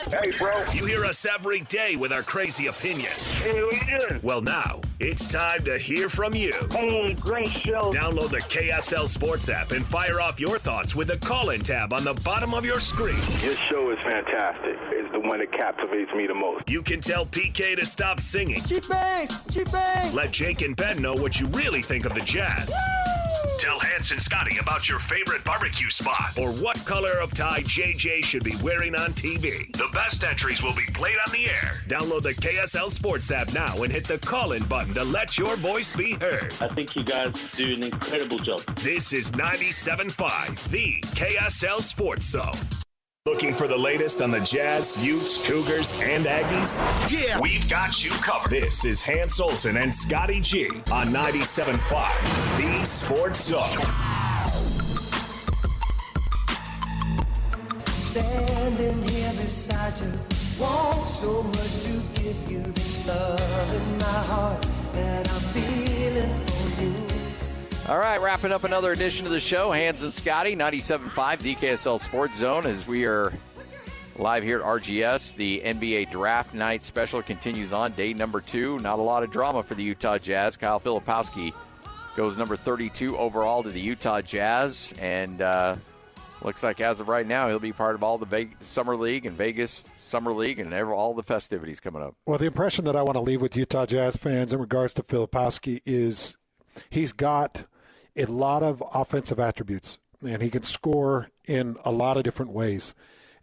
Hey, bro. You hear us every day with our crazy opinions. Hey, what you doing? Well, now, it's time to hear from you. Hey, great show. Download the KSL Sports app and fire off your thoughts with the call-in tab on the bottom of your screen. Your show is fantastic. It's the one that captivates me the most. You can tell PK to stop singing. She bangs! She bangs! Let Jake and Ben know what you really think of the Jazz. Woo! Tell Hans and Scotty about your favorite barbecue spot or what color of tie JJ should be wearing on TV. The best entries will be played on the air. Download the KSL Sports app now and hit the call-in button to let your voice be heard. I think you guys do an incredible job. This is 97.5, the KSL Sports Zone. Looking for the latest on the Jazz, Utes, Cougars, and Aggies? Yeah! We've got you covered. This is Hans Olsen and Scotty G on 97.5, the Sports Zone. Standing here beside you, want so much to give you this love in my heart that I'm feeling for you. All right, wrapping up another edition of the show. Hans and Scotty, 97.5, the KSL Sports Zone, as we are live here at RGS. The NBA Draft Night Special continues on, day number 2. Not a lot of drama for the Utah Jazz. Kyle Filipowski goes number 32 overall to the Utah Jazz, and looks like as of right now, he'll be part of all the Vegas Summer League and Vegas Summer League and all the festivities coming up. Well, the impression that I want to leave with Utah Jazz fans in regards to Filipowski is he's got a lot of offensive attributes, and he can score in a lot of different ways.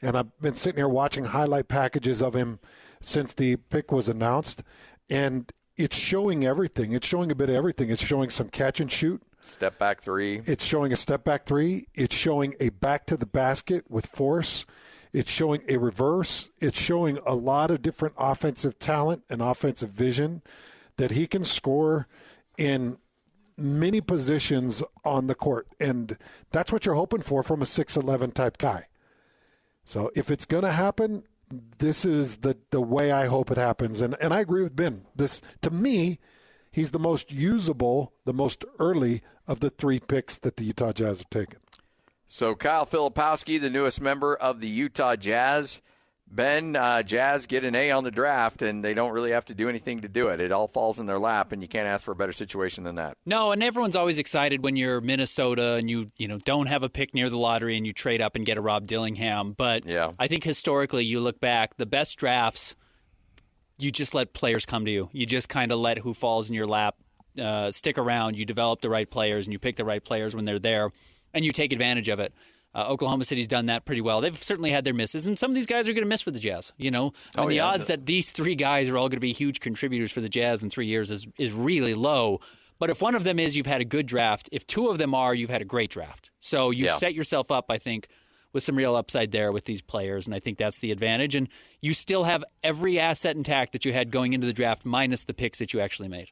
And I've been sitting here watching highlight packages of him since the pick was announced, and it's showing everything. It's showing a bit of everything. It's showing some catch and shoot. Step back three. It's showing a step back three. It's showing a back to the basket with force. It's showing a reverse. It's showing a lot of different offensive talent and offensive vision that he can score in many positions on the court. And that's what you're hoping for from a 6'11 type guy. So if it's going to happen, this is the way I hope it happens. And I agree with Ben. This, to me, he's the most usable, the most early of the 3 picks that the Utah Jazz have taken. So Kyle Filipowski, the newest member of the Utah Jazz. Ben, Jazz get an A on the draft, and they don't really have to do anything to do it. It all falls in their lap, and you can't ask for a better situation than that. No, and everyone's always excited when you're Minnesota and you don't have a pick near the lottery and you trade up and get a Rob Dillingham. But yeah. I think historically you look back, the best drafts, you just let players come to you. You just kind of let who falls in your lap stick around. You develop the right players, and you pick the right players when they're there, and you take advantage of it. Oklahoma City's done that pretty well. They've certainly had their misses, and some of these guys are going to miss for the Jazz. The odds that these three guys are all going to be huge contributors for the Jazz in 3 years is really low. But if one of them is, you've had a good draft. If two of them are, you've had a great draft. So you've set yourself up, I think, with some real upside there with these players, and I think that's the advantage. And you still have every asset intact that you had going into the draft minus the picks that you actually made.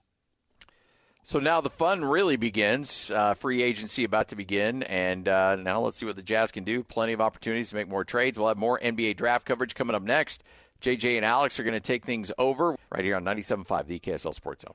So now the fun really begins. Free agency about to begin, and now let's see what the Jazz can do. Plenty of opportunities to make more trades. We'll have more NBA draft coverage coming up next. JJ and Alex are going to take things over right here on 97.5, the KSL Sports Zone.